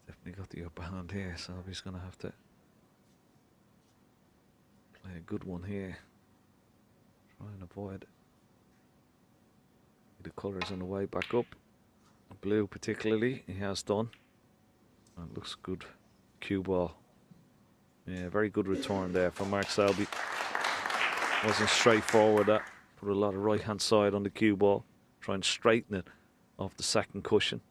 Definitely got the upper hand here, so he's going to have to play a good one here. Try and avoid the colours on the way back up. Blue particularly, he has done. And looks good. Cue ball. Yeah, very good return there from Mark Selby. Wasn't straightforward, that. Put a lot of right hand side on the cue ball. Try and straighten it off the second cushion.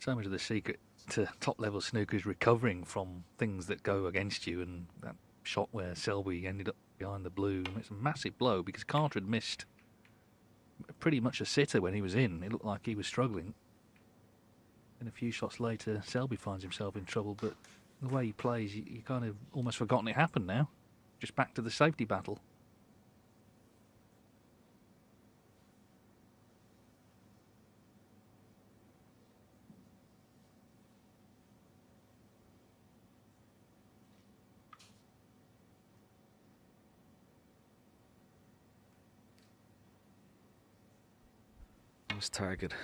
So much of the secret to top-level snooker is recovering from things that go against you, and that shot where Selby ended up behind the blue, it's a massive blow because Carter had missed pretty much a sitter when he was in. It looked like he was struggling. And a few shots later, Selby finds himself in trouble, but the way he plays, you kind of almost forgotten it happened now. just back to the safety battle. Nice target,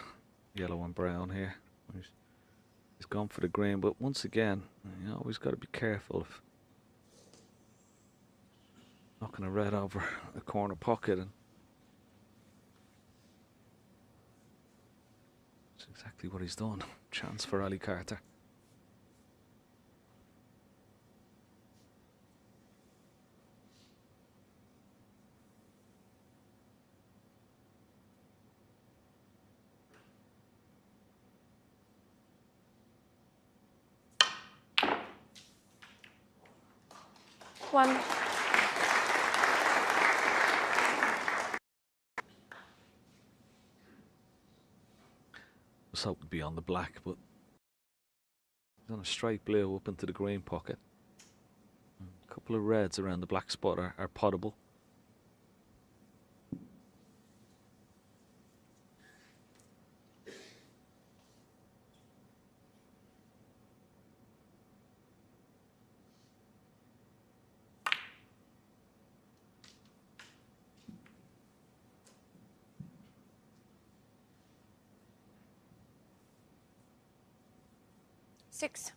yellow and brown here. He's gone for the green, but once again, you always got to be careful of knocking a red over a corner pocket, and that's exactly what he's done. Chance for Ali Carter. One. Was hoping to be on the black, but he's on a straight blue up into the green pocket. A couple of reds around the black spot are potable. Six.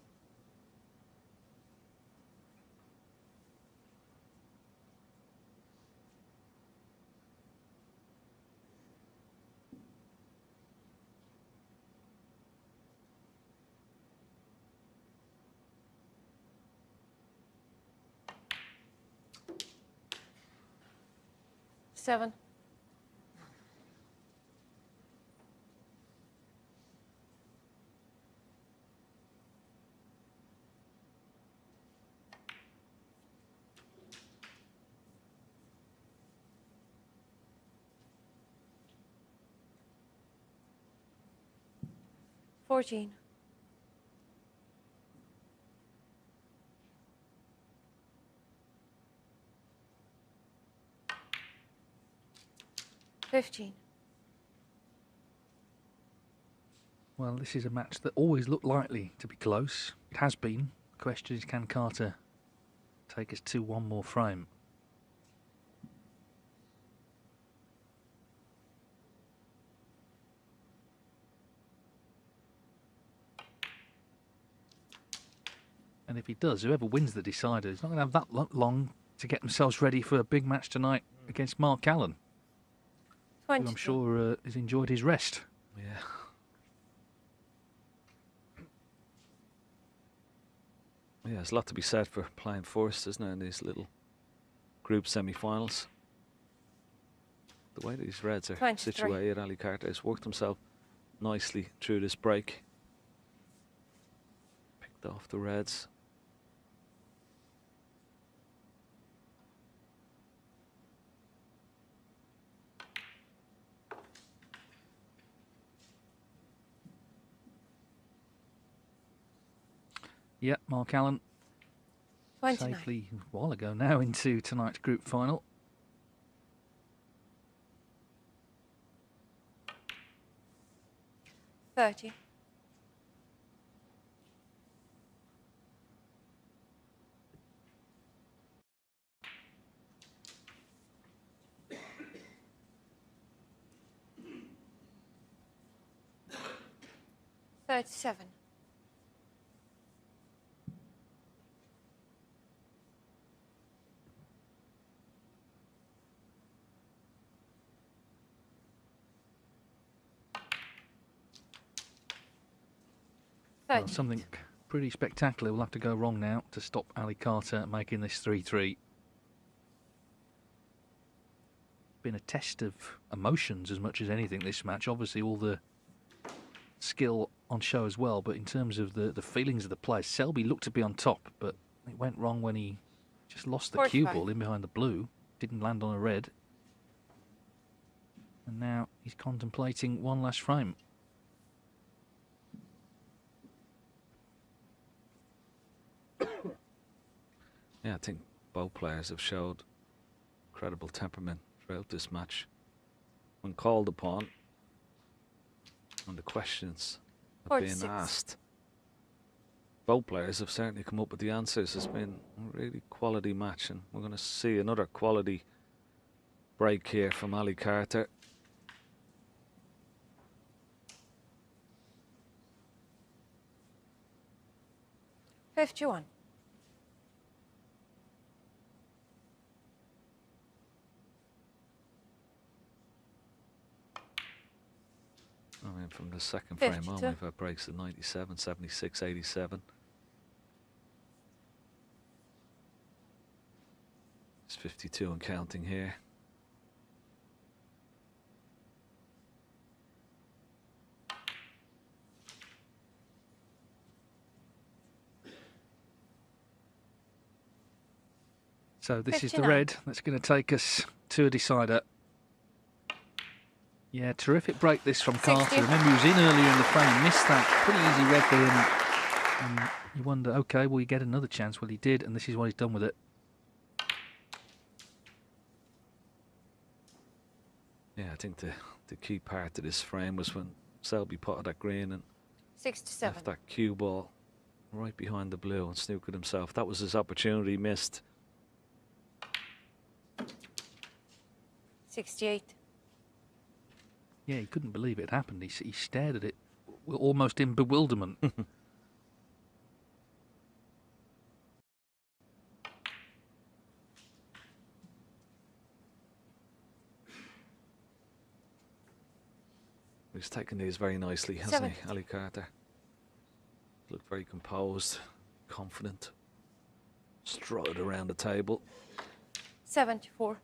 Seven. Fourteen. 15. Well, this is a match that always looked likely to be close. It has been. The question is, can Carter take us to one more frame? And if he does, whoever wins the decider is not going to have that long to get themselves ready for a big match tonight against Mark Allen, who 22. I'm sure has enjoyed his rest. Yeah. Yeah, there's a lot to be said for playing first, isn't there, in these little group semi-finals. The way these reds are 23. situated, Ali Carter has worked himself nicely through this break. Picked off the reds. Yeah, Mark Allen 29. safely a while ago now into tonight's group final. $30. $37. Well, something pretty spectacular will have to go wrong now to stop Ali Carter making this 3-3. Been a test of emotions as much as anything, this match. Obviously all the skill on show as well, but in terms of the feelings of the players, Selby looked to be on top, but it went wrong when he just lost the cue 45. ball in behind the blue, didn't land on a red, and now he's contemplating one last frame. Yeah, I think both players have showed incredible temperament throughout this match. When called upon, when the questions have been 46. asked, both players have certainly come up with the answers. It's been a really quality match, and we're going to see another quality break here from Ali Carter. $51. I mean, from the second frame on, 52. we've had breaks of 97, 76, 87. It's 52 and counting here. So this is the 59. red that's going to take us to a decider. Yeah, terrific break this from 60. Carter. Remember, he was in earlier in the frame, missed that. Pretty easy red for him. And you wonder, okay, will he get another chance? Well, he did, and this is what he's done with it. Yeah, I think the key part of this frame was when Selby potted that green and 67. left that cue ball right behind the blue and snookered himself. That was his opportunity missed. 68. Yeah, he couldn't believe it happened. He stared at it almost in bewilderment. He's taken these very nicely, hasn't 70. he, Ali Carter? Looked very composed, confident, strutted around the table. 74.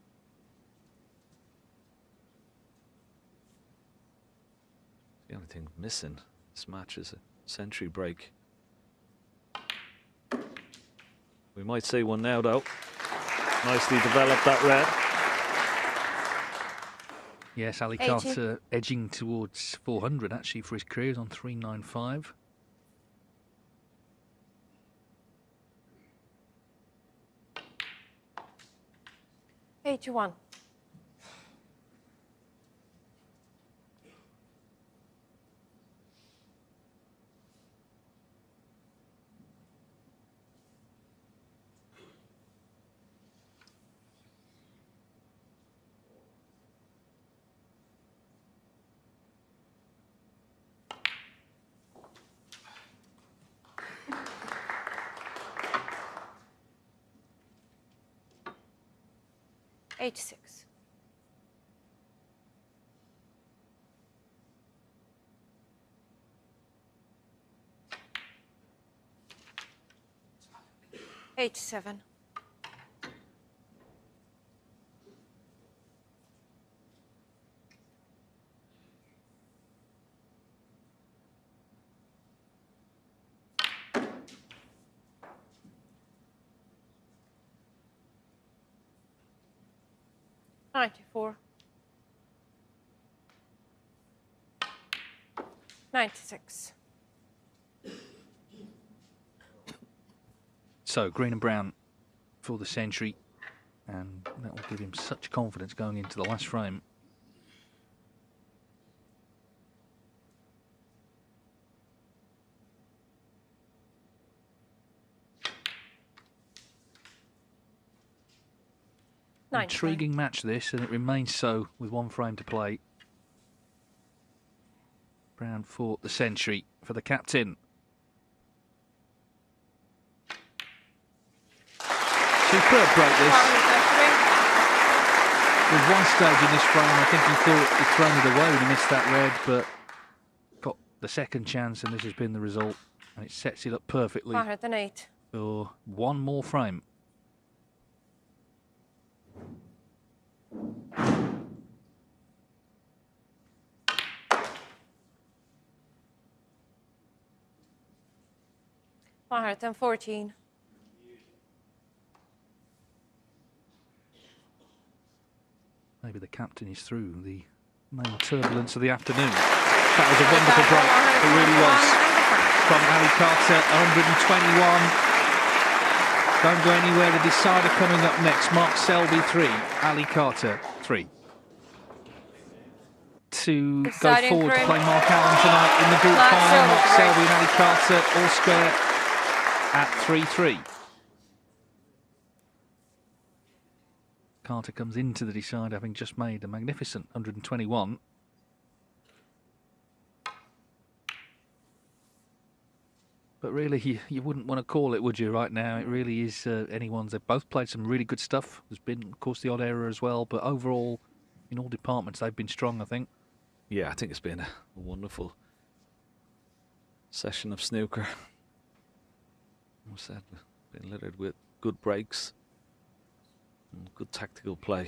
The only thing missing this match is a century break. We might see one now, though. Nicely developed, that red. Yes, Ali 80. Carter edging towards 400 actually for his career. He's on 395. $81. $86. $87. $94. 96. So green and brown for the century, and that will give him such confidence going into the last frame. Intriguing match this, and it remains so with one frame to play. Brown fought the century for the captain. Superb break this. With one stage in this frame, I think he thought he'd thrown it away when he missed that red, but got the second chance, and this has been the result. And it sets it up perfectly 108. for one more frame. $114. Maybe the captain is through the main turbulence of the afternoon. That was a wonderful break. It really was. From Ali Carter, 121. Don't go anywhere. The decider coming up next. Mark Selby 3, Ali Carter 3. To go Deciding forward to frame. play Mark Allen tonight in the group Mark final. Mark Selby, Selby and Ali Carter all square at 3-3. Carter comes into the decider having just made a magnificent 121. But really, you wouldn't want to call it, would you, right now? It really is anyone's. They've both played some really good stuff. There's been, of course, the odd error as well. But overall, in all departments, they've been strong, I think. Yeah, I think it's been a wonderful session of snooker. As I said, been littered with good breaks and good tactical play.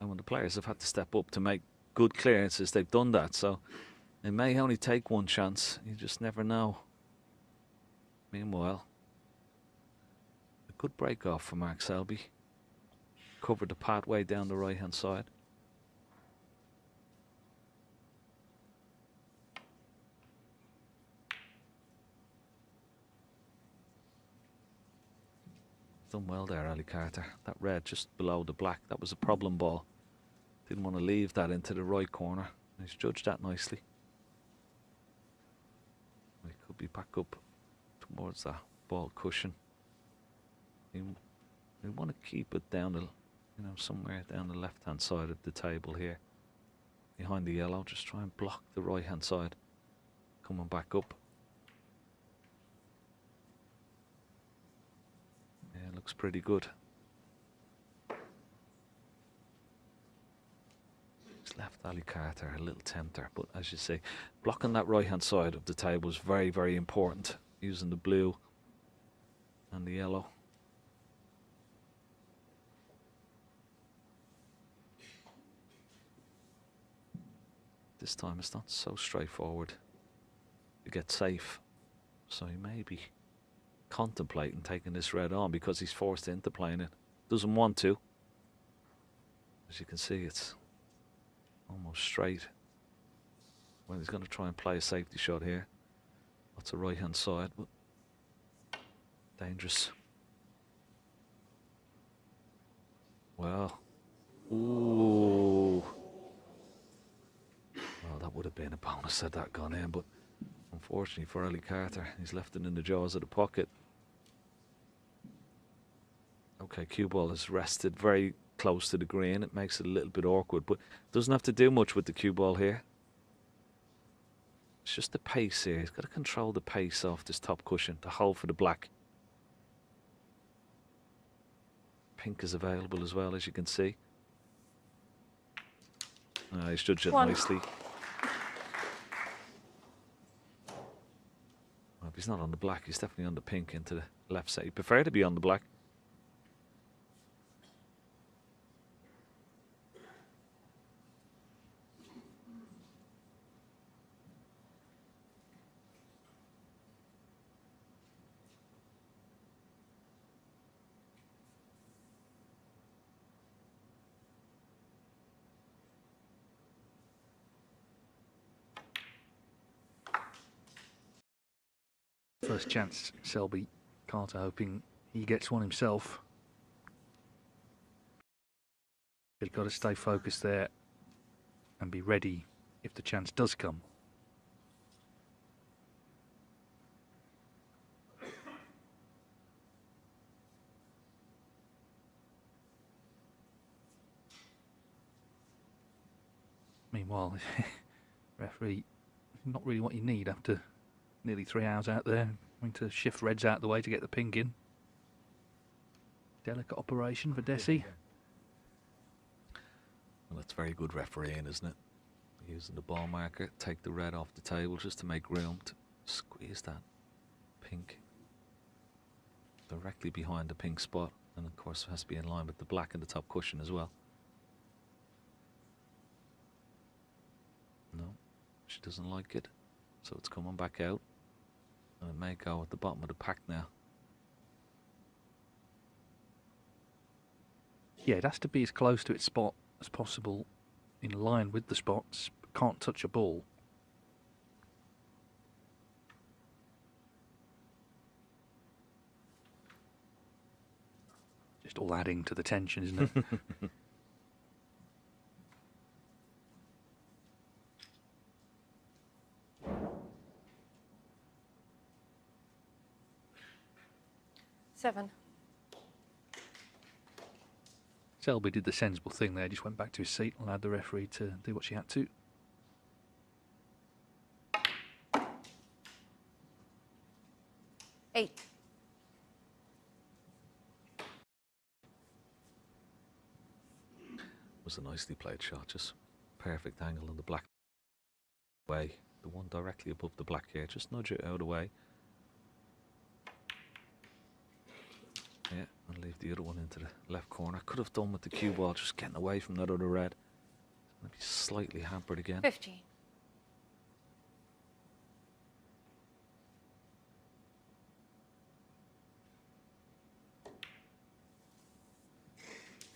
And when the players have had to step up to make good clearances, they've done that. So they may only take one chance. You just never know. Meanwhile, a good break off for Mark Selby. Covered the pathway down the right hand side. Done well there, Ali Carter. That red just below the black, that was a problem ball. Didn't want to leave that into the right corner. He's judged that nicely. He could be back up towards that ball cushion. We want to keep it down the, somewhere down the left-hand side of the table here. Behind the yellow, just try and block the right-hand side. Coming back up. Yeah, looks pretty good. Left Ali Carter a little tempter, but as you say, blocking that right hand side of the table is very, very important, using the blue and the yellow. This time it's not so straightforward to get safe, so he may be contemplating taking this red on because he's forced into playing it. Doesn't want to. As you can see, it's almost straight. Well, he's going to try and play a safety shot here. Lots of right hand side, but dangerous. Well, ooh. Well, that would have been a bonus had that gone in, but unfortunately for Ali Carter, he's left it in the jaws of the pocket. Okay, cue ball has rested very close to the green. It makes it a little bit awkward, but doesn't have to do much with the cue ball here. It's just the pace here. He's got to control the pace off this top cushion to hold for the black. Pink is available as well, as you can see. He's judged it nicely. Well, if he's not on the black, he's definitely on the pink into the left side. He'd prefer to be on the black. First chance, Selby. Carter hoping he gets one himself. You've got to stay focused there and be ready if the chance does come. Meanwhile, referee, not really what you need after nearly 3 hours out there, having to shift reds out the way to get the pink in. Delicate operation for Desi. Well, that's very good refereeing, isn't it? Using the ball marker, take the red off the table just to make room to squeeze that pink directly behind the pink spot, and of course it has to be in line with the black and the top cushion as well. No, she doesn't like it, so it's coming back out, and it may go at the bottom of the pack now. Yeah, it has to be as close to its spot as possible, in line with the spots. Can't touch a ball. Just all adding to the tension, isn't it? Seven. Selby did the sensible thing there, just went back to his seat and allowed the referee to do what she had to. Eight. Was a nicely played shot, just perfect angle on the black way. The one directly above the black here, just nudge it out of the way. Yeah, and leave the other one into the left corner. Could have done with the cue ball, just getting away from that other red. Maybe slightly hampered again. 15.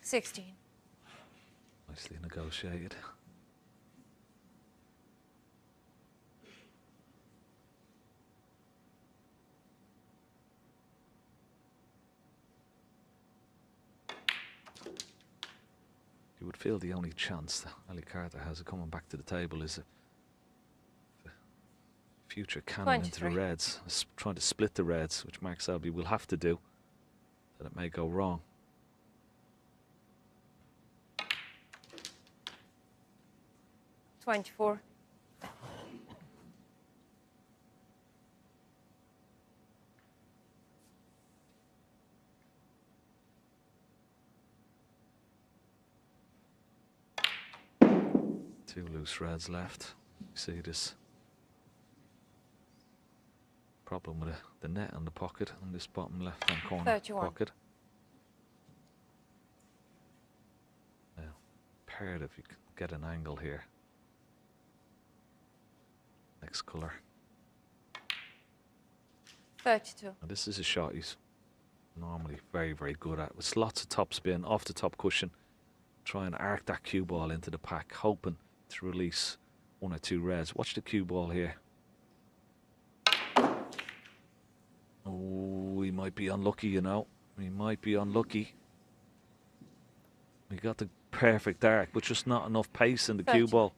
$16. Nicely negotiated. You would feel the only chance that Ali Carter has of coming back to the table is a future cannon into the 23. reds, trying to split the reds, which Mark Selby will have to do, that it may go wrong. $24. Two loose reds left. You see this problem with the net on the pocket on this bottom left hand corner 31. pocket. Now, imperative you can get an angle here. Next colour. 32. And this is a shot he's normally very, very good at. With lots of top spin off the top cushion. Try and arc that cue ball into the pack, hoping to release one or two reds. Watch the cue ball here. Oh, he might be unlucky, you know. He might be unlucky. He got the perfect arc, but just not enough pace in the cue 30. ball.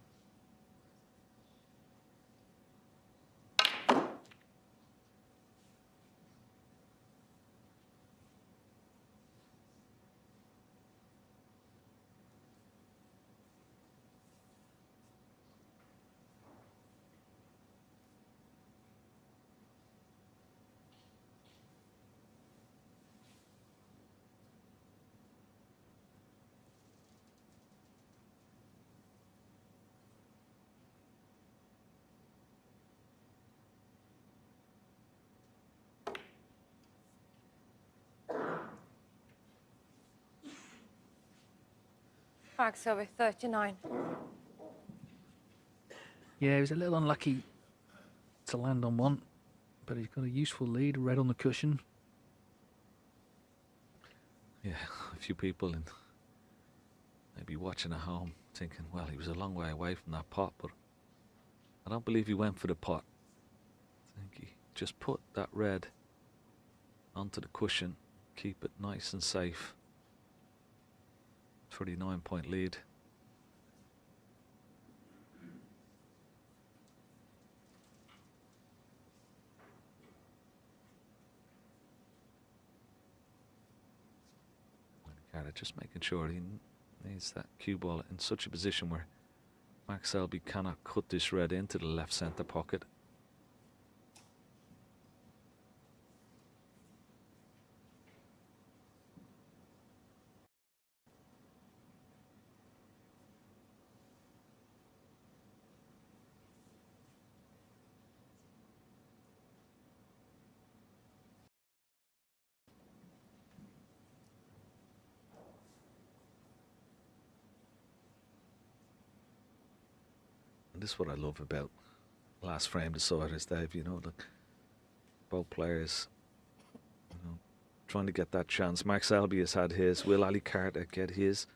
Mark Selby, 39. Yeah, he was a little unlucky to land on one, but he's got a useful lead, red on the cushion. Yeah, a few people in maybe watching at home thinking, well, he was a long way away from that pot, but I don't believe he went for the pot. I think he just put that red onto the cushion, keep it nice and safe. 39-point lead. Carter just making sure he needs that cue ball in such a position where Mark Selby cannot cut this red into the left centre pocket. And this is what I love about last frame deciders, Dave. You know, look, both players, you know, trying to get that chance. Mark Selby has had his. Will Ali Carter get his?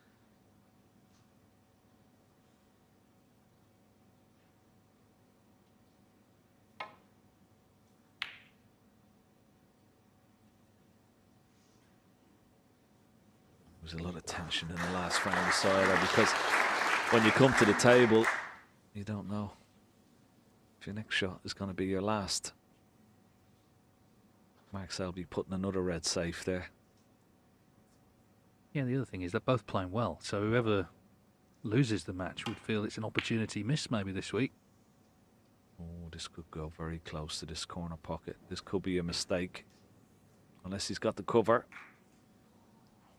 was a lot of tension in the last round of cider, because when you come to the table, you don't know if your next shot is going to be your last. Mark Selby putting another red safe there. Yeah, the other thing is they're both playing well, so whoever loses the match would feel it's an opportunity missed maybe this week. Oh, this could go very close to this corner pocket. This could be a mistake, unless he's got the cover.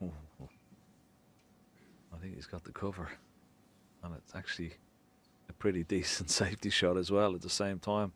Oh, I think he's got the cover, and it's actually a pretty decent safety shot as well at the same time.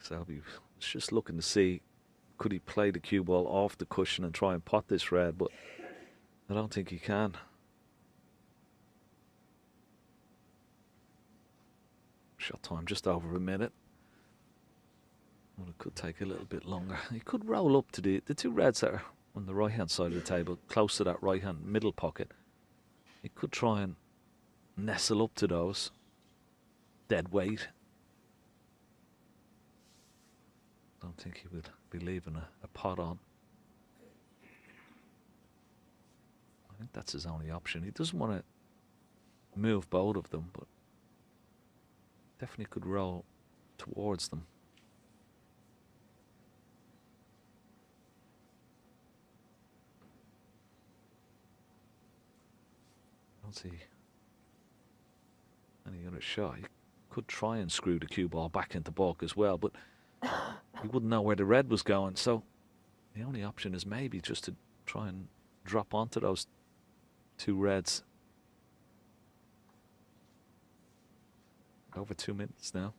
Selby was just looking to see, could he play the cue ball off the cushion and try and pot this red, but I don't think he can. Shot time just over a minute. Well, it could take a little bit longer. He could roll up to the two reds that are on the right hand side of the table, close to that right hand middle pocket. He could try and nestle up to those. Dead weight. I don't think he would be leaving a pot on. I think that's his only option. He doesn't want to move both of them, but definitely could roll towards them. I don't see any other shot. He could try and screw the cue ball back into bulk as well, but he wouldn't know where the red was going, so the only option is maybe just to try and drop onto those two reds. Over 2 minutes now.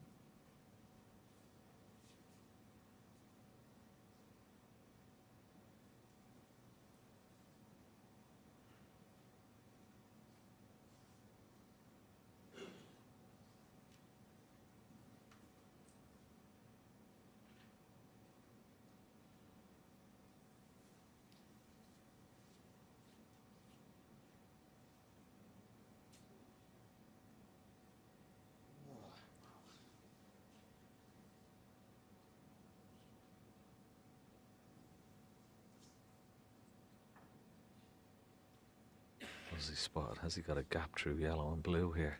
What's he spotted? Has he got a gap through yellow and blue here?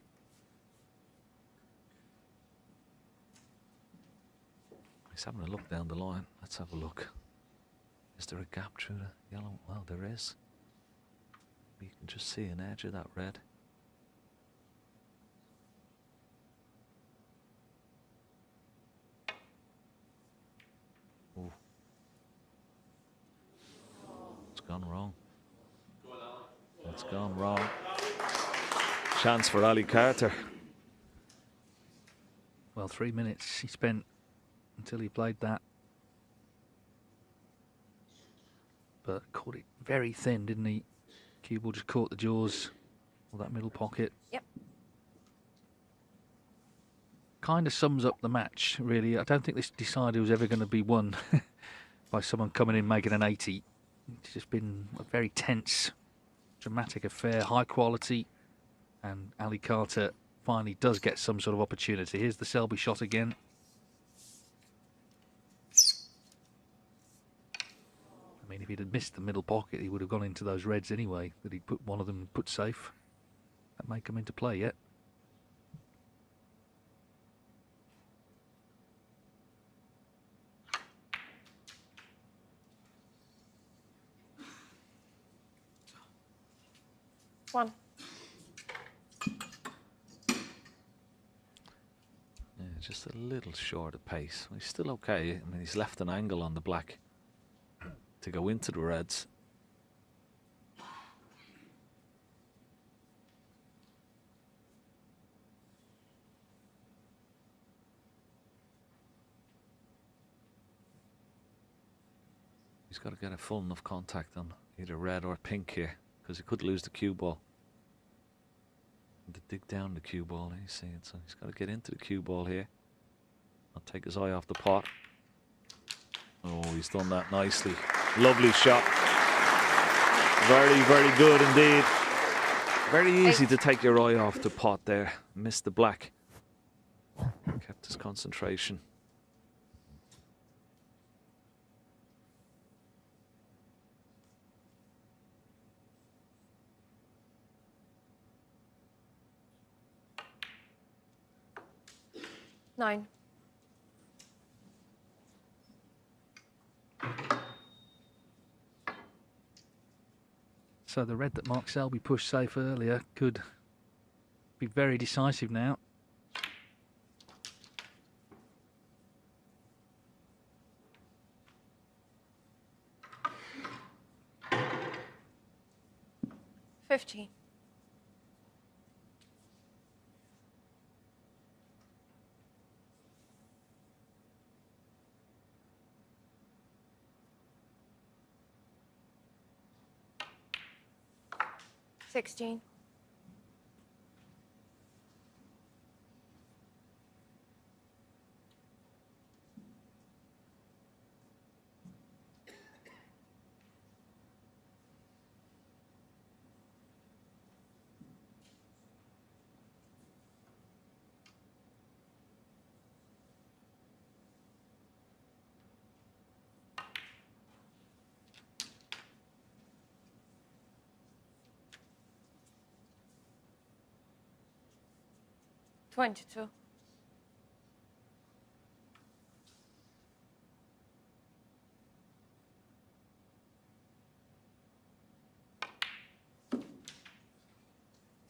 He's having a look down the line. Let's have a look. Is there a gap through the yellow? Well, there is. You can just see an edge of that red. Ooh. It's gone wrong. It's gone wrong. Chance for Ali Carter. Well, 3 minutes he spent until he played that. But caught it very thin, didn't he? Cue ball just caught the jaws of that middle pocket. Yep. Kind of sums up the match, really. I don't think this decider was ever going to be won by someone coming in making an 80. It's just been a very tense, dramatic affair, high quality, and Ali Carter finally does get some sort of opportunity. Here's the Selby shot again. I mean, if he'd have missed the middle pocket, he would have gone into those reds anyway, that he put one of them put safe. That may come into play yet. One. Yeah, just a little short of pace. He's still okay. I mean, he's left an angle on the black to go into the reds. He's got to get a full enough contact on either red or pink here, because he could lose the cue ball. And to dig down the cue ball, you see it. So he's got to get into the cue ball here. Not take his eye off the pot. Oh, he's done that nicely. Lovely shot. Very, very good indeed. Very easy to take your eye off the pot there. Missed the black. Kept his concentration. Nine. So the red that Mark Selby pushed safe earlier could be very decisive now. $50. $16. $22.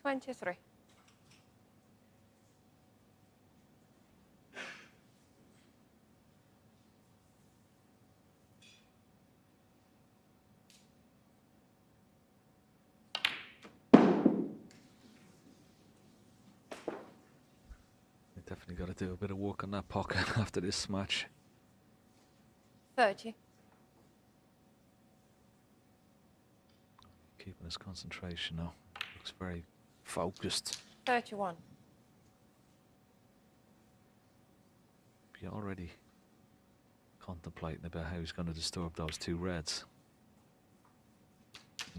$23. Definitely got to do a bit of work on that pocket after this match. 30. Keeping his concentration now. Looks very focused. 31. Be already contemplating about how he's going to disturb those two reds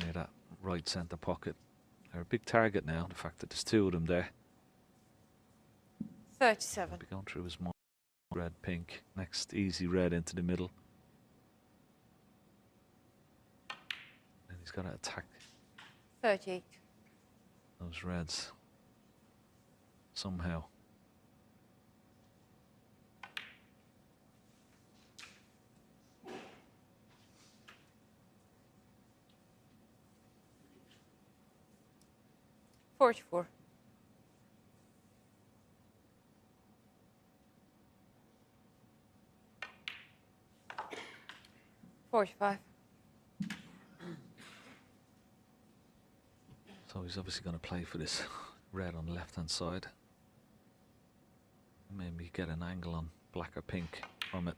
near that right centre pocket. They're a big target now, the fact that there's two of them there. 37. Be going through his mind. Red, pink. Next easy red into the middle. And he's got to attack 38. those reds somehow. $44. $45. So he's obviously going to play for this red on the left-hand side. Maybe get an angle on black or pink from it.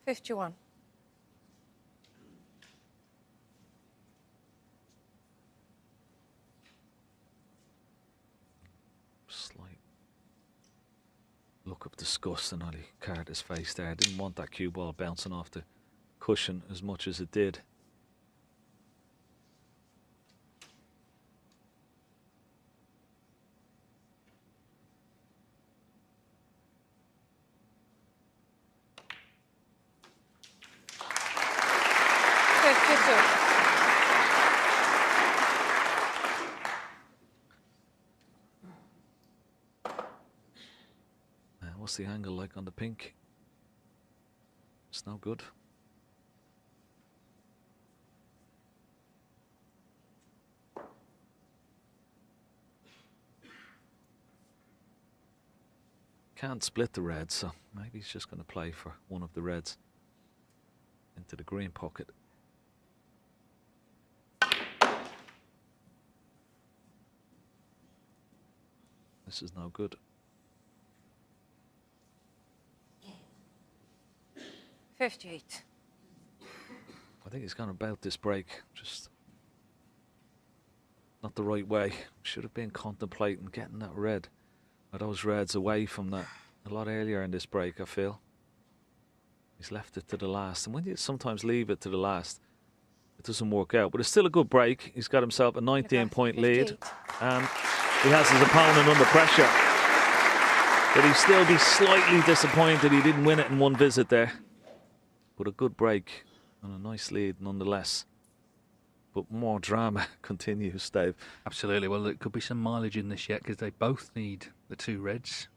$51. Slight look of disgust in Ali Carter's face there. Didn't want that cue ball bouncing off the cushion as much as it did. What's the angle like on the pink? It's no good. Can't split the reds, so maybe he's just going to play for one of the reds into the green pocket. This is no good. 58. I think he's gone about this break just not the right way. Should have been contemplating getting that red, or those reds away from that a lot earlier in this break, I feel. He's left it to the last, and when you sometimes leave it to the last, it doesn't work out. But it's still a good break. He's got himself a 19-point lead, and he has his opponent under pressure. But he'd still be slightly disappointed he didn't win it in one visit there. But a good break and a nice lead nonetheless. But more drama continues, Dave. Absolutely. Well, there could be some mileage in this yet because they both need the 2 reds.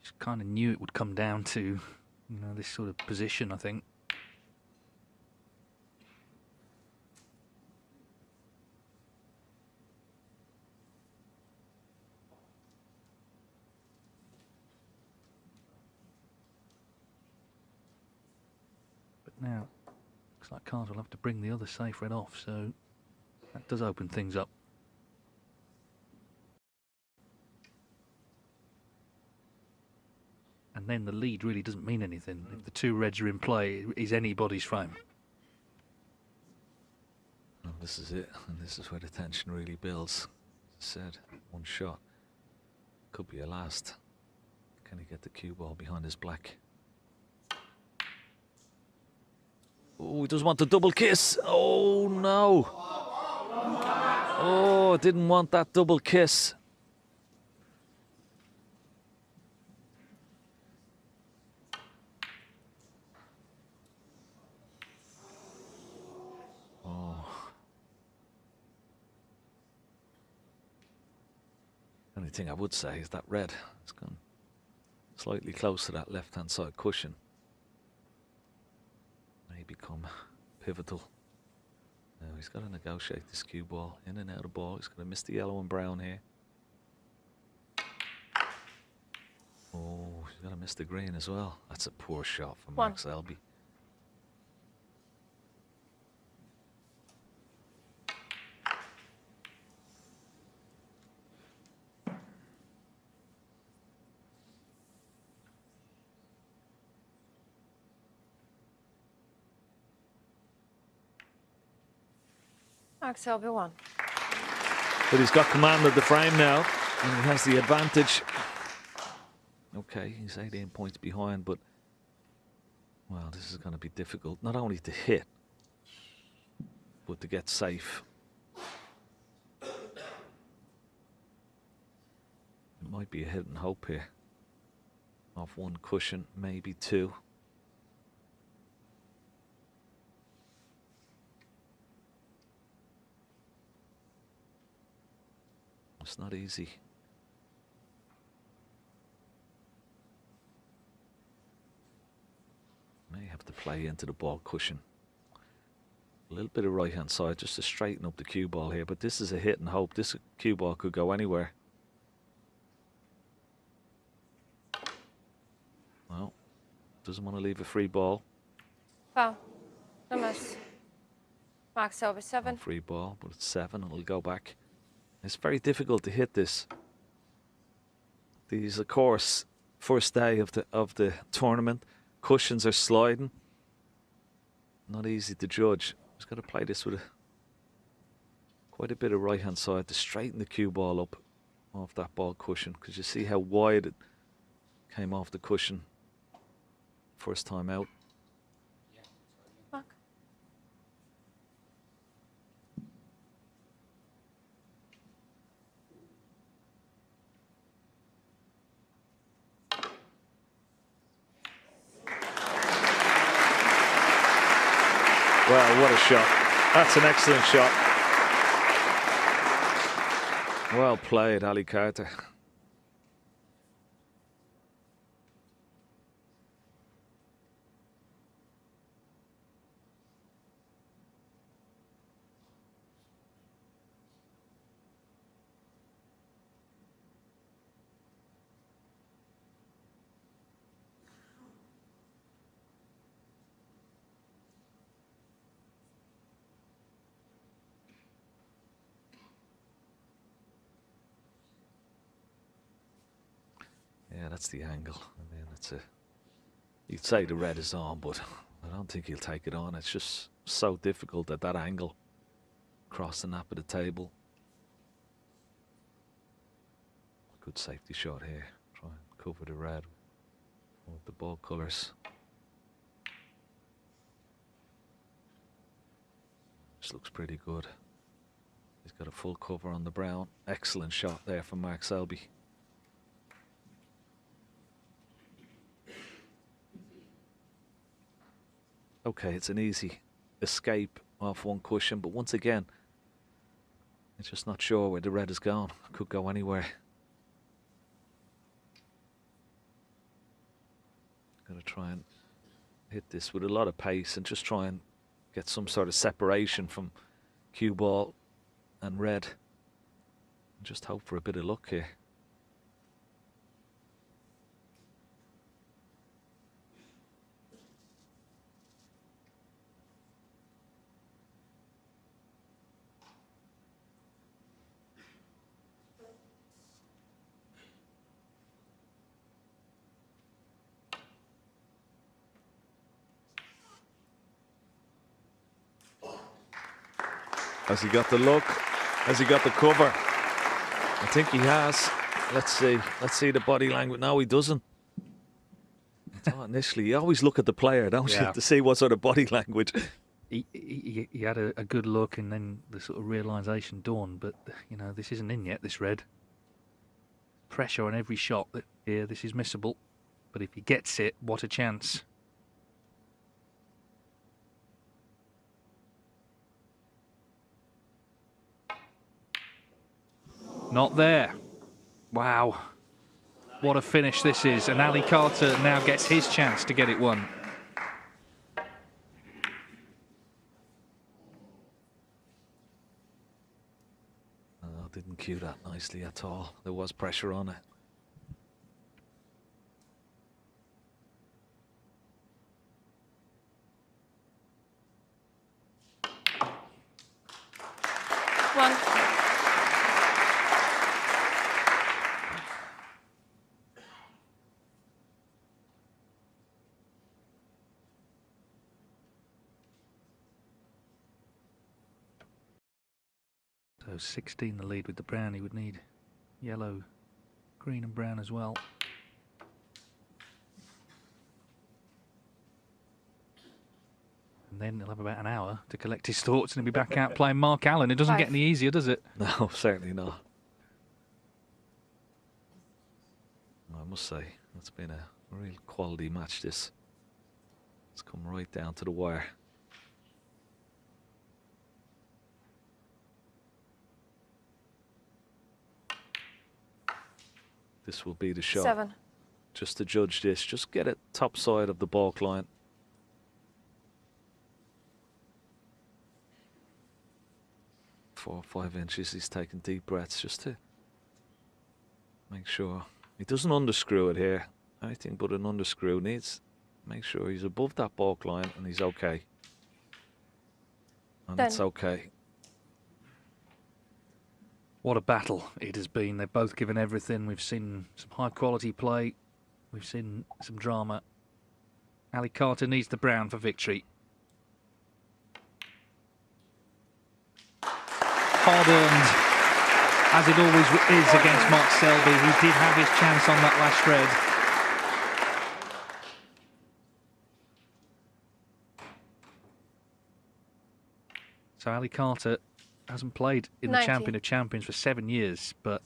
Just kind of knew it would come down to, this sort of position, I think. But now, looks like Carter will have to bring the other safe red off, so that does open things up. And then the lead really doesn't mean anything. If the 2 reds are in play, it is anybody's frame. Well, this is it, and this is where the tension really builds. As I said, one shot. Could be a last. Can he get the cue ball behind his black? Oh, he doesn't want the double kiss. Oh, no. Oh, didn't want that double kiss. Only thing I would say is that red has gone slightly close to that left-hand side cushion. May become pivotal. Now he's got to negotiate this cue ball in and out of ball. He's going to miss the yellow and brown here. Oh, he's going to miss the green as well. That's a poor shot from Mark Selby. Mark Selby 1. But he's got command of the frame now, and he has the advantage. Okay, he's 18 points behind, but, well, this is going to be difficult. Not only to hit, but to get safe. It might be a hit and hope here. Off 1 cushion, maybe 2. It's not easy. May have to play into the ball cushion. A little bit of right hand side just to straighten up the cue ball here, but this is a hit and hope. This cue ball could go anywhere. Well, doesn't want to leave a free ball. Foul. No miss. Mark Selby 7. Free ball, but it's 7. It'll go back. It's very difficult to hit this. These, of course, first day of the tournament. Cushions are sliding. Not easy to judge. He's got to play this with quite a bit of right hand side to straighten the cue ball up off that ball cushion, because you see how wide it came off the cushion first time out. Mark. Well, what a shot. That's an excellent shot. Well played, Ali Carter. that's the angle. I mean, you'd say the red is on, but I don't think he'll take it on. It's just so difficult at that angle. Across the nap of the table. Good safety shot here. Try and cover the red with the ball colours. This looks pretty good. He's got a full cover on the brown. Excellent shot there from Mark Selby. Okay, it's an easy escape off one cushion, but once again, it's just not sure where the red is gone. Could go anywhere. Gonna try and hit this with a lot of pace and just try and get some sort of separation from cue ball and red. And just hope for a bit of luck here. Has he got the look? Has he got the cover? I think he has. Let's see. Let's see the body language. No, he doesn't. I thought initially, you always look at the player, don't you, to see what sort of body language. He had a good look, and then the sort of realisation dawned. But you know, this isn't in yet. This red. Pressure on every shot. That here, this is missable. But if he gets it, what a chance. Not there. Wow. What a finish this is. And Ali Carter now gets his chance to get it won. Didn't cue that nicely at all. There was pressure on it. One. So 16 the lead with the brown. He would need yellow, green and brown as well. And then he'll have about an hour to collect his thoughts and he'll be back out playing Mark Allen. It doesn't get any easier, does it? No, certainly not. I must say, it's been a real quality match, this. It's come right down to the wire. This will be the shot. 7. Just to judge this, just get it top side of the balk line. Four or 5 inches. He's taking deep breaths just to make sure he doesn't underscrew it here. Anything but an underscrew. Needs make sure he's above that balk line and he's okay. And it's okay. What a battle it has been. They've both given everything. We've seen some high quality play. We've seen some drama. Ali Carter needs the brown for victory. Hard earned, as it always is against Mark Selby. He did have his chance on that last red. So Ali Carter hasn't played in the Champion of Champions for 7 years, but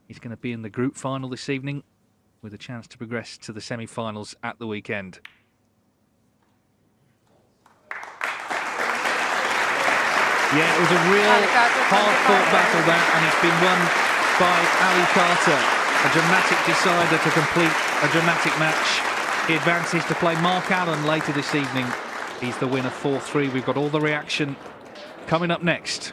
he's going to be in the group final this evening with a chance to progress to the semi-finals at the weekend. Yeah, it was a real hard-fought battle that, and it's been won by Ali Carter. A dramatic decider to complete a dramatic match. He advances to play Mark Allen later this evening. He's the winner 4-3. We've got all the reaction coming up next.